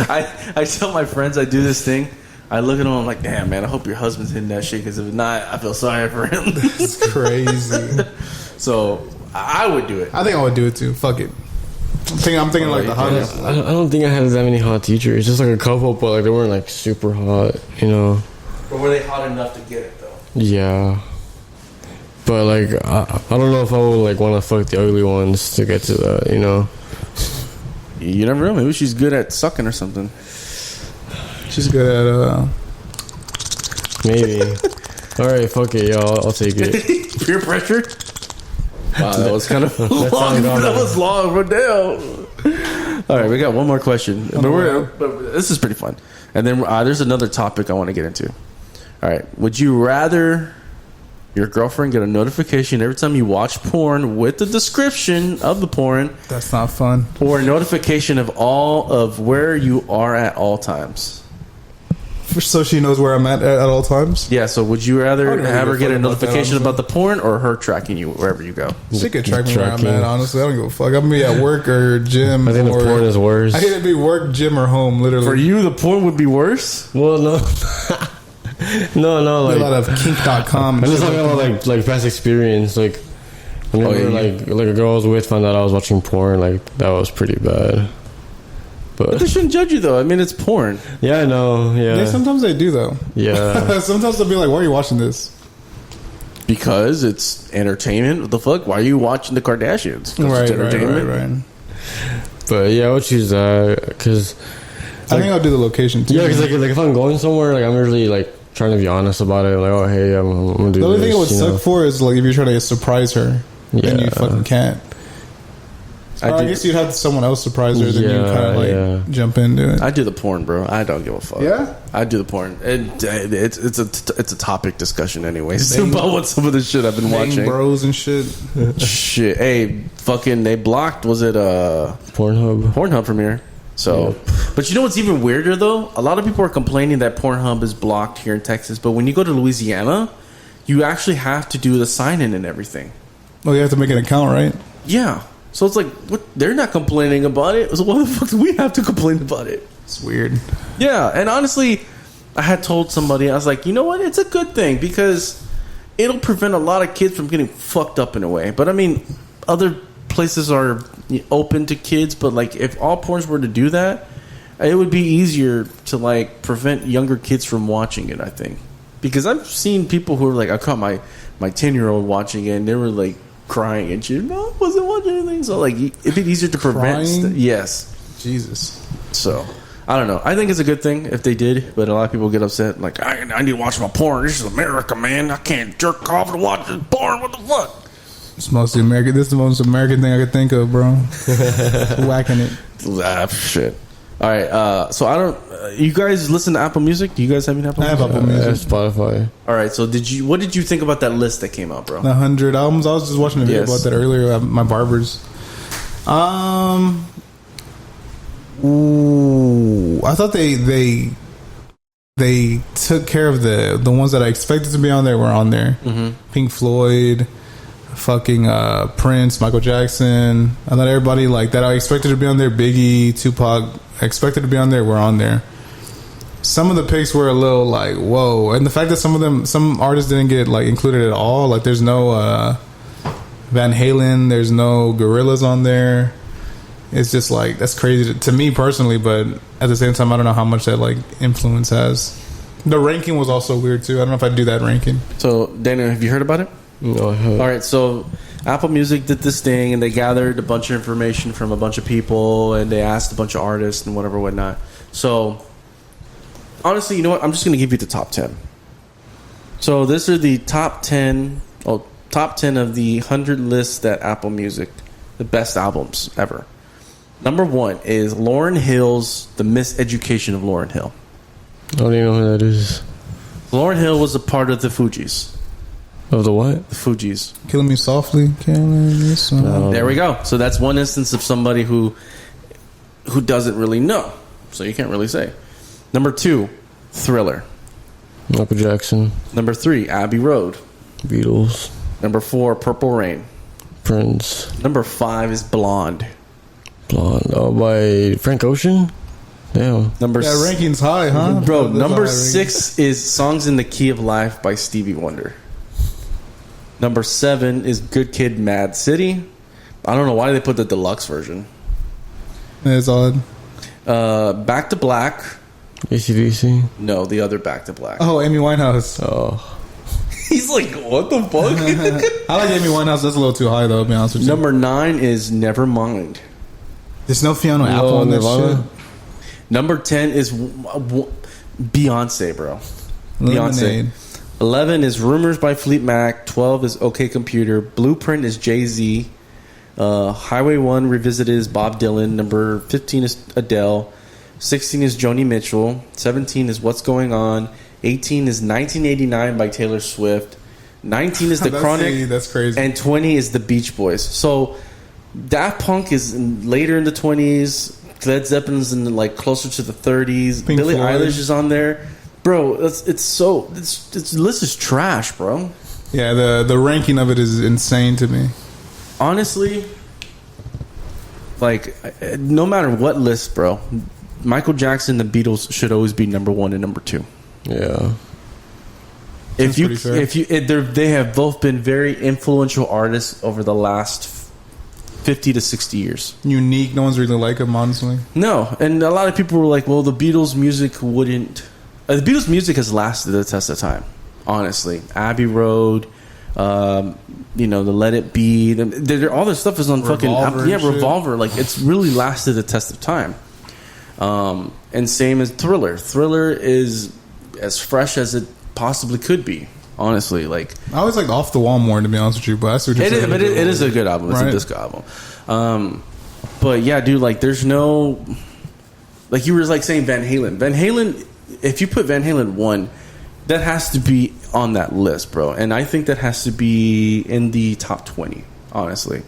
I tell my friends I do this thing. I look at them, I'm like, damn, man, I hope your husband's hitting that shit, because if not, I feel sorry for him. That's crazy. So I would do it. I think I would do it too. Fuck it. I'm thinking the hottest. I don't think I had that many hot teachers. Just a couple, but they weren't super hot, you know. But were they hot enough to get it though? Yeah. But I don't know if I would want to fuck the ugly ones to get to that, you know. You never know. Maybe she's good at sucking or something. She's good at maybe. All right, fuck it, y'all. I'll take it. Peer pressure. Wow, that was kind of long. That was long, but damn. All right, we got one more question, but this is pretty fun. And then there's another topic I want to get into. All right, would you rather your girlfriend get a notification every time you watch porn with the description of the porn? That's not fun. Or a notification of all of where you are at all times? So she knows where I'm at all times? Yeah, so would you rather have her get a notification about the porn or her tracking you wherever you go? She could track me where I'm at, honestly. I don't give a fuck. I'm going to be at work or gym. I think the porn is worse. I hate to be work, gym, or home, literally. For you, the porn would be worse? Well, no. No, a lot of kink.com. I'm just talking about past experience. Whenever a girl I was with found out I was watching porn, that was pretty bad. But they shouldn't judge you though. I mean, it's porn. Yeah, I know. Yeah, sometimes they do though. Yeah. Sometimes they'll be like, "Why are you watching this?" Because it's entertainment. What the fuck? Why are you watching the Kardashians? Right. But yeah, I would choose that because I think I'll do the location too. Yeah, because if I'm going somewhere, I'm usually trying to be honest about it. Oh, hey, I'm gonna do this. The only thing it would suck for is if you're trying to surprise her, and you fucking can't. I guess you'd have someone else surprise her, then you kind of jump into it. I do the porn, bro. I don't give a fuck. Yeah, I do the porn. It's a topic discussion, anyways. About what some of the shit I've been watching, bros and shit. Shit, hey, fucking, they blocked. Was it Pornhub from here? So, but you know what's even weirder though? A lot of people are complaining that Pornhub is blocked here in Texas, but when you go to Louisiana, you actually have to do the sign-in and everything. Oh, you have to make an account, right? Yeah. So it's what? They're not complaining about it. So why the fuck do we have to complain about it? It's weird. Yeah, and honestly, I had told somebody, I was like, you know what? It's a good thing because it'll prevent a lot of kids from getting fucked up in a way. But I mean, other places are open to kids, but like if all porns were to do that, it would be easier to like prevent younger kids from watching it, I think. Because I've seen people who are like, I caught my 10-year-old watching it and they were like crying and shit. No, I wasn't watching anything. So like it'd be easier to prevent yes. Jesus. So I don't know. I think it's a good thing if they did, but a lot of people get upset. Like, I need to watch my porn. This is America, man. I can't jerk off to watch this porn. What the fuck? It's mostly American. This is the most American thing I could think of, bro. Whacking it. Shit. All right. So I don't. You guys listen to Apple Music? Do you guys have any Apple Music? I have Apple Music. Spotify. All right. So what did you think about that list that came out, bro? 100 albums. I was just watching a video about that earlier at my barber's. Ooh, I thought they took care of the ones that I expected to be on there were on there. Mm-hmm. Pink Floyd, fucking Prince, Michael Jackson. I thought everybody like that I expected to be on there. Biggie, Tupac, I expected to be on there were on there. Some of the picks were a little like whoa, and the fact that some artists didn't get like included at all. Like there's no Van Halen, there's no Gorillaz on there. It's just like that's crazy to me personally, but at the same time, I don't know how much that like influence has. The ranking was also weird too. I don't know if I'd do that ranking. So, Daniel, have you heard about it? No, I haven't. All right, so Apple Music did this thing, and they gathered a bunch of information from a bunch of people, and they asked a bunch of artists and whatnot. So, honestly, you know what? I'm just going to give you the top 10. So, these are the top 10 of the 100 lists that Apple Music, the best albums ever. Number 1 is Lauryn Hill's The Miseducation of Lauryn Hill. I don't even know who that is. Lauryn Hill was a part of the Fugees. Of the what? The Fugees. Killing Me Softly. Killing Me Softly. There we go. So that's one instance of somebody who doesn't really know. So you can't really say. Number 2, Thriller. Michael Jackson. Number 3, Abbey Road. Beatles. Number 4, Purple Rain. Prince. Number 5 is Blonde. Blonde. Oh, by Frank Ocean? Damn. Ranking's high, huh? Bro, number 6 is Songs in the Key of Life by Stevie Wonder. Number 7 is Good Kid, Mad City. I don't know why they put the deluxe version. It's odd. Back to Black. AC/DC? No, the other Back to Black. Oh, Amy Winehouse. Oh. He's like, what the fuck? I like Amy Winehouse. That's a little too high, though, to be honest with you. Number 9 is Nevermind. There's no Fiona Apple on this shit. Number 10 is Beyonce, bro. Lemonade. Beyonce. 11 is Rumors by Fleet Mac. 12 is OK Computer. Blueprint is Jay-Z. Highway 1 Revisited is Bob Dylan. Number 15 is Adele. 16 is Joni Mitchell. 17 is What's Going On. 18 is 1989 by Taylor Swift. 19 is The Chronic. That's crazy. And 20 is The Beach Boys. So Daft Punk is later in the 20s. Led Zeppelin's in like closer to the 30s. Pink Billie Floyd. Eilish is on there. Bro, this list is trash, bro. Yeah, the ranking of it is insane to me. Honestly, like no matter what list, bro, Michael Jackson, the Beatles should always be number 1 and number 2. Yeah. That's pretty fair. They have both been very influential artists over the last 50 to 60 years. Unique. No one's really like them, honestly. No, and a lot of people were like, well, the Beatles' music wouldn't... the Beatles' music has lasted the test of time, honestly. Abbey Road, the Let It Be, all this stuff is on Revolver fucking... Revolver. Like, it's really lasted the test of time. And same as Thriller. Thriller is as fresh as it possibly could be. Honestly, like I always like Off the Wall more, to be honest with you, but that's what it is a good album. It's a disco album. But yeah, dude, like there's no, like you were like saying Van Halen. If you put Van Halen 1, that has to be on that list, bro. And I think that has to be in the top 20, honestly,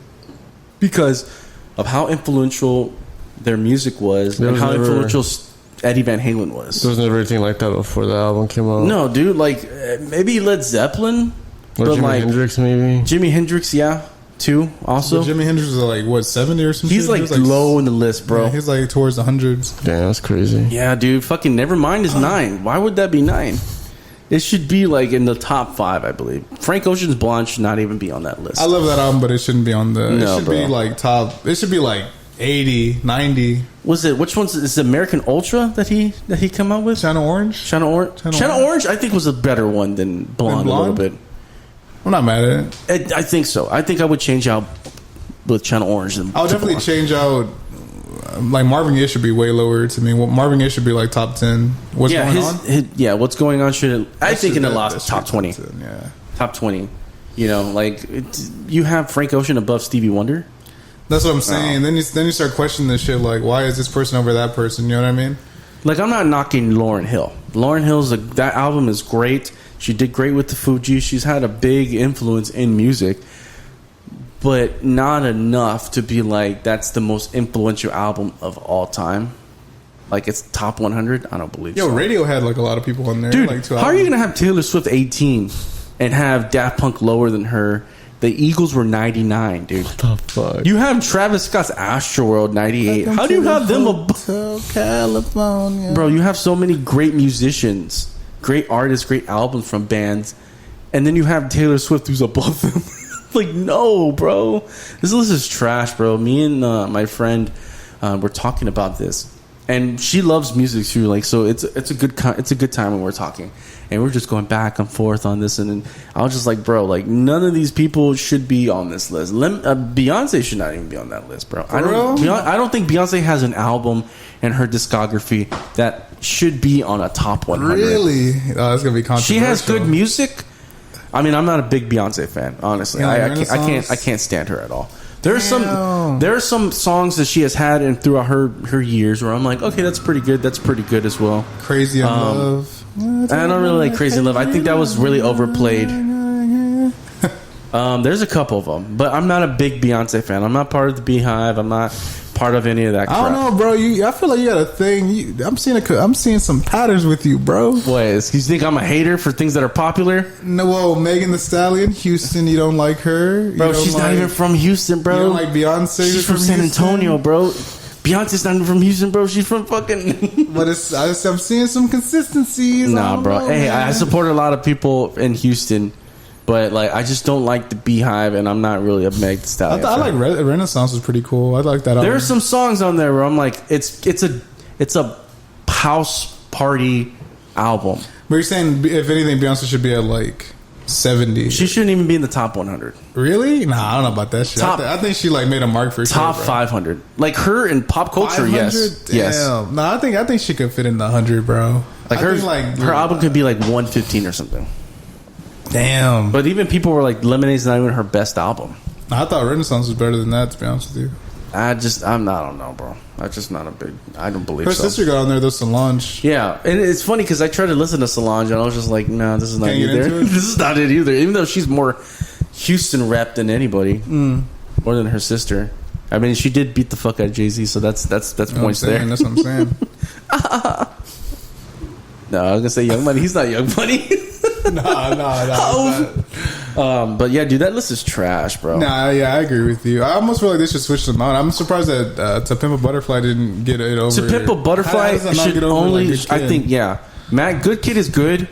because of how influential their music was and how influential Eddie Van Halen was. There was never anything like that before the album came out. No, dude, like maybe Led Zeppelin, or Jimi Hendrix, maybe. Jimi Hendrix, yeah, too. Also, but Jimi Hendrix is like what 70 or something. He's like low in the list, bro. Yeah, he's like towards the hundreds. Damn, that's crazy. Yeah, dude. Fucking Nevermind is 9. Why would that be 9? It should be like in the top 5, I believe. Frank Ocean's Blonde should not even be on that list. I love that album, but it shouldn't be on the. No, it should bro. be like top. It should be like 80, 90. Was it? Which one's is American Ultra that he come out with? Channel Orange. Channel Orange, I think was a better one than Blonde, a little bit. I'm not mad at it. I think so. I think I would change out with Channel Orange. I would definitely change out. Like Marvin Gaye should be way lower to me. Marvin Gaye should be like top 10. What's going on? What's going on should I think in the last top 20. 10, yeah, top 20. You know, like you have Frank Ocean above Stevie Wonder. That's what I'm saying. Then you start questioning this shit. Like, why is this person over that person? You know what I mean? Like, I'm not knocking Lauryn Hill. Lauryn Hill's that album is great. She did great with the Fugees. She's had a big influence in music, but not enough to be like that's the most influential album of all time. Like it's top 100. I don't believe. Yo, so. Radio had like a lot of people on there. Dude, like how are you gonna have Taylor Swift 18 and have Daft Punk lower than her? The Eagles were 99, dude. What the fuck? You have Travis Scott's Astroworld 98. How do you have them above California? Bro, you have so many great musicians, great artists, great albums from bands, and then you have Taylor Swift who's above them. Like, no, bro. This list is trash, bro. Me and my friend were talking about this, and she loves music too. Like, so it's a good time when we're talking, and we're just going back and forth on this. And then I was just like, bro, like none of these people should be on this list. Beyonce should not even be on that list, bro. I don't think Beyonce has an album in her discography that should be on a top 100. Really? Oh, that's gonna be controversial. She has good music. I mean, I'm not a big Beyonce fan, honestly. I can't stand her at all. There are some songs that she has had and throughout her years where I'm like, okay, that's pretty good as well. Crazy in Love. I don't really like Crazy in Love. I think that was really overplayed. There's a couple of them, but I'm not a big Beyonce fan. I'm not part of the Beehive. I'm not part of any of that crap. I don't know, bro. I feel like you got a thing. I'm seeing some patterns with you, bro. What? You think I'm a hater for things that are popular? No, well, Megan Thee Stallion, Houston. You don't like her, bro. She's not even from Houston, bro. You don't like Beyonce? She's from San Antonio, bro. Beyonce's not even from Houston, bro. She's from fucking. But I'm seeing some consistencies. Nah, bro. Hey, I support a lot of people in Houston. But like, I just don't like the Beehive, and I'm not really a Meg Thee Stallion. I like Renaissance was pretty cool. I like that. There are some songs on there where I'm like, it's a house party album. But you're saying if anything, Beyonce should be at like 70. She shouldn't even be in the top 100. Really? Nah, I don't know about that shit. I think she like made a mark for top 500. Like her in pop culture, yes, Damn. yes. No, I think she could fit in the 100, bro. Like her album could be like 115 or something. Damn. But even people were like, Lemonade's not even her best album. I thought Renaissance was better than that, to be honest with you. I don't know, bro. I'm just not a big. I don't believe her so. Her sister got on there, though, Solange. Yeah, and it's funny because I tried to listen to Solange and I was just like, no, this is not either. This is not it either. Even though she's more Houston rep than anybody, more than her sister. I mean, she did beat the fuck out of Jay-Z, so that's points there. That's what I'm saying. No, I was gonna say Young Money. He's not Young Money. No. But yeah, dude, that list is trash, bro. Nah, yeah, I agree with you. I almost feel like they should switch them out. I'm surprised that To Pimp a Butterfly didn't get it over. To Pimp a Butterfly should only. Like I think, yeah, Matt, Good Kid is good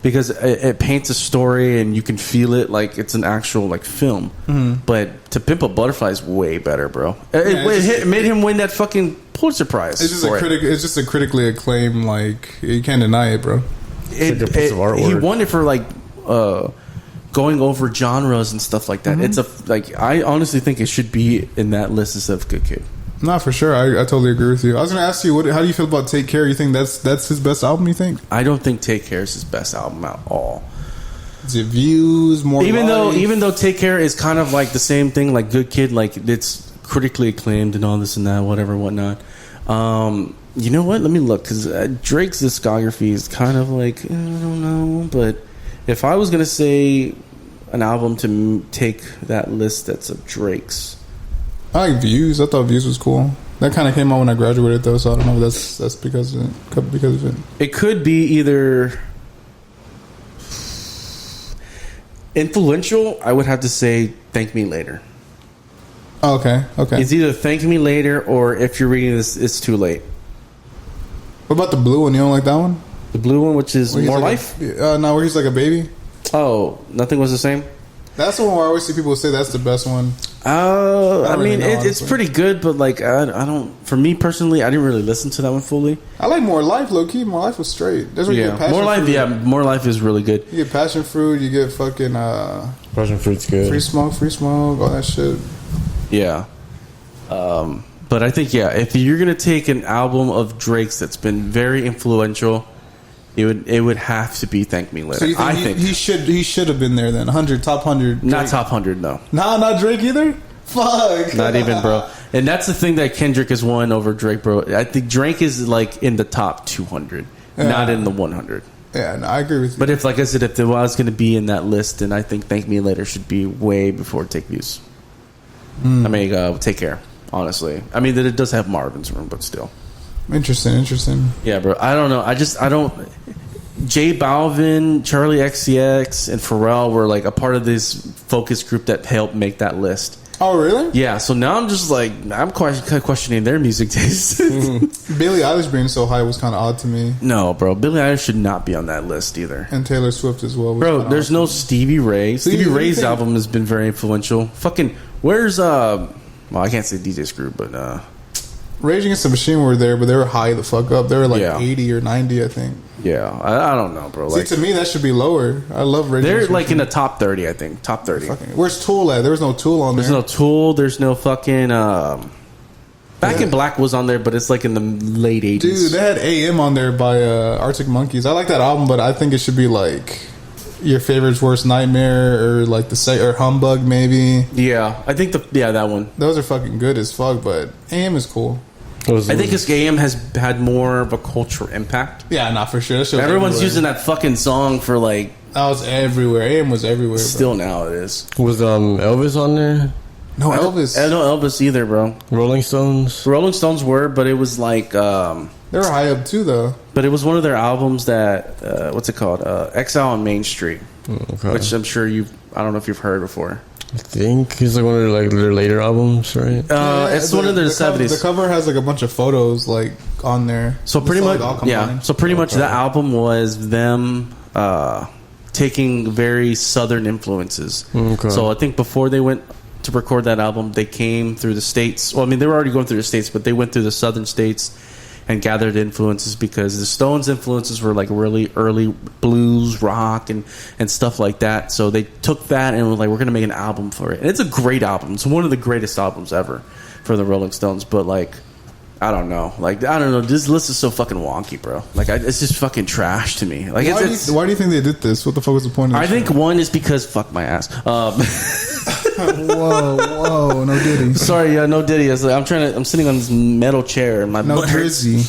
because it paints a story and you can feel it like it's an actual like film. Mm-hmm. But To Pimp a Butterfly is way better, bro. It made him win that fucking Pulitzer Prize. It's just a critically acclaimed. Like you can't deny it, bro. It's like a piece of artwork. He won it for like going over genres and stuff like that. Mm-hmm. I honestly think it should be in that list instead of Good Kid. Not for sure. I totally agree with you. I was going to ask you, how do you feel about Take Care? You think that's his best album? You think? I don't think Take Care is his best album at all. Is it views more? Even though Take Care is kind of like the same thing, like Good Kid, like it's critically acclaimed and all this and that, whatever, whatnot. You know what? Let me look because Drake's discography is kind of like I don't know, but if I was gonna say an album to take that list that's of Drake's, I like Views. I thought Views was cool. That kind of came out when I graduated though, so I don't know if that's because of it. It could be either influential. I would have to say Thank Me Later. Oh, okay. It's either Thank Me Later or If You're Reading This, It's Too Late. What about the blue one? You don't like that one? The blue one, which is More like Life? No, where he's like a baby. Oh, Nothing Was the Same? That's the one where I always see people say that's the best one. I mean, it's pretty good, but like I don't. For me personally, I didn't really listen to that one fully. I like More Life, low key. More Life was straight. That's where you get passion More Life. fruit. Yeah, More Life is really good. You get passion fruit. You get fucking passion fruit's good. Free smoke, all that shit. Yeah. But I think if you're gonna take an album of Drake's that's been very influential, it would have to be Thank Me Later. So you think he should have been there then? Top 100. Drake. Not top 100, no. Nah, not Drake either. Fuck. Not even, bro. And that's the thing that Kendrick has won over Drake, bro. I think Drake is like in the top 200, not in the 100. Yeah, no, I agree with you. But if, like I said, if there was going to be in that list, then I think Thank Me Later should be way before Take Views. I mean, Take Care, honestly. I mean, that it does have Marvin's Room, but still. Interesting. Yeah, bro. I don't know. I don't. J Balvin, Charlie XCX, and Pharrell were like a part of this focus group that helped make that list. Oh, really? Yeah. So now I'm just like I'm questioning their music taste. Billie Eilish being so high was kind of odd to me. No, bro. Billie Eilish should not be on that list either. And Taylor Swift as well. Bro, there's no Stevie Ray. Stevie Ray's album has been very influential. Fucking where's well, I can't say DJ Screw, but Rage Against the Machine were there, but they were high the fuck up. They were like 80 or 90, I think. Yeah, I don't know, bro. See, to me, that should be lower. I love Rage Against the Machine. They're like in the top 30, I think. Top 30. Where's Tool at? There was no Tool on there. There's no Tool. There's no fucking... Back in Black was on there, but it's like in the late 80s. Dude, they had AM on there by Arctic Monkeys. I like that album, but I think it should be like Your Favorite's Worst Nightmare or like or Humbug maybe. Yeah, I think that one. Those are fucking good as fuck, but AM is cool. I think his AM has had more of a cultural impact. Yeah, not for sure. Everyone's using that fucking song for like... That was everywhere. AM was everywhere, bro. Still now it is. Was Elvis on there? No Elvis. I don't know Elvis either, bro. Rolling Stones were, but it was like... they were high up too, though. But it was one of their albums that... what's it called? Exile on Main Street. Okay. Which I'm sure I don't know if you've heard before. I think it's like one of their later albums, right? It's one of their 70s. The cover has like a bunch of photos like on there. So pretty much, So pretty much that album was them taking very southern influences. Okay. So I think before they went to record that album, they came through the states. Well, I mean, they were already going through the states, but they went through the southern states and gathered influences because the Stones' influences were like really early blues, rock, and stuff like that. So they took that and were like, we're going to make an album for it. And it's a great album. It's one of the greatest albums ever for the Rolling Stones. But like, I don't know. This list is so fucking wonky, bro. Like, it's just fucking trash to me. Like, why do you think they did this? What the fuck was the point of this? I think one is because fuck my ass. Whoa, no Diddy. Sorry, no Diddy. I'm sitting on this metal chair and my no butt hurts. Drizzy.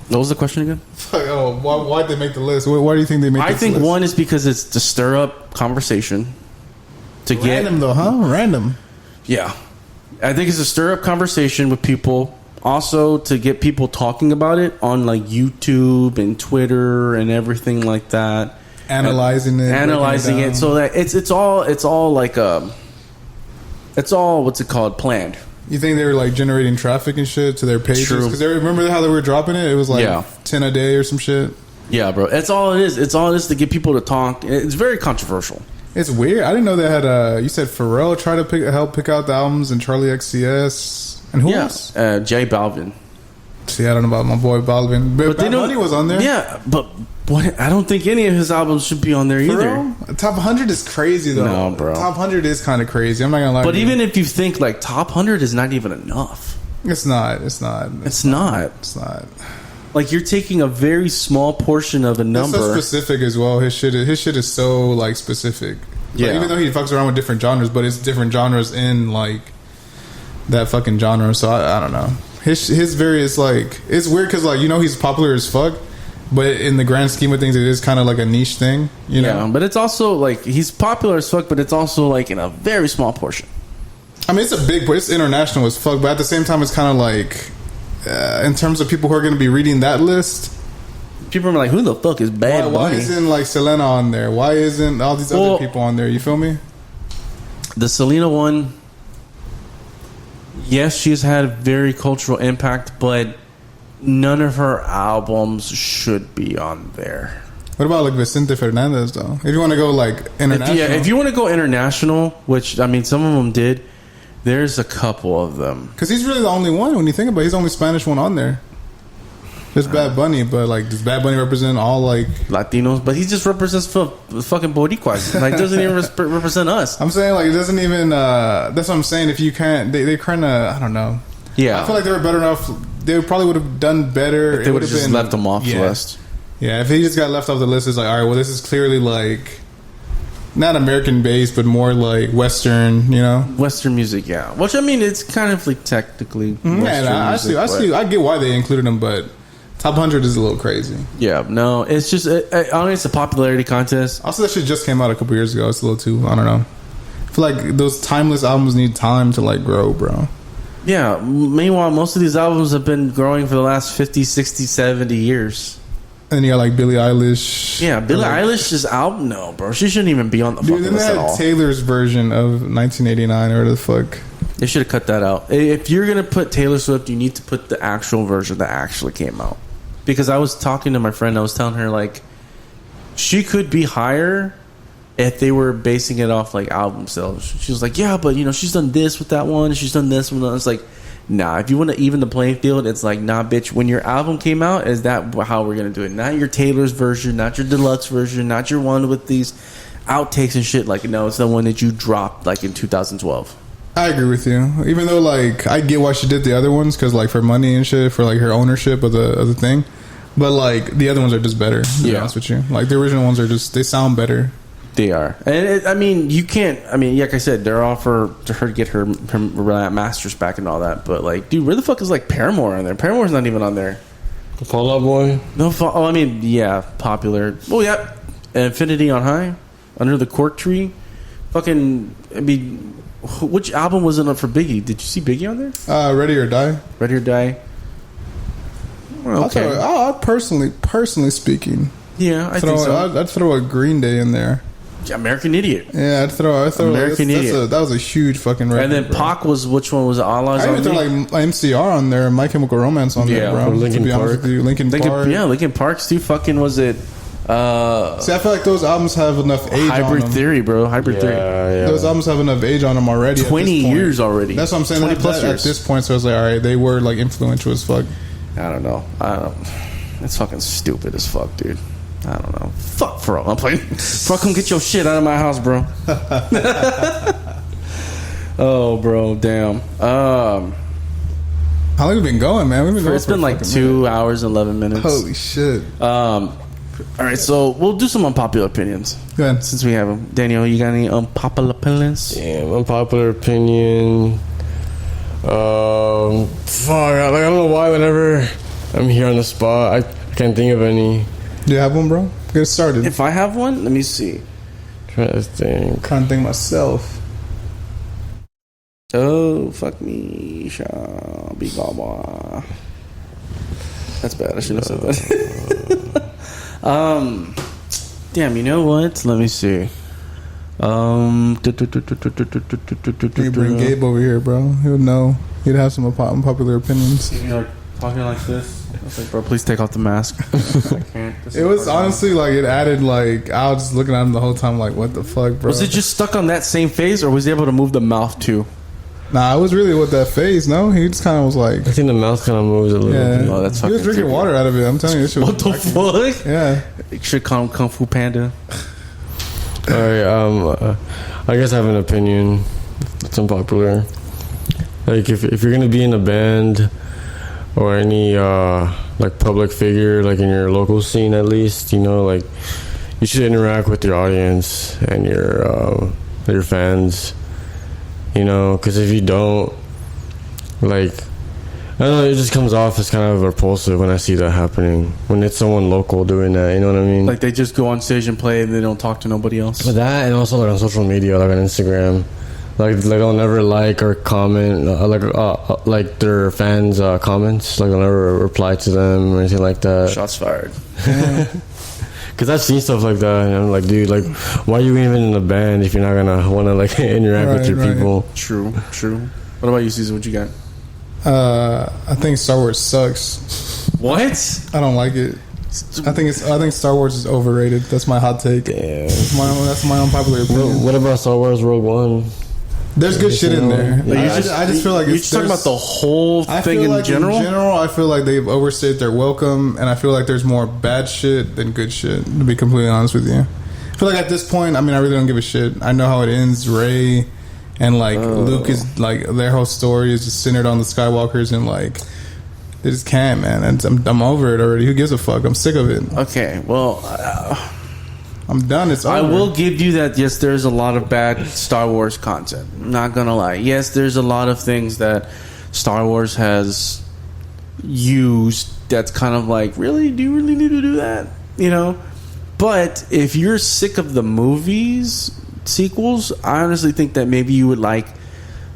What was the question again? Why'd they make the list? Why do you think they made? I think list? One is because it's to stir up conversation. Random though, huh? Random. Yeah, I think it's to stir up conversation with people. Also, to get people talking about it on like YouTube and Twitter and everything like that. Analyzing it, so that it's all like it's all what's it called, planned. You think they were like generating traffic and shit to their pages? Because they remember how they were dropping it. It was like 10 a day or some shit. Yeah, bro. It's all it is. It's all it is to get people to talk. It's very controversial. It's weird. I didn't know they had you said Pharrell tried to help pick out the albums and Charlie XCS and who else? J Balvin. See, I don't know about my boy Balvin, but Bad Bunny was on there. Yeah, but I don't think any of his albums should be on there either. Top 100 is crazy though. No, bro. Top 100 is kind of crazy. I'm not gonna lie. But even if you think like top 100 is not even enough. It's not. Like you're taking a very small portion of a number. It's so specific as well. His shit is so like specific. Yeah. Like, even though he fucks around with different genres, but it's different genres in like that fucking genre. So I don't know. His various like it's weird because like he's popular as fuck, but in the grand scheme of things, it is kind of like a niche thing. You know. Yeah, but it's also like he's popular as fuck, but it's also like in a very small portion. I mean, it's international as fuck, but at the same time, it's kind of like in terms of people who are going to be reading that list, People are like, who the fuck is Bad Bunny? Why isn't like Selena on there? Why isn't all these other people on there? You feel me? The Selena one, yes, she's had very cultural impact, but none of her albums should be on there. What about like Vicente Fernandez though? If you want to go like international, if you want to go international, which I mean, some of them did. There's a couple of them because he's really the only one when you think about it. He's the only Spanish one on there. There's Bad Bunny, but like, does Bad Bunny represent all like Latinos? But he just represents the fucking Boricuas. Like, doesn't even represent us. I'm saying like, it doesn't even. That's what I'm saying. If you can't, they kind of. I don't know. Yeah, I feel like they were better enough. They probably would have done better. If they would have just left him off the list. Yeah, if he just got left off the list, it's like, all right, well, this is clearly like not American based, but more like Western. You know, Western music. Yeah, which I mean, it's kind of like technically. Western I see. I get why they included him, but. Top 100 is a little crazy. Yeah, no, it's just honestly, it's a popularity contest. Also, that shit just came out a couple years ago. It's a little too, I don't know. I feel like those timeless albums need time to like grow, bro. Yeah, meanwhile, most of these albums have been growing for the last 50, 60, 70 years. And you got like Billie Eilish. Yeah, Billie Eilish's album, no, bro. She shouldn't even be on the fucking list at all. Taylor's version of 1989 or the fuck. They should have cut that out. If you're going to put Taylor Swift, you need to put the actual version that actually came out. Because I was talking to my friend, I was telling her, like, she could be higher if they were basing it off, like, album sales. She was like, yeah, but, you know, she's done this with that one, she's done this one. It's like, nah, if you want to even the playing field, it's like, nah, bitch, when your album came out, is that how we're going to do it? Not your Taylor's version, not your deluxe version, not your one with these outtakes and shit. Like, no, it's the one that you dropped, like, in 2012. I agree with you. Even though, like, I get why she did the other ones, because, like, for money and shit, for, like, her ownership of the thing. But, like, the other ones are just better, to be honest with you. Like, the original ones are just, they sound better. They are. And, I mean, you can't, I mean, like I said, they're all for her to get her masters back and all that. But, like, dude, where the fuck is, like, Paramore on there? Paramore's not even on there. The Fall Out Boy? No, I mean, yeah, popular. Oh, yeah. Infinity on High. Under the Cork Tree. Fucking, I mean... Which album was it up for Biggie? Did you see Biggie on there? Ready or Die. Ready or Die. Well, okay. I'd personally speaking, yeah, I think so. I'd throw a Green Day in there. American Idiot. Yeah, I'd throw American Idiot. That was a huge fucking record. And then Pac was, which one was it? Allah's I even throw like MCR on there, My Chemical Romance on there, bro. Linkin Park. Linkin Park. Yeah, Linkin Park's too. Fucking was it? See, I feel like those albums have enough age on them. Hybrid Theory, bro. Hybrid Theory. Yeah. Those albums have enough age on them already. 20 years already. That's what I'm saying. 20 plus years. At this point, so I was like, all right, they were like influential as fuck. I don't know. It's fucking stupid as fuck, dude. I don't know. Fuck, bro. I'm playing. Fuck, come get your shit out of my house, bro. Oh, bro. Damn. How long have we been going, man? We've been going it's been like 2 hours and 11 minutes. Holy shit. All right, so we'll do some unpopular opinions. Go ahead. Since we have them. Daniel, you got any unpopular opinions? Yeah, unpopular opinion. Fuck, like, I don't know why whenever I'm here on the spot, I can't think of any. Do you have one, bro? Get it started. If I have one, let me see. Trying to think. Trying to think myself. Oh, fuck me, shall be gone. That's bad. I shouldn't have said that. Damn, you know what? Let me see. You bring Gabe over here, bro. He'll know. He'd have some unpopular opinions. You're like talking like this. I was like, bro, please take off the mask. I can't. It was honestly like it added like I was just looking at him the whole time like, what the fuck, bro? Was it just stuck on that same phase, or was he able to move the mouth too? Nah, it was really with that phase. No, he just kind of was like. I think the mouth kind of moves a little bit. Oh, that's he was drinking water out of it. I'm telling you, this shit was what the fuck? Yeah, it should call him Kung Fu Panda. All right, I guess I have an opinion. It's unpopular. Like if you're gonna be in a band or any like public figure, like in your local scene at least, you know, like you should interact with your audience and your fans. You know, because if you don't, like, I don't know, it just comes off as kind of repulsive when I see that happening. When it's someone local doing that, you know what I mean? Like they just go on stage and play and they don't talk to nobody else. But that, and also like on social media, like on Instagram, Like they'll never like or comment like their fans' comments. Like they'll never reply to them or anything like that. Shots fired. Because I've seen stuff like that, and I'm like, dude, like, why are you even in a band if you're not gonna want to like interact with your people? True. What about you, Caesar? What you got? I think Star Wars sucks. What? I don't like it. I think Star Wars is overrated. That's my hot take. Damn. That's my unpopular opinion. What about Star Wars Rogue One? There's good shit in there. I just feel like you're just talking about the whole thing in general. In general, I feel like they've overstayed their welcome, and I feel like there's more bad shit than good shit. To be completely honest with you, I feel like at this point, I mean, I really don't give a shit. I know how it ends. Rey and like Luke is like their whole story is just centered on the Skywalkers, and like they just can't, man. And I'm over it already. Who gives a fuck? I'm sick of it. Okay, well. I'm done. It's over. I will give you that. Yes, there's a lot of bad Star Wars content. I'm not gonna lie. Yes, there's a lot of things that Star Wars has used that's kind of like, really? Do you really need to do that? You know? But if you're sick of the movies sequels, I honestly think that maybe you would like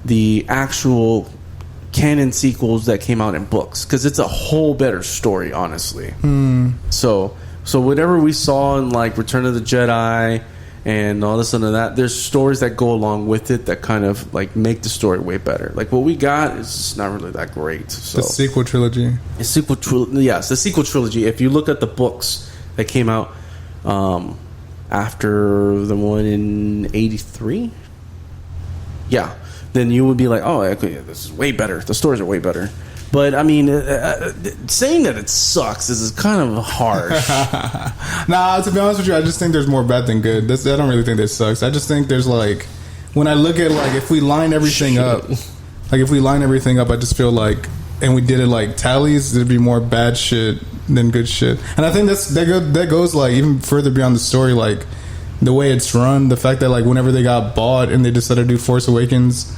the actual canon sequels that came out in books, because it's a whole better story, honestly. So whatever we saw in like Return of the Jedi and all this and that, there's stories that go along with it that kind of like make the story way better. Like what we got is just not really that great. So the sequel trilogy. Yes, the sequel trilogy. If you look at the books that came out after the one in 83, yeah, then you would be like, oh, okay, this is way better. The stories are way better. But I mean, saying that it sucks is kind of harsh. Nah, to be honest with you, I just think there's more bad than good. I don't really think that sucks. I just think there's like, when I look at like, if we line everything up, I just feel like, and we did it like tallies, there'd be more bad shit than good shit. And I think that goes like even further beyond the story, like the way it's run, the fact that like whenever they got bought and they decided to do Force Awakens,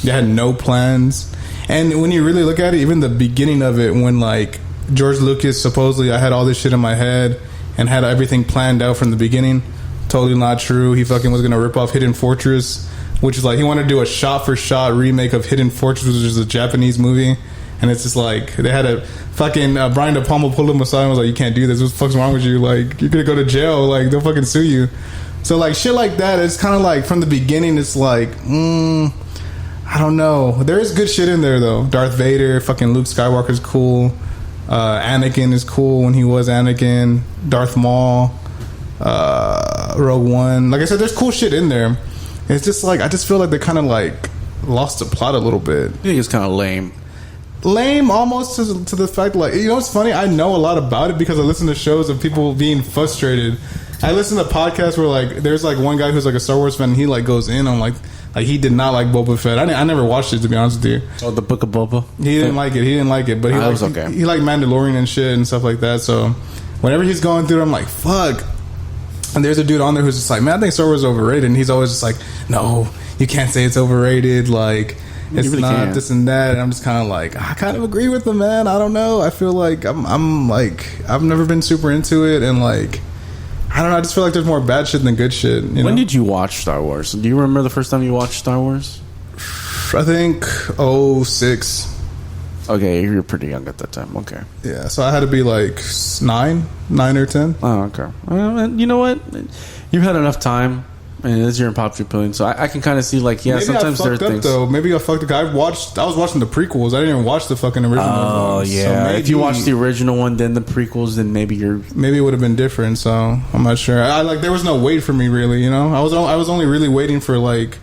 they had no plans. And when you really look at it, even the beginning of it, when like George Lucas supposedly, I had all this shit in my head and had everything planned out from the beginning, totally not true. He fucking was gonna rip off Hidden Fortress, which is like, he wanted to do a shot-for-shot remake of Hidden Fortress, which is a Japanese movie. And it's just like, they had a fucking Brian De Palma pull him aside and was like, you can't do this, what the fuck's wrong with you? Like, you're gonna go to jail, like they'll fucking sue you. So like shit like that, it's kind of like from the beginning, it's like, I don't know. There is good shit in there though. Darth Vader, fucking Luke Skywalker's cool. Anakin is cool when he was Anakin. Darth Maul, Rogue One. Like I said, there's cool shit in there. It's just like, I just feel like they kind of like lost the plot a little bit. I think it's kind of lame. Lame almost to the fact, like, you know what's funny? I know a lot about it because I listen to shows of people being frustrated. I listen to podcasts where like there's like one guy who's like a Star Wars fan and he like goes in on like he did not like Boba Fett. I never watched it, to be honest with you. Oh, the Book of Boba? He didn't like it, but he was okay. He liked Mandalorian and shit and stuff like that. So whenever he's going through, I'm like, fuck. And there's a dude on there who's just like, man, I think Star Wars is overrated. And he's always just like, no, you can't say it's overrated. Like, it's really not this and that. And I'm just kind of like, I kind of agree with him, man. I don't know. I feel like I'm like, I've never been super into it, and like, I don't know. I just feel like there's more bad shit than good shit. When did you watch Star Wars? Do you remember the first time you watched Star Wars? I think 06. Okay, you were pretty young at that time. Okay. Yeah, so I had to be like 9 or 10. Oh, okay. You know what? You've had enough time, and it's your unpopular opinion, so I can kind of see like, yeah, maybe sometimes there are things. Though. Maybe I fucked up. I was watching the prequels. I didn't even watch the fucking original one. Oh, yeah. So maybe, if you watched the original one, then the prequels, then maybe it would have been different. So I'm not sure. There was no wait for me really. You know, I was only really waiting for like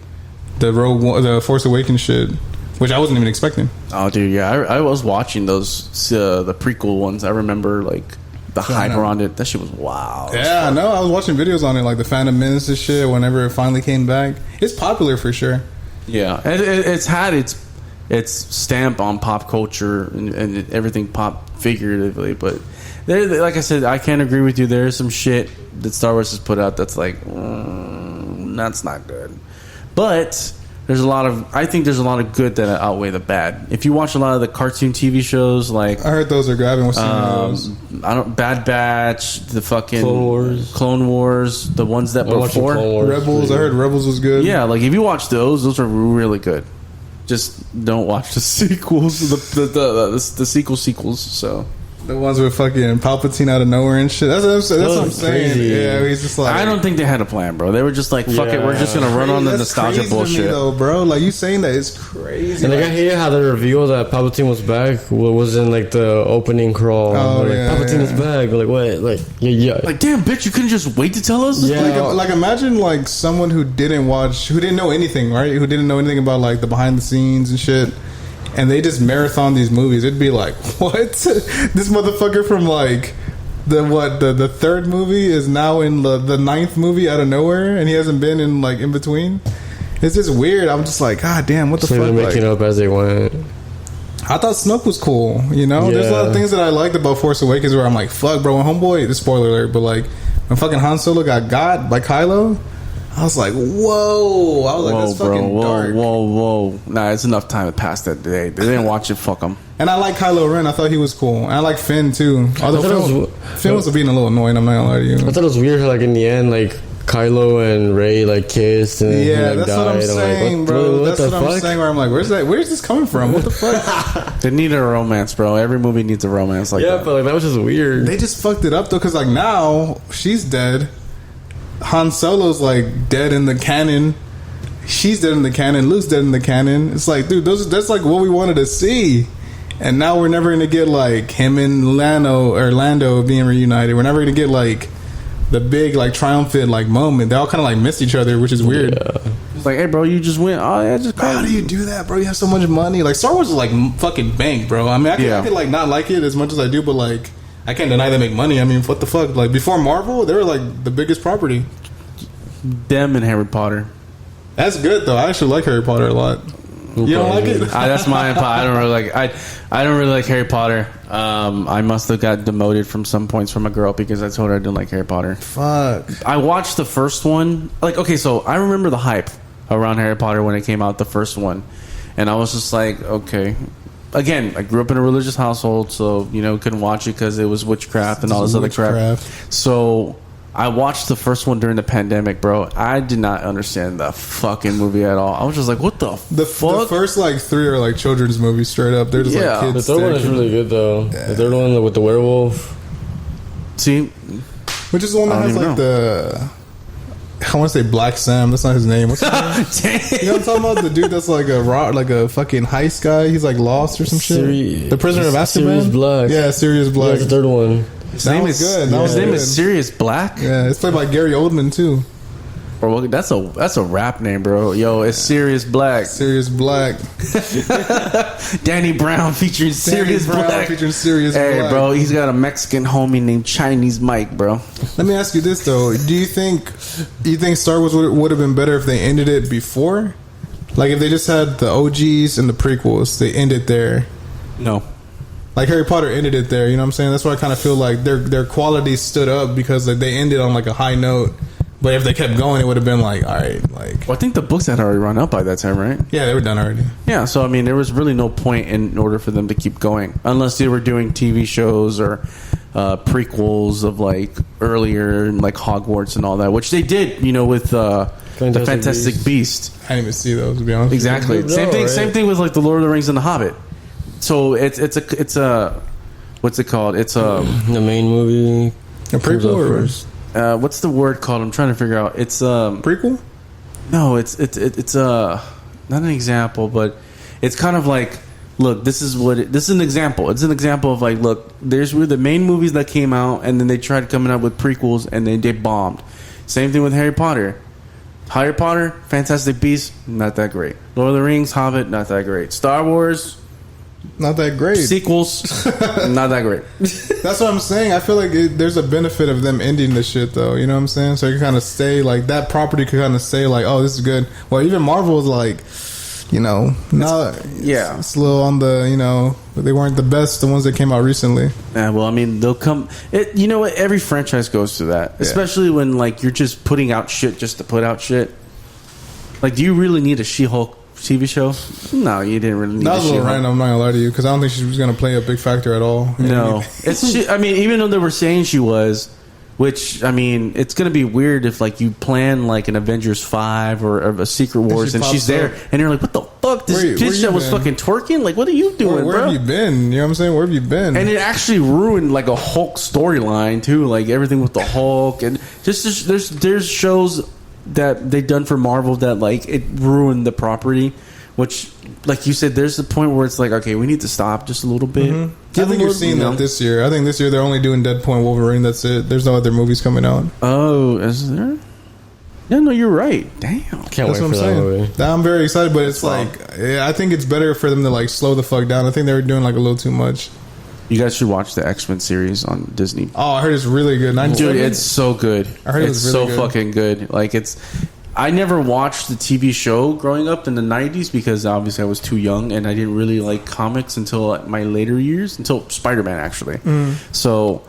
the Force Awakens shit, which I wasn't even expecting. Oh, dude, yeah, I was watching those the prequel ones. I remember like the hype around it. That shit was wow. Yeah, no, I was watching videos on it, like the Phantom Menace and shit. Whenever it finally came back, it's popular for sure. Yeah, it's had its stamp on pop culture and everything pop figuratively, but like I said, I can't agree with you. There's some shit that Star Wars has put out that's like that's not good. But I think there's a lot of good that outweigh the bad. If you watch a lot of the cartoon TV shows, like I heard those are grabbing with Bad Batch, the fucking Clone Wars, the ones that before Rebels. I heard Rebels was good. Yeah, like if you watch those are really good. Just don't watch the sequels, the sequels. So. The ones with fucking Palpatine out of nowhere and shit. That's what I'm saying. Crazy. Yeah, he's just like... I don't think they had a plan, bro. They were just like, fuck it, we're just going to run on the nostalgia bullshit. Me, though, bro. Like, you saying that is crazy. And like, I hate how they reveal that Palpatine was back was in, like, the opening crawl. Oh, like, Palpatine is back. Like, what? Like, yeah. Like, damn, bitch, you couldn't just wait to tell us? Yeah. Like, imagine, like, someone who didn't know anything, right? Who didn't know anything about, like, the behind the scenes and shit. And they just marathon these movies. It'd be like, what? This motherfucker from like the third movie is now in the ninth movie out of nowhere, and he hasn't been in like in between. It's just weird. I'm just like, God damn, what the fuck? They're making up as they went. I thought Snoke was cool. You know, there's a lot of things that I liked about Force Awakens where I'm like, fuck, bro. When homeboy, the spoiler alert, but like when fucking Han Solo got by Kylo. I was like, whoa. I was like, that's fucking dark. Whoa. Nah, it's enough time to pass that day. They didn't watch it, fuck them. And I like Kylo Ren. I thought he was cool. And I like Finn, too. Although Finn was being a little annoying, I'm not gonna lie to you. I thought it was weird how, like, in the end, like, Kylo and Rey, like, kissed and yeah, like, that's died. What I'm saying, like, bro. That's what I'm saying, where I'm like, where's this coming from? What the fuck? They needed a romance, bro. Every movie needs a romance like that. Yeah, but, like, that was just weird. They just fucked it up, though, because, like, now she's dead. Han Solo's like dead in the canon. She's dead in the canon. Luke's dead in the canon. It's like, dude, that's like what we wanted to see. And now we're never gonna get like him and Lando being reunited. We're never gonna get like the big like triumphant like moment. They all kind of like miss each other, which is weird. Yeah. It's like, hey, bro, you just went. Oh yeah, just how do you do that, bro? You have so much money. Like Star Wars is like fucking bank, bro. I mean, I could like not like it as much as I do, but like. I can't deny they make money. I mean, what the fuck? Like, before Marvel, they were, like, the biggest property. Them and Harry Potter. That's good, though. I actually like Harry Potter a lot. You don't like it? That's my... I don't really like... I don't really like Harry Potter. I must have got demoted from some points from a girl because I told her I didn't like Harry Potter. Fuck. I watched the first one. Like, okay, so I remember the hype around Harry Potter when it came out, the first one. And I was just like, okay... Again, I grew up in a religious household, so, you know, couldn't watch it because it was witchcraft and all this other crap. So, I watched the first one during the pandemic, bro. I did not understand the fucking movie at all. I was just like, what the fuck? The first, like, three are, like, children's movies, straight up. They're just, like, kids. The third one is really good, though. Yeah. The third one with the werewolf. See? Which is the one that has, like, the... I want to say Black Sam. That's not his name. What's his name? You know what I'm talking about? The dude that's like a fucking heist guy. He's like lost or some shit. The Prisoner of Azkaban. Sirius Black. Yeah, Sirius Black. Yeah, the third one. His name is good. His name is Sirius Black. Yeah, it's played by Gary Oldman too. Bro, that's a rap name, bro. Yo, it's Sirius Black. Sirius Black. Danny Brown featuring Sirius Black. Hey, bro, he's got a Mexican homie named Chinese Mike, bro. Let me ask you this though: Do you think Star Wars would have been better if they ended it before? Like if they just had the OGs and the prequels, they ended there. No. Like Harry Potter ended it there. You know what I'm saying? That's why I kind of feel like their quality stood up because like, they ended on like a high note. But if they kept going, it would have been like, all right, like... Well, I think the books had already run out by that time, right? Yeah, they were done already. Yeah, so, I mean, there was really no point in order for them to keep going. Unless they were doing TV shows or prequels of, like, earlier, like, Hogwarts and all that. Which they did, you know, with the Fantastic Beast. I didn't even see those, to be honest. Exactly. Same thing with, like, The Lord of the Rings and The Hobbit. So, it's a... What's it called? It's a... The main movie. A prequel or... what's the word called? I'm trying to figure out. It's prequel. No, it's not an example, but it's kind of like, look, this is an example. It's an example of like, look, were the main movies that came out, and then they tried coming up with prequels, and then they bombed. Same thing with Harry Potter. Harry Potter, Fantastic Beasts, not that great. Lord of the Rings, Hobbit, not that great. Star Wars. Not that great. Sequels, not that great. That's what I'm saying. I feel like there's a benefit of them ending the shit, though. You know what I'm saying? So you kind of stay, like, that property could kind of say, like, oh, this is good. Well, even Marvel is like, you know, it's a little on the, you know, but they weren't the best, the ones that came out recently. Yeah, well, I mean, they'll come. You know what? Every franchise goes through that, especially when, like, you're just putting out shit just to put out shit. Like, do you really need a She-Hulk TV show? No, you didn't really need that was a little She-Hulk. random. I'm not gonna lie to you because I don't think she was gonna play a big factor at all. No, I mean, even though they were saying she was, which I mean, it's gonna be weird if like you plan like an Avengers 5 or a Secret Wars and she's there and you're like, what the fuck? This bitch that was fucking twerking? Like, what are you doing, where bro? have you been? You know what I'm saying? Where have you been? And it actually ruined like a Hulk storyline too, like everything with the Hulk and just there's shows that they've done for Marvel that like it ruined the property, which like you said, there's the point where it's like, okay, we need to stop just a little bit. I think you're seeing that this year. I think this year they're only doing Deadpool and Wolverine. That's it. There's no other movies coming out. Oh, is there? Yeah, no, you're right. Damn, Can't wait for that movie. I'm very excited, but it's like I think it's better for them to like slow the fuck down. I think they were doing like a little too much. You guys should watch the X-Men series on Disney. Oh, I heard it's really good. Dude, it's so good. I heard it's really so good. fucking good. Like I never watched the TV show growing up in the 90s because obviously I was too young and I didn't really like comics until my later years, until Spider-Man actually. So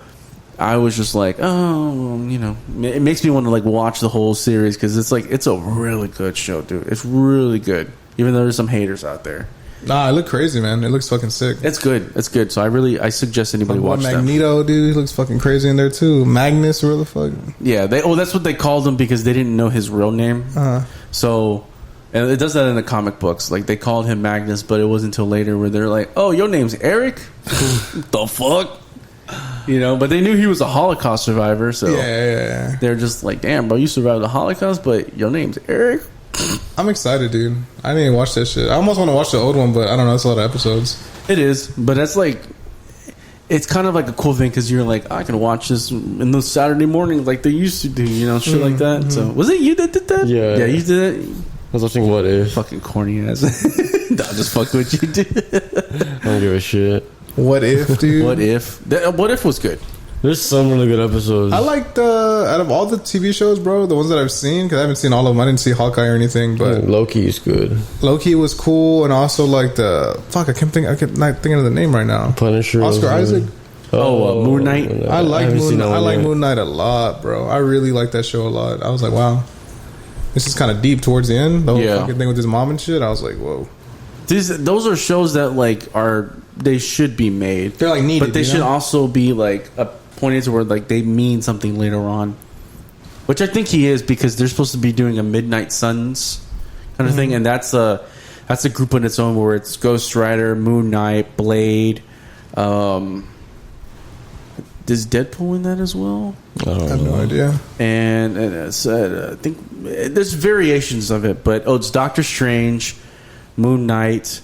I was just like, oh, you know, it makes me want to like watch the whole series because it's like, it's a really good show, dude. It's really good, even though there's some haters out there. Nah, it looked crazy, man. It looks fucking sick. It's good. It's good. So I suggest anybody watch that. Magneto, dude, he looks fucking crazy in there too. Magnus, where the fuck? Yeah, that's what they called him because they didn't know his real name. So, and it does that in the comic books. Like they called him Magnus, but it wasn't until later where they're like, "Oh, your name's Eric." The fuck, you know? But they knew he was a Holocaust survivor, so yeah. They're just like, "Damn, bro, you survived the Holocaust, but your name's Eric." I'm excited, dude. I didn't even watch that shit. I almost want to watch the old one, but I don't know. It's a lot of episodes. It is, but that's like, it's kind of like a cool thing because you're like, I can watch this in those Saturday mornings like they used to do, you know, shit like that. So, was it you that did that? Yeah, you did it. I was watching What If. Fucking corny ass. I'll just fuck with you, dude. I don't give a shit. What If, dude? What If? What If was good. There's some really good episodes. I like out of all the TV shows, bro, the ones that I've seen, because I haven't seen all of them. I didn't see Hawkeye or anything, but Loki is good. Loki was cool, and also like I kept not thinking of the name right now. Punisher. Oscar Isaac. Moon Knight. I like Moon Knight a lot, bro. I really like that show a lot. I was like, wow, this is kind of deep towards the end. The whole fucking thing with his mom and shit. I was like, whoa. Those are shows that like they should be made. They're like needed, but they should also be like pointed to where like they mean something later on, which I think he is because they're supposed to be doing a Midnight Suns kind of thing, and that's a group on its own where it's Ghost Rider, Moon Knight, Blade. Does Deadpool in that as well? I have no idea. And it's, I think there's variations of it, but it's Doctor Strange, Moon Knight,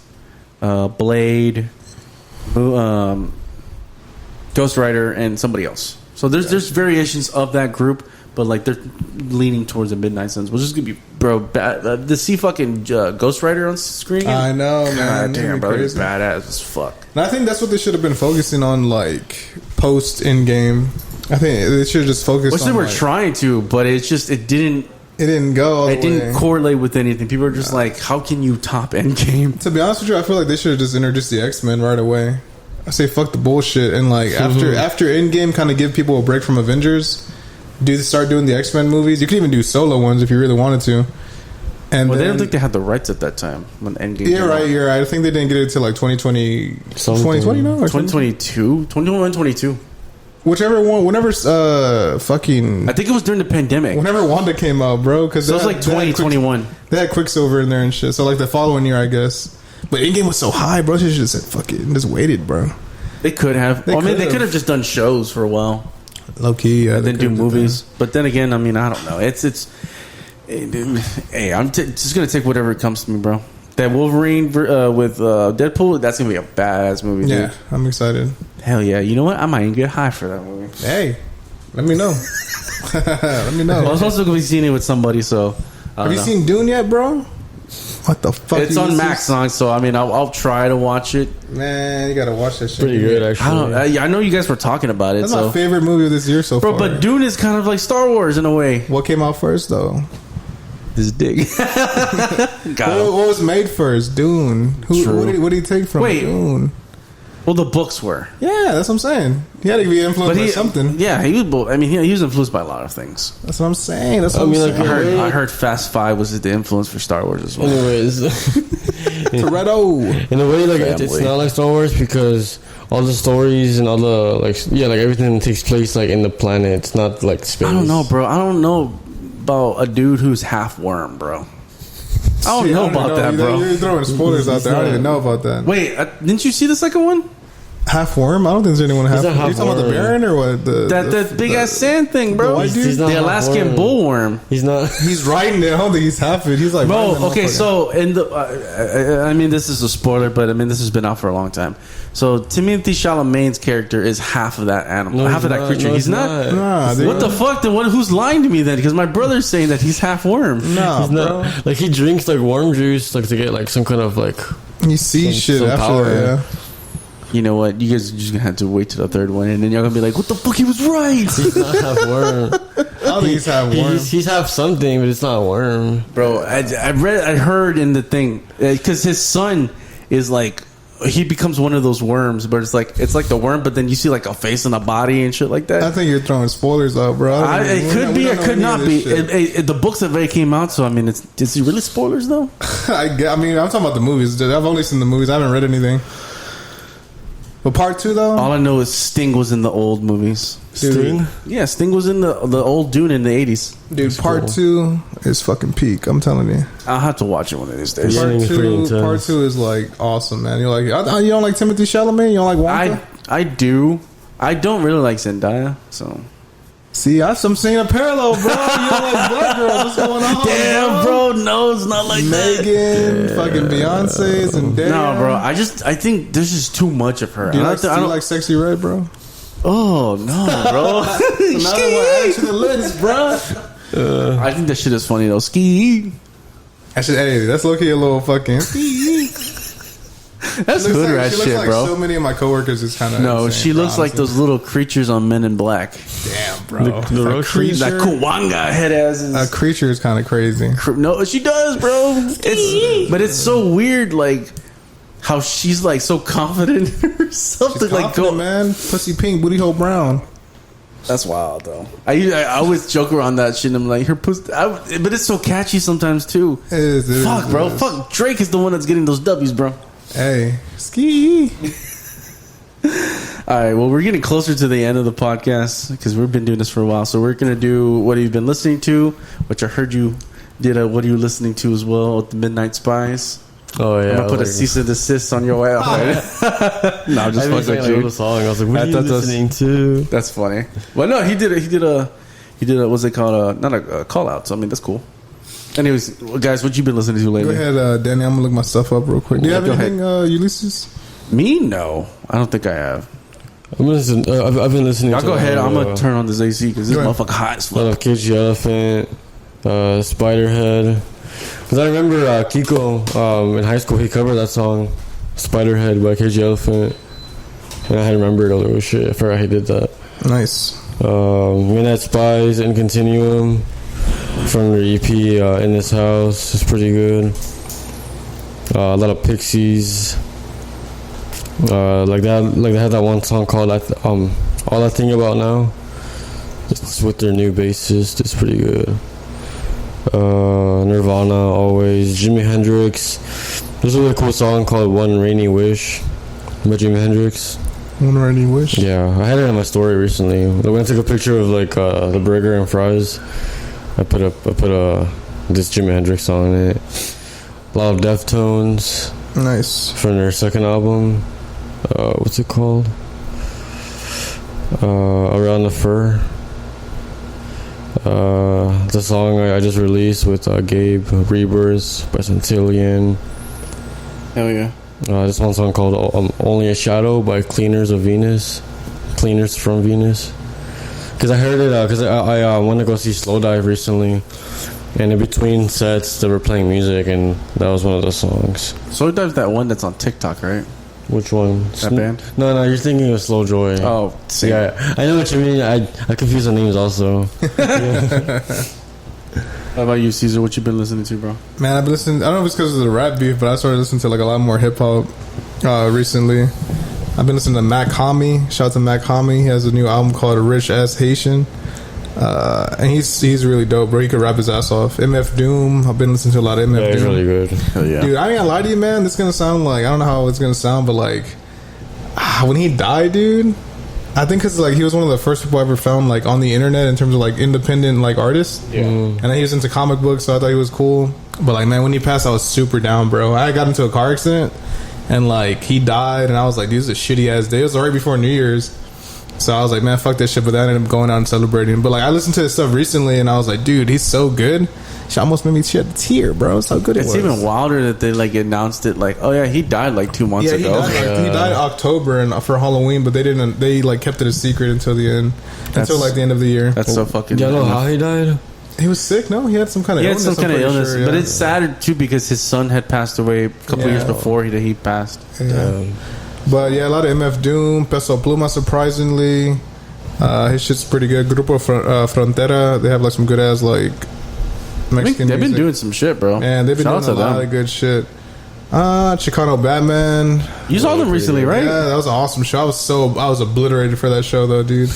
Blade, Ghost Rider, and somebody else. So there's variations of that group, but like they're leaning towards the Midnight Suns, which is gonna be bad. To see fucking Ghost Rider on screen, I know, man. God damn, bro, it's badass as fuck. And I think that's what they should have been focusing on, like post in game. I think they should have just focused. Which on, they were trying to, but it didn't. It didn't go. It didn't correlate with anything. People are just like, how can you top Endgame? To be honest with you, I feel like they should have just introduced the X-Men right away. I say fuck the bullshit, and like after Endgame, kind of give people a break from Avengers. Start doing the X-Men movies. You could even do solo ones if you really wanted to. And they don't think they had the rights at that time when Endgame. You're right. I think they didn't get it until like 2020. 2020 no? 2022? 2022. Whichever one. Whenever fucking. I think it was during the pandemic. Whenever Wanda came out, bro. Because it was like 2021. They had Quicksilver in there and shit. So like the following year, I guess. But Endgame was so high, bro. They should have just said fuck it and just waited, bro. They could have. They could have just done shows for a while. Low key, yeah. And then do movies. But then again, I mean, I don't know. Hey, I'm just gonna take whatever comes to me, bro. That Wolverine with Deadpool, that's gonna be a badass movie, dude. Yeah, I'm excited. Hell yeah! You know what? I might even get high for that movie. Hey, let me know. Let me know. I was also gonna be seeing it with somebody, so. Have you seen Dune yet, bro? What the fuck? It's on Max on, so I mean, I'll try to watch it. Man, you gotta watch that shit. Pretty good, actually. I know you guys were talking about it. That's my favorite movie of this year so far. But Dune is kind of like Star Wars in a way. What came out first, though? This dick. What was made first? Dune. What did he take from Dune? Well, the books were. Yeah, that's what I'm saying. He had to be influenced by something. Yeah, he was. I mean, he was influenced by a lot of things. That's what I'm saying. That's what I'm saying. I heard Fast Five was the influence for Star Wars as well. Anyways, Toretto. In a way, like it's not like Star Wars because all the stories and all the like everything that takes place like in the planet. It's not like space. I don't know, bro. I don't know about a dude who's half worm, bro. I don't know about that, bro. You're throwing spoilers out there. I don't even know about that. Wait, didn't you see the second one? Half worm? I don't think there's anyone half worm. Are you talking about the Baron or what? That big ass sand thing, bro. The white dude? The Alaskan bullworm. He's not. He's riding it. I don't think he's half it. He's like, bro. Okay, so in the, I mean, this is a spoiler, but I mean, this has been out for a long time. So Timothée Chalamet's character is half of that animal, half of that creature. No, he's not. Nah, what the fuck? Who's lying to me then? Because my brother's saying that he's half worm. No, he's bro. Not. Like he drinks like worm juice, like to get like some kind of like. He sees shit after power. that. Yeah. You know what? You guys are just gonna have to wait till the third one, and then you're gonna be like, "What the fuck? He was right." He's not half worm. I don't think he's half worm. He's half something, but it's not worm, bro. I heard in the thing because his son is like he becomes one of those worms, but it's like the worm, but then you see like a face and a body and shit like that. I think you're throwing spoilers out, bro. It could be, it could not be. The books have already came out, so I mean, is it really spoilers though? I mean, I'm talking about the movies. I've only seen the movies. I haven't read anything. But part 2 though, all I know is Sting was in the old movies. Sting? Yeah, Sting was in the old Dune in the 80s. Dude, part 2 is fucking peak. I'm telling you. I'll have to watch it one of these days. Part 2 is like awesome, man. You're like, you don't like Timothée Chalamet? You don't like Wonka? I do. I don't really like Zendaya, so. See, I'm seeing a parallel, bro. You don't like black girls. What's going on? Damn, bro. No, it's not like Megan, fucking Beyonce, and no, bro. I think there's just too much of her. Do you like Sexy Red, bro? Oh no, bro. Another one add to the list, bro. I think that shit is funny though. Ski. That's low-key a little fucking. That's hood rat shit, like bro. So many of my coworkers is kind of she looks like those little creatures on Men in Black. Damn, bro. The creature, that Kuwanga head ass. A creature is kind of crazy. No, she does, bro. But it's so weird, like how she's like so confident in herself. She's confident, man. Pussy pink, booty hole brown. That's wild, though. I always joke around that shit. And I'm like, her pussy, but it's so catchy sometimes too. Fuck, bro. Fuck, Drake is the one that's getting those W's, bro. Hey, ski. All right, well, we're getting closer to the end of the podcast because we've been doing this for a while. So we're going to do what have you been listening to, which I heard you did a what are you listening to as well with the Midnight Spies. Oh, yeah. I'm going to put a cease and desist on your way out. Right? No, I'm just fucking with you. The song. I was like, what are you listening to? That's funny. Well, no, he did a what's it called? Not a call out. So, I mean, that's cool. Anyways, guys, what you been listening to lately? Go ahead, Danny. I'm gonna look my stuff up real quick. Do you have anything, Ulysses? Me? No, I don't think I have. I've been listening. I'll go ahead. I'm gonna turn on this AC because this motherfucker hot as fuck. Cage the Elephant, Spiderhead. Because I remember Kiko in high school. He covered that song, Spiderhead by Cage the Elephant, and I had remembered all the shit. I forgot he did that. Nice. Midnight Spies and Continuum. From their EP, In This House, is pretty good. A lot of Pixies. Like they had that one song called All I Think About Now. It's with their new bassist. It's pretty good. Nirvana, always. Jimi Hendrix. There's a really cool song called One Rainy Wish by Jimi Hendrix. One Rainy Wish? Yeah, I had it in my story recently. When I took a picture of like the burger and fries, I put this Jimi Hendrix song in it. A lot of Deftones. Nice. From their second album. What's it called? Around the Fur. The song I just released with Gabe, Rebirth by Centillion. Hell yeah. This one song called Only a Shadow by Cleaners from Venus. Because I heard it, because I went to go see Slowdive recently, and in between sets they were playing music, and that was one of the songs. Slowdive's that one that's on TikTok, right? Which one? That band? No, you're thinking of Slow Joy. Oh, same. Yeah, I know what you mean. I confuse the names also. How about you, Caesar? What you been listening to, bro? Man, I've been listening. I don't know if it's because of the rap beef, but I started listening to like a lot more hip hop recently. I've been listening to Mac Homie. Shout out to Mac Homie. He has a new album called Rich Ass Haitian. And he's really dope, bro. He could rap his ass off. MF Doom. I've been listening to a lot of MF Doom. He's really good. Hell yeah. Dude, I ain't gonna lie to you, man. This is gonna sound like, I don't know how it's gonna sound, but like, when he died, dude, I think because like he was one of the first people I ever found like on the internet in terms of like independent like artists. Yeah. And he was into comic books, so I thought he was cool. But like, man, when he passed, I was super down, bro. I got into a car accident, and like he died, and I was like, dude, this is a shitty ass day. It was right before New Year's. So I was like, man, fuck that shit. But then I ended up going out and celebrating. But like, I listened to his stuff recently, and I was like, dude, he's so good. She almost made me shed a tear, bro. That's how good it was. It's even wilder that they like announced it. Like, oh yeah, he died like 2 months ago. He died in October and for Halloween, but they didn't. They like kept it a secret until the end, until like the end of the year. That's so fucking. Do you know how he died? He was sick. No, he had some kind of illness. Sure, yeah. But it's sad too because his son had passed away a couple years before he passed. Yeah. But yeah, a lot of MF Doom, Peso Pluma, surprisingly. His shit's pretty good. Grupo Frontera, they have like some good ass like Mexican they've been music. doing some shit, bro. And they've been doing a lot of good shit. Chicano Batman. You saw them recently, right? Yeah, that was an awesome show. I was obliterated for that show though, dude.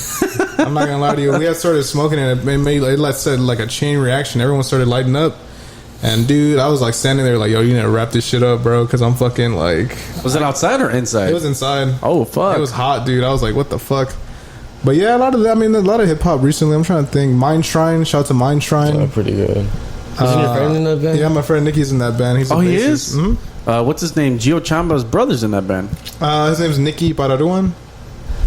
I'm not gonna lie to you. We had started smoking and it said like a chain reaction. Everyone started lighting up. And dude, I was like standing there like, yo, you need to wrap this shit up, bro, because I'm fucking like. Was it outside or inside? It was inside. Oh fuck! It was hot, dude. I was like, what the fuck? But yeah, a lot of hip hop recently. I'm trying to think. Mind Shrine, shout out to Mind Shrine. Oh, pretty good. Isn't your friend in that band? Yeah, my friend Nicky's in that band. He's a bassist. He is. Mm-hmm. What's his name? Gio Chamba's brother's in that band. His name's Nicky Pararuan.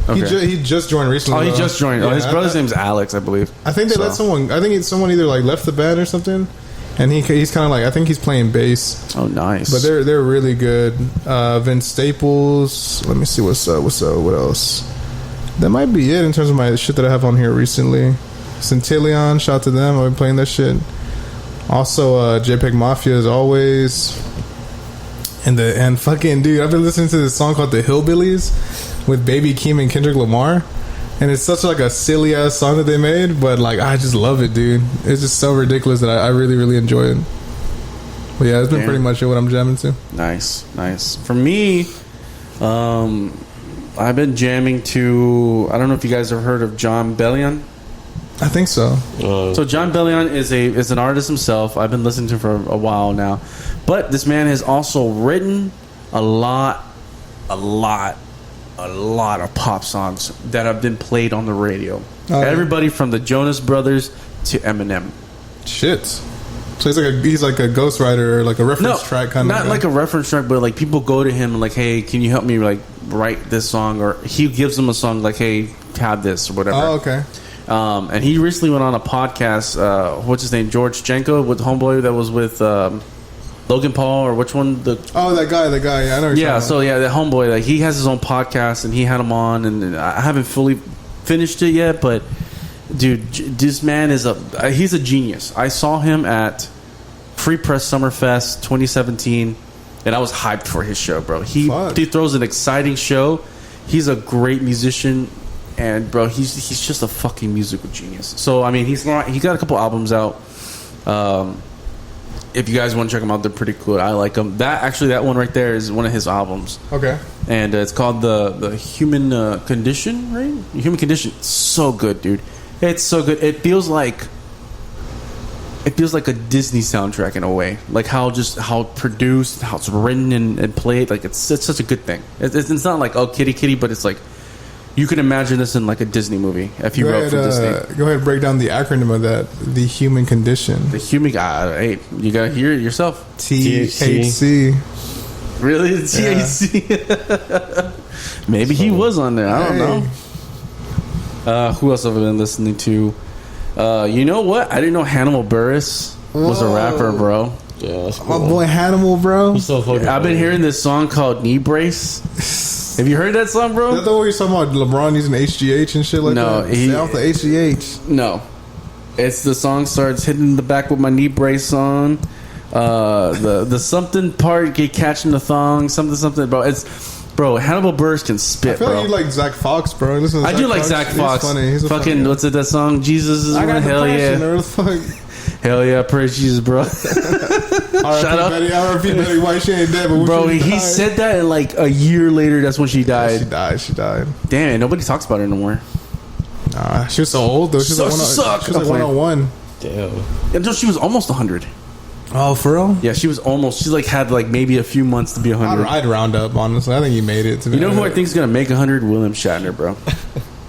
Okay. He just joined recently. Oh, he just joined. Yeah, his brother's name's Alex, I believe. I think they let someone. I think someone either like left the band or something, and he's kind of like, I think he's playing bass. Oh, nice. But they're really good. Vince Staples. Let me see what's up. What else? That might be it in terms of my shit that I have on here recently. Centillion, shout out to them. I've been playing that shit. Also, JPEG Mafia as always. And fucking dude, I've been listening to this song called The Hillbillies with Baby Keem and Kendrick Lamar. And it's such like a silly ass song that they made, but like I just love it, dude. It's just so ridiculous that I really, really enjoy it. But yeah, it's been pretty much what I'm jamming to. Nice. For me, I've been jamming to, I don't know if you guys have heard of John Bellion. I think so. So John Bellion is an artist himself. I've been listening to him for a while now. But this man has also written a lot of pop songs that have been played on the radio. Everybody from the Jonas Brothers to Eminem. Shit. So he's like a ghostwriter or like a reference track kind of. Not like a reference track, but like people go to him and like, hey, can you help me like write this song? Or he gives them a song like, hey, have this or whatever. Oh, okay. And he recently went on a podcast. What's his name? George Jenko with Homeboy that was with Logan Paul or which one? That guy. Yeah, I know. The Homeboy. Like he has his own podcast and he had him on, and I haven't fully finished it yet, but. Dude, this man he's a genius. I saw him at Free Press Summerfest 2017, and I was hyped for his show, bro. He throws an exciting show. He's a great musician, and bro, he's just a fucking musical genius. So I mean, he got a couple albums out. If you guys want to check them out, they're pretty cool. I like them. That one right there is one of his albums. Okay. And it's called the Human Condition, right? Human Condition. So good, dude. It's so good. It feels like a Disney soundtrack in a way, like how produced, how it's written and played. Like it's such a good thing. It's not like kitty, but it's like you can imagine this in like a Disney movie if you wrote for Disney. Go ahead and break down the acronym of that. The Human Condition. The human. Hey, you gotta hear it yourself. THC. Really, the THC. Maybe he was on there. I don't know. Who else have I been listening to? You know what? I didn't know Hannibal Buress was a rapper, bro. Yeah, that's cool. My boy Hannibal, bro. He's so fucking I've been hearing this song called Knee Brace. Have you heard that song, bro? Is that the one you're talking about LeBron using HGH and shit like that? Stay off the HGH. No. It's the song starts hitting the back with my knee brace on. The something part, get catching the thong, something, bro. Bro, Hannibal Buress can spit, I feel bro. like you like Zach Fox, bro. Listen to I do like Zach Fox. He's funny. He's a fucking, funny what's it, that song? Jesus is I got one. Hell yeah. the fuck. Hell yeah, praise Jesus, bro. Shut up. R.I.P. Betty White, she ain't dead, but bro, he said that and like a year later, that's when she died. She died. Damn it, nobody talks about her no more. She was so old, though. She was like 101. Damn. Until she was almost 100. Oh, for real? Yeah, she was almost. She like had like maybe a few months to be 100. I'd round up, honestly. I think he made it. You know who I think is gonna make 100? William Shatner, bro.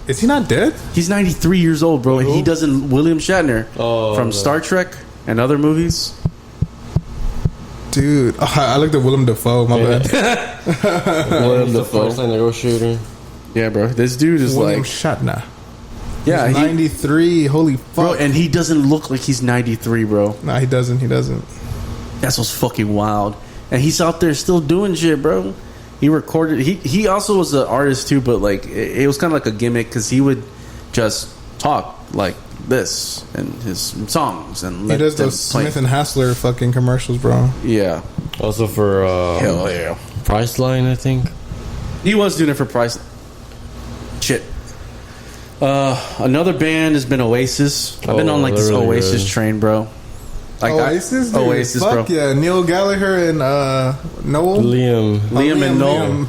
Is he not dead? He's 93 years old, bro, and he doesn't. William Shatner from Star Trek and other movies. Dude, I looked at Willem Dafoe. My bad. William Dafoe, first line negotiator. Yeah, bro. This dude is William like Shatner. Yeah, he's 93. Holy fuck, bro, and he doesn't look like he's 93, bro. Nah, he doesn't. That's what's fucking wild. And he's out there still doing shit, bro. He recorded. He also was an artist too, but like it was kind of like a gimmick because he would just talk like this in his songs and he does those Smith and Hassler fucking commercials, bro. Yeah. Also for hell yeah, Priceline, I think he was doing it for Price. Shit. Another band has been Oasis. I've been on like this Oasis train, bro. Like Oasis, dude. Oasis, fuck bro. Yeah, Neil Gallagher and Noel, Liam and Noel.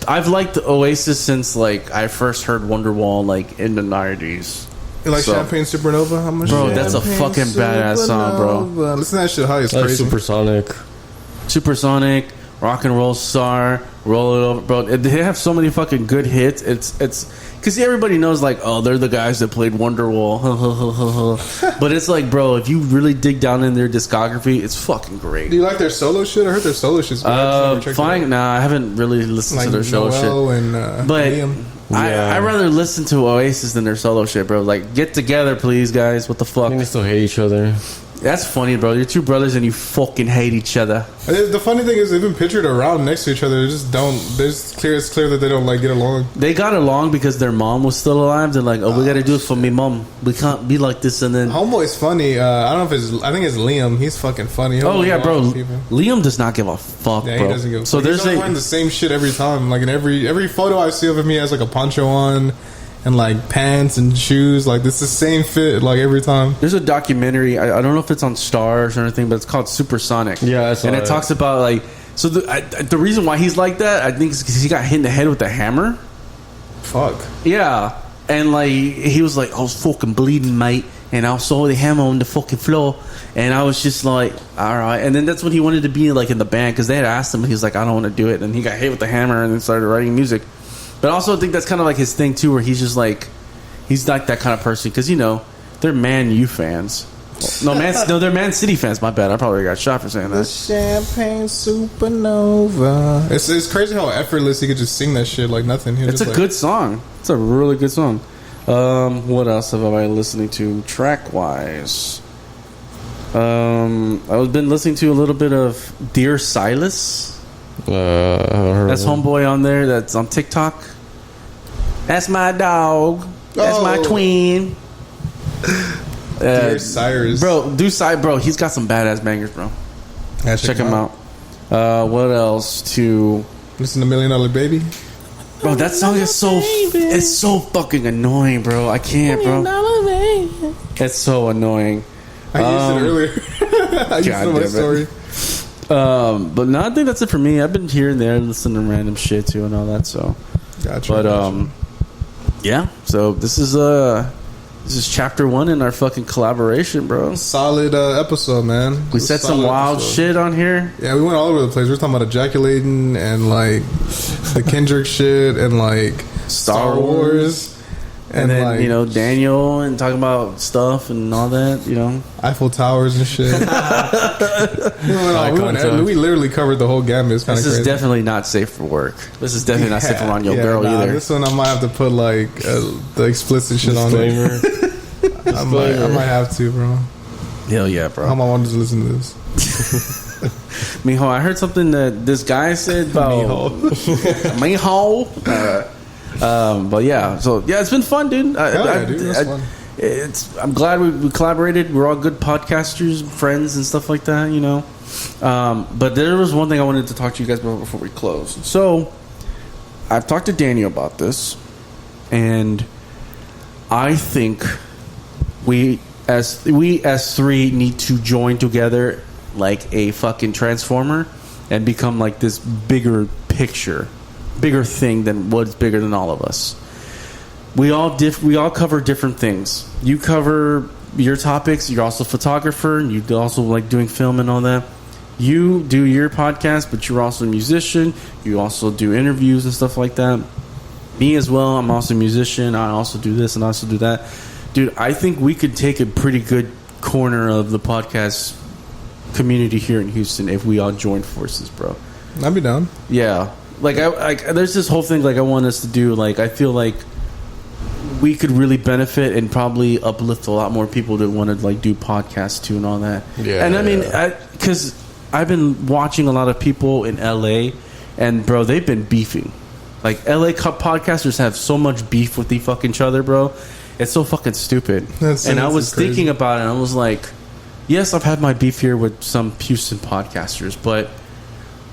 I've liked Oasis since like I first heard Wonderwall like in the 90s. You like Champagne Supernova? How much? Bro, that's a fucking badass song, bro. Listen to that shit. How it's like crazy. Supersonic, Rock and Roll Star, Roll It Over, bro. They have so many fucking good hits. It's because everybody knows like, oh, they're the guys that played Wonderwall. But it's like, bro, if you really dig down in their discography, it's fucking great. Do you like their solo shit? I heard their solo shit's good. Fine. Nah, I haven't really listened to their solo shit. And, but Liam. I'd rather listen to Oasis than their solo shit, bro. Like, get together, please, guys. What the fuck? I think they still hate each other. That's funny, bro. You're two brothers and you fucking hate each other. The funny thing is, they've been pictured around next to each other. They just don't. It's clear that they don't like get along. They got along because their mom was still alive. They're like, oh, we got to do it for me, mom. We can't be like this. And then Homeboy's funny. I don't know if it's. I think it's Liam. He's fucking funny. Oh yeah, bro. Liam does not give a fuck, yeah, bro. He doesn't give a fuck. So he's wearing the same shit every time. Like in every photo I see of him, he has like a poncho on. And like pants and shoes, like it's the same fit, like every time. There's a documentary. I don't know if it's on Stars or anything, but it's called Supersonic. Yeah, and it talks about like so the reason why he's like that, I think, is because he got hit in the head with a hammer. Fuck. Yeah, and like he was like, I was fucking bleeding, mate, and I saw the hammer on the fucking floor, and I was just like, all right. And then that's when he wanted to be like in the band because they had asked him, and he was like, I don't want to do it, and he got hit with the hammer and then started writing music. But I also think that's kind of like his thing too, where he's just like, he's like that kind of person because they're Man U fans. They're Man City fans. My bad. I probably got shot for saying that. The Champagne Supernova. It's crazy how effortless he could just sing that shit like nothing. It's a good song. It's a really good song. What else have I been listening to track wise? I've been listening to a little bit of Dear Silas. That's homeboy on there. That's on TikTok. That's my dog. That's my twin. Dear Cyrus, bro. Bro. He's got some badass bangers, bro. Yeah, check him out. What else to listen to $1 Million Baby? Bro, that song is it's so fucking annoying, bro. I can't, bro. It's so annoying. I used it earlier. I used it in my story. But no, I think that's it for me. I've been here and there listening to random shit too and all that. So, gotcha. But yeah. So this is chapter 1 in our fucking collaboration, bro. Solid episode, man. We said some wild shit on here. Yeah, we went all over the place. We were talking about ejaculating and like the Kendrick shit and like Star Wars. And then, like, Daniel and talking about stuff and all that, Eiffel Towers and shit. We literally covered the whole gamut. It's kind of crazy. This is definitely not safe for work. This is definitely not safe around your girl either. This one I might have to put like the explicit shit on there. I might have to, bro. Hell yeah, bro. How am I wanted to listen to this? Mijo, I heard something that this guy said about Mijo. But yeah, so yeah, it's been fun, dude. Fun. I'm glad we collaborated. We're all good podcasters, friends, and stuff like that. But there was one thing I wanted to talk to you guys about before we close. So I've talked to Daniel about this, and I think we as three need to join together like a fucking transformer and become like this bigger thing than what's bigger than all of us. We all cover different things. You cover your topics. You're also a photographer, and you also like doing film and all that. You do your podcast, but you're also a musician. You also do interviews and stuff like that. Me as well. I'm also a musician. I also do this and I also do that. Dude, I think we could take a pretty good corner of the podcast community here in Houston if we all joined forces, bro. I'd be down. Yeah. Like, there's this whole thing like I want us to do. Like, I feel like we could really benefit and probably uplift a lot more people that want to like do podcasts too and all that. Yeah. And I mean, because I've been watching a lot of people in LA, and bro, they've been beefing. Like, LA podcasters have so much beef with each other, bro. It's so fucking stupid. And I was thinking about it, and I was like, yes, I've had my beef here with some Houston podcasters, but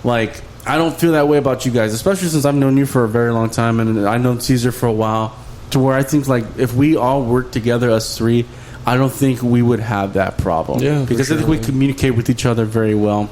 like, I don't feel that way about you guys, especially since I've known you for a very long time, and I've known Caesar for a while, to where I think like if we all work together, us three, I don't think we would have that problem. Yeah, because I think we communicate with each other very well,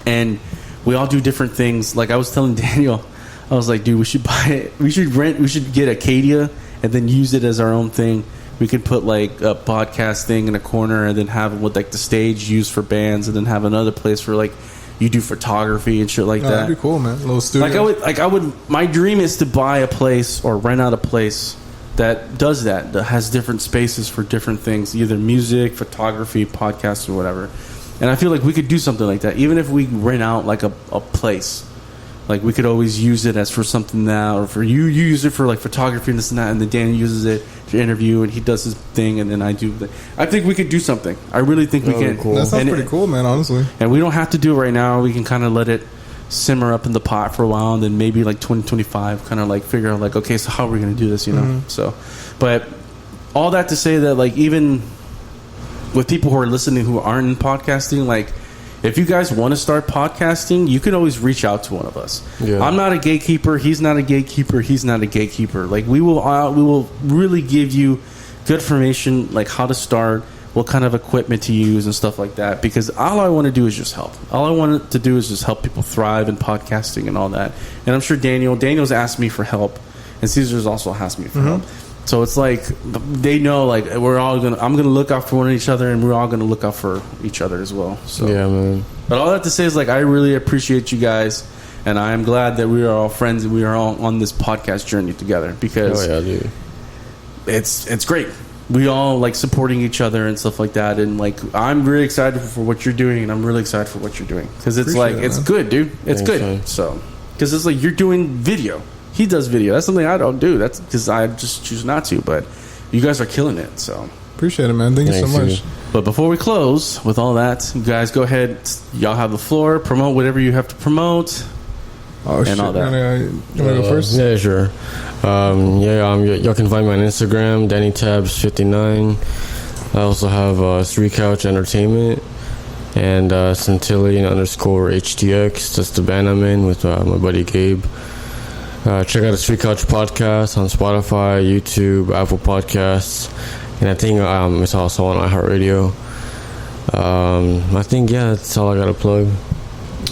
and we all do different things. Like I was telling Daniel, I was like, dude, we should get Acadia and then use it as our own thing. We could put like a podcast thing in a corner and then have it with like the stage used for bands, and then have another place where like you do photography and shit like that. That'd be cool, man. A little studio. I would. My dream is to buy a place or rent out a place that does that has different spaces for different things, either music, photography, podcasts, or whatever. And I feel like we could do something like that, even if we rent out like a place. Like, we could always use it as for something now, or for you use it for like photography and this and that, and then Danny uses it to interview, and he does his thing, and then I do the, I think we could do something. I really think we can. Cool. That sounds pretty cool, man, honestly. And we don't have to do it right now. We can kind of let it simmer up in the pot for a while, and then maybe like 2025 kind of like figure out like, okay, so how are we going to do this, you know? Mm-hmm. So, but all that to say that like, even with people who are listening who aren't in podcasting, like, if you guys want to start podcasting, you can always reach out to one of us. Yeah. I'm not a gatekeeper. He's not a gatekeeper. He's not a gatekeeper. Like, we will really give you good information, like how to start, what kind of equipment to use and stuff like that. Because all I want to do is just help. All I want to do is just help people thrive in podcasting and all that. And I'm sure Daniel's asked me for help, and Caesar's also asked me for help. So it's like they know, like, I'm gonna look out for one of each other, and we're all gonna look out for each other as well. So yeah, man. But all that to say is, like, I really appreciate you guys, and I am glad that we are all friends and we are all on this podcast journey together, because dude, it's great. We all like supporting each other and stuff like that, and like, I'm really excited for what you're doing, and I'm really excited for what you're doing, because it's it's good, dude. It's good. Man. So because it's like you're doing video. He does video. That's something I don't do. That's because I just choose not to. But you guys are killing it. So appreciate it, man. Thank you so much. But before we close with all that, you guys go ahead. Y'all have the floor. Promote whatever you have to promote. Oh, and shit. All that. You want to go first? Yeah, sure. Y'all can find me on Instagram, DannyTabs59. I also have Three Couch Entertainment and Centillion_HTX. That's the band I'm in with my buddy Gabe. Check out the Street Couch Podcast on Spotify, YouTube, Apple Podcasts, and I think it's also on iHeartRadio. I think, that's all I got to plug.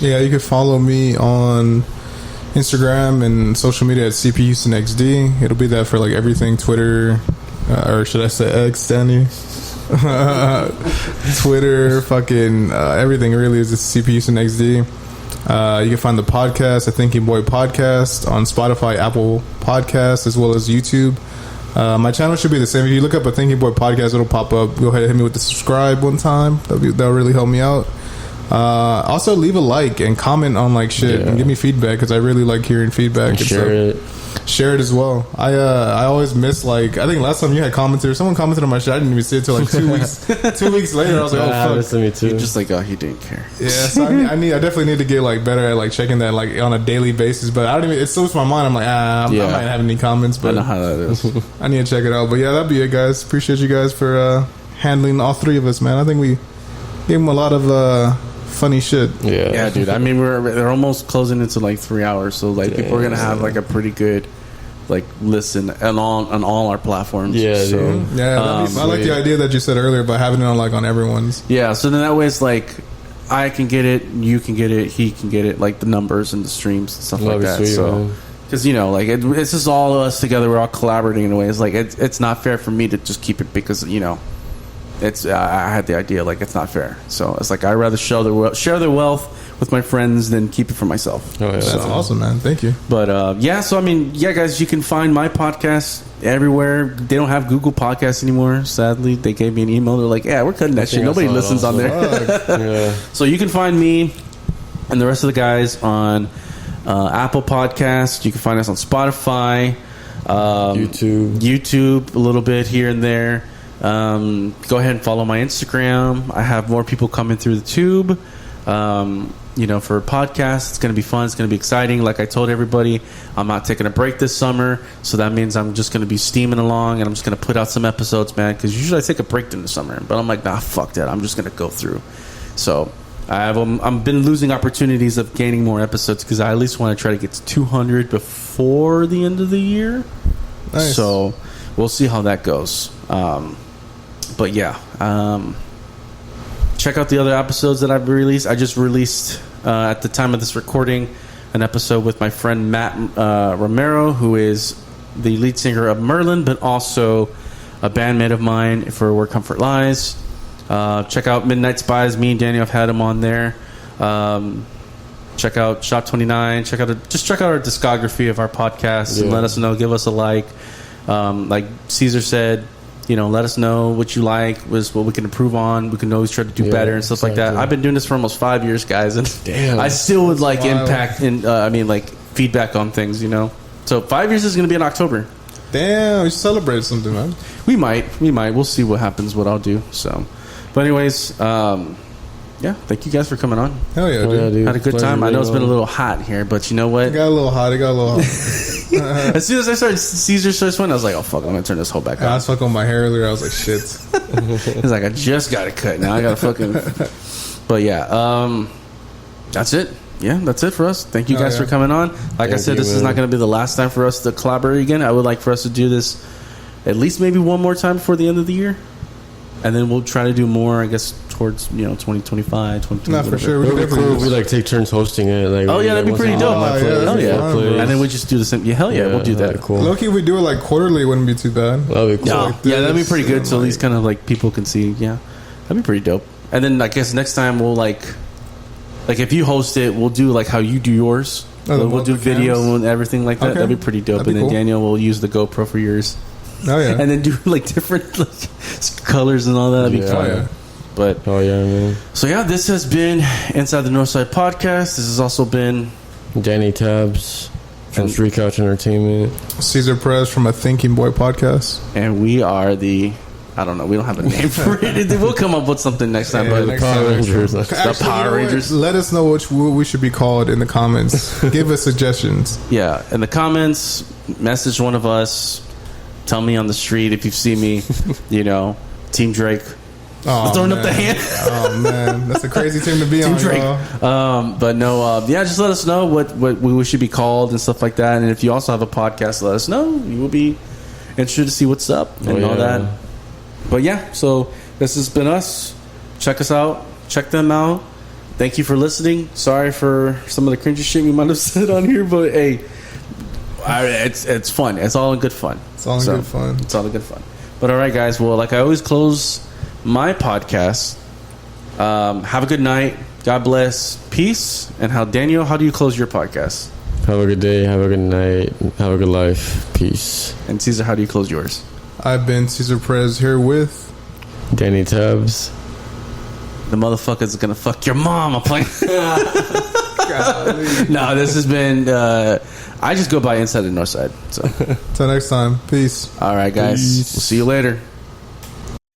Yeah, you can follow me on Instagram and social media at CPHoustonXD. It'll be that for like everything, Twitter, or should I say X, Danny? Twitter, fucking everything really is just CPHoustonXD. You can find the podcast, the Thinking Boy Podcast, on Spotify, Apple Podcasts, as well as YouTube. My channel should be the same. If you look up a Thinking Boy Podcast, it'll pop up. Go ahead and hit me with the subscribe one time. That'll really help me out. Also, leave a like and comment on like shit and give me feedback, because I really like hearing feedback. And share it. Share it as well. I always miss, like, I think last time you had commented, or someone commented on my shit, I didn't even see it till like 2 weeks. 2 weeks later, I was like, oh fuck. Me too. You're just like, oh, he didn't care. Yeah, so I definitely need to get like better at like checking that like on a daily basis. But I don't even. It slips my mind. I'm like, I might have any comments, but I know how that is. I need to check it out. But yeah, that'd be it, guys. Appreciate you guys for handling all three of us, man. I think we gave them a lot of funny shit. Yeah, dude. I mean, they're almost closing into like 3 hours, so like people are gonna have like a pretty good like listen on all our platforms. I like the idea that you said earlier about having it on like on everyone's. Yeah, so then that way it's like I can get it, you can get it, he can get it, like the numbers and the streams and stuff like that. Sweet, so because like it's just all of us together, we're all collaborating in a way. It's like it's not fair for me to just keep it because it's I had the idea, like it's not fair. So it's like I'd rather share their wealth with my friends than keep it for myself. That's awesome, man. Thank you. But so I mean, guys, you can find my podcast everywhere. They don't have Google Podcasts anymore, sadly. They gave me an email. They're like, we're cutting that shit. Nobody listens on there. So you can find me and the rest of the guys on Apple Podcasts. You can find us on Spotify, YouTube a little bit here and there. Go ahead and follow my Instagram. I have more people coming through the tube. For podcasts, it's going to be fun. It's going to be exciting. Like I told everybody, I'm not taking a break this summer, so that means I'm just going to be steaming along, and I'm just going to put out some episodes, man. Because usually I take a break during the summer, but I'm like, nah, fuck that. I'm just going to go through. So I've been losing opportunities of gaining more episodes because I at least want to try to get to 200 before the end of the year. Nice. So we'll see how that goes. But yeah. Check out the other episodes that I've released. I just released, at the time of this recording, an episode with my friend Matt Romero, who is the lead singer of Merlin, but also a bandmate of mine for Where Comfort Lies. Check out Midnight Spies. Me and Daniel have had him on there. Check out Shop 29. Check out our discography of our podcast and let us know. Give us a like. Like Caesar said, let us know what you like, what we can improve on. We can always try to do better and stuff like that. I've been doing this for almost 5 years, guys, and I still would like impact and feedback on things. So 5 years is going to be in October. Damn, we should celebrate something, man. We might. We'll see what happens. What I'll do. So, but anyways, thank you guys for coming on. Hell yeah, dude. Had a good time. I know it's been a little hot here, but you know what? It got a little hot. As soon as Caesar started swimming, I was like, oh fuck, I'm gonna turn this whole back on. I was fucking on my hair earlier. I was like, shit. He's like, I just got it cut. Now I gotta fucking. But that's it. Yeah, that's it for us. Thank you guys for coming on. Like I said, this is not gonna be the last time for us to collaborate again. I would like for us to do this at least maybe one more time before the end of the year. And then we'll try to do more, I guess, towards 2025, 2020. Not for sure. We take turns hosting it. That'd be pretty dope. Hell yeah! And then we just do the same. Yeah, hell yeah, we'll do that. Cool. Low-key, if we do it like quarterly, it wouldn't be too bad. That'd be cool. That'd be pretty good. So at least kind of like people can see. Yeah, that'd be pretty dope. And then I guess next time we'll like if you host it, we'll do like how you do yours. We'll do video and everything like that. Okay. That'd be pretty dope. And then Daniel will use the GoPro for yours. Oh yeah, and then do like different colors and all that. That'd be fun. Yeah. But man. So this has been Inside the Northside Podcast. This has also been Danny Tabs from Street Couch Entertainment, Caesar Perez from A Thinking Boy Podcast, and we are the. I don't know. We don't have a name for it. We'll come up with something next time. But the Power Rangers. The Power Rangers. Let us know what we should be called in the comments. Give us suggestions. Yeah, in the comments, message one of us. Tell me on the street if you see me, Team Drake. Throwing up the hand. Oh man, that's a crazy team to be Team on. Drake. But no, just let us know what we should be called and stuff like that. And if you also have a podcast, let us know. You will be interested to see what's up and all that. But so this has been us. Check us out. Check them out. Thank you for listening. Sorry for some of the cringy shit we might have said on here, but hey. It's fun. It's all in good fun. It's all in good fun. It's all in good fun. But all right, guys. Well, like I always close my podcast. Have a good night. God bless. Peace. And how do you close your podcast? Have a good day. Have a good night. Have a good life. Peace. And Caesar, how do you close yours? I've been Caesar Perez here with Danny Tabs. The motherfucker's gonna fuck your mom. I'm playing. No, this has been. I just go by Inside the Northside. So until next time, peace. All right, guys. We'll see you later.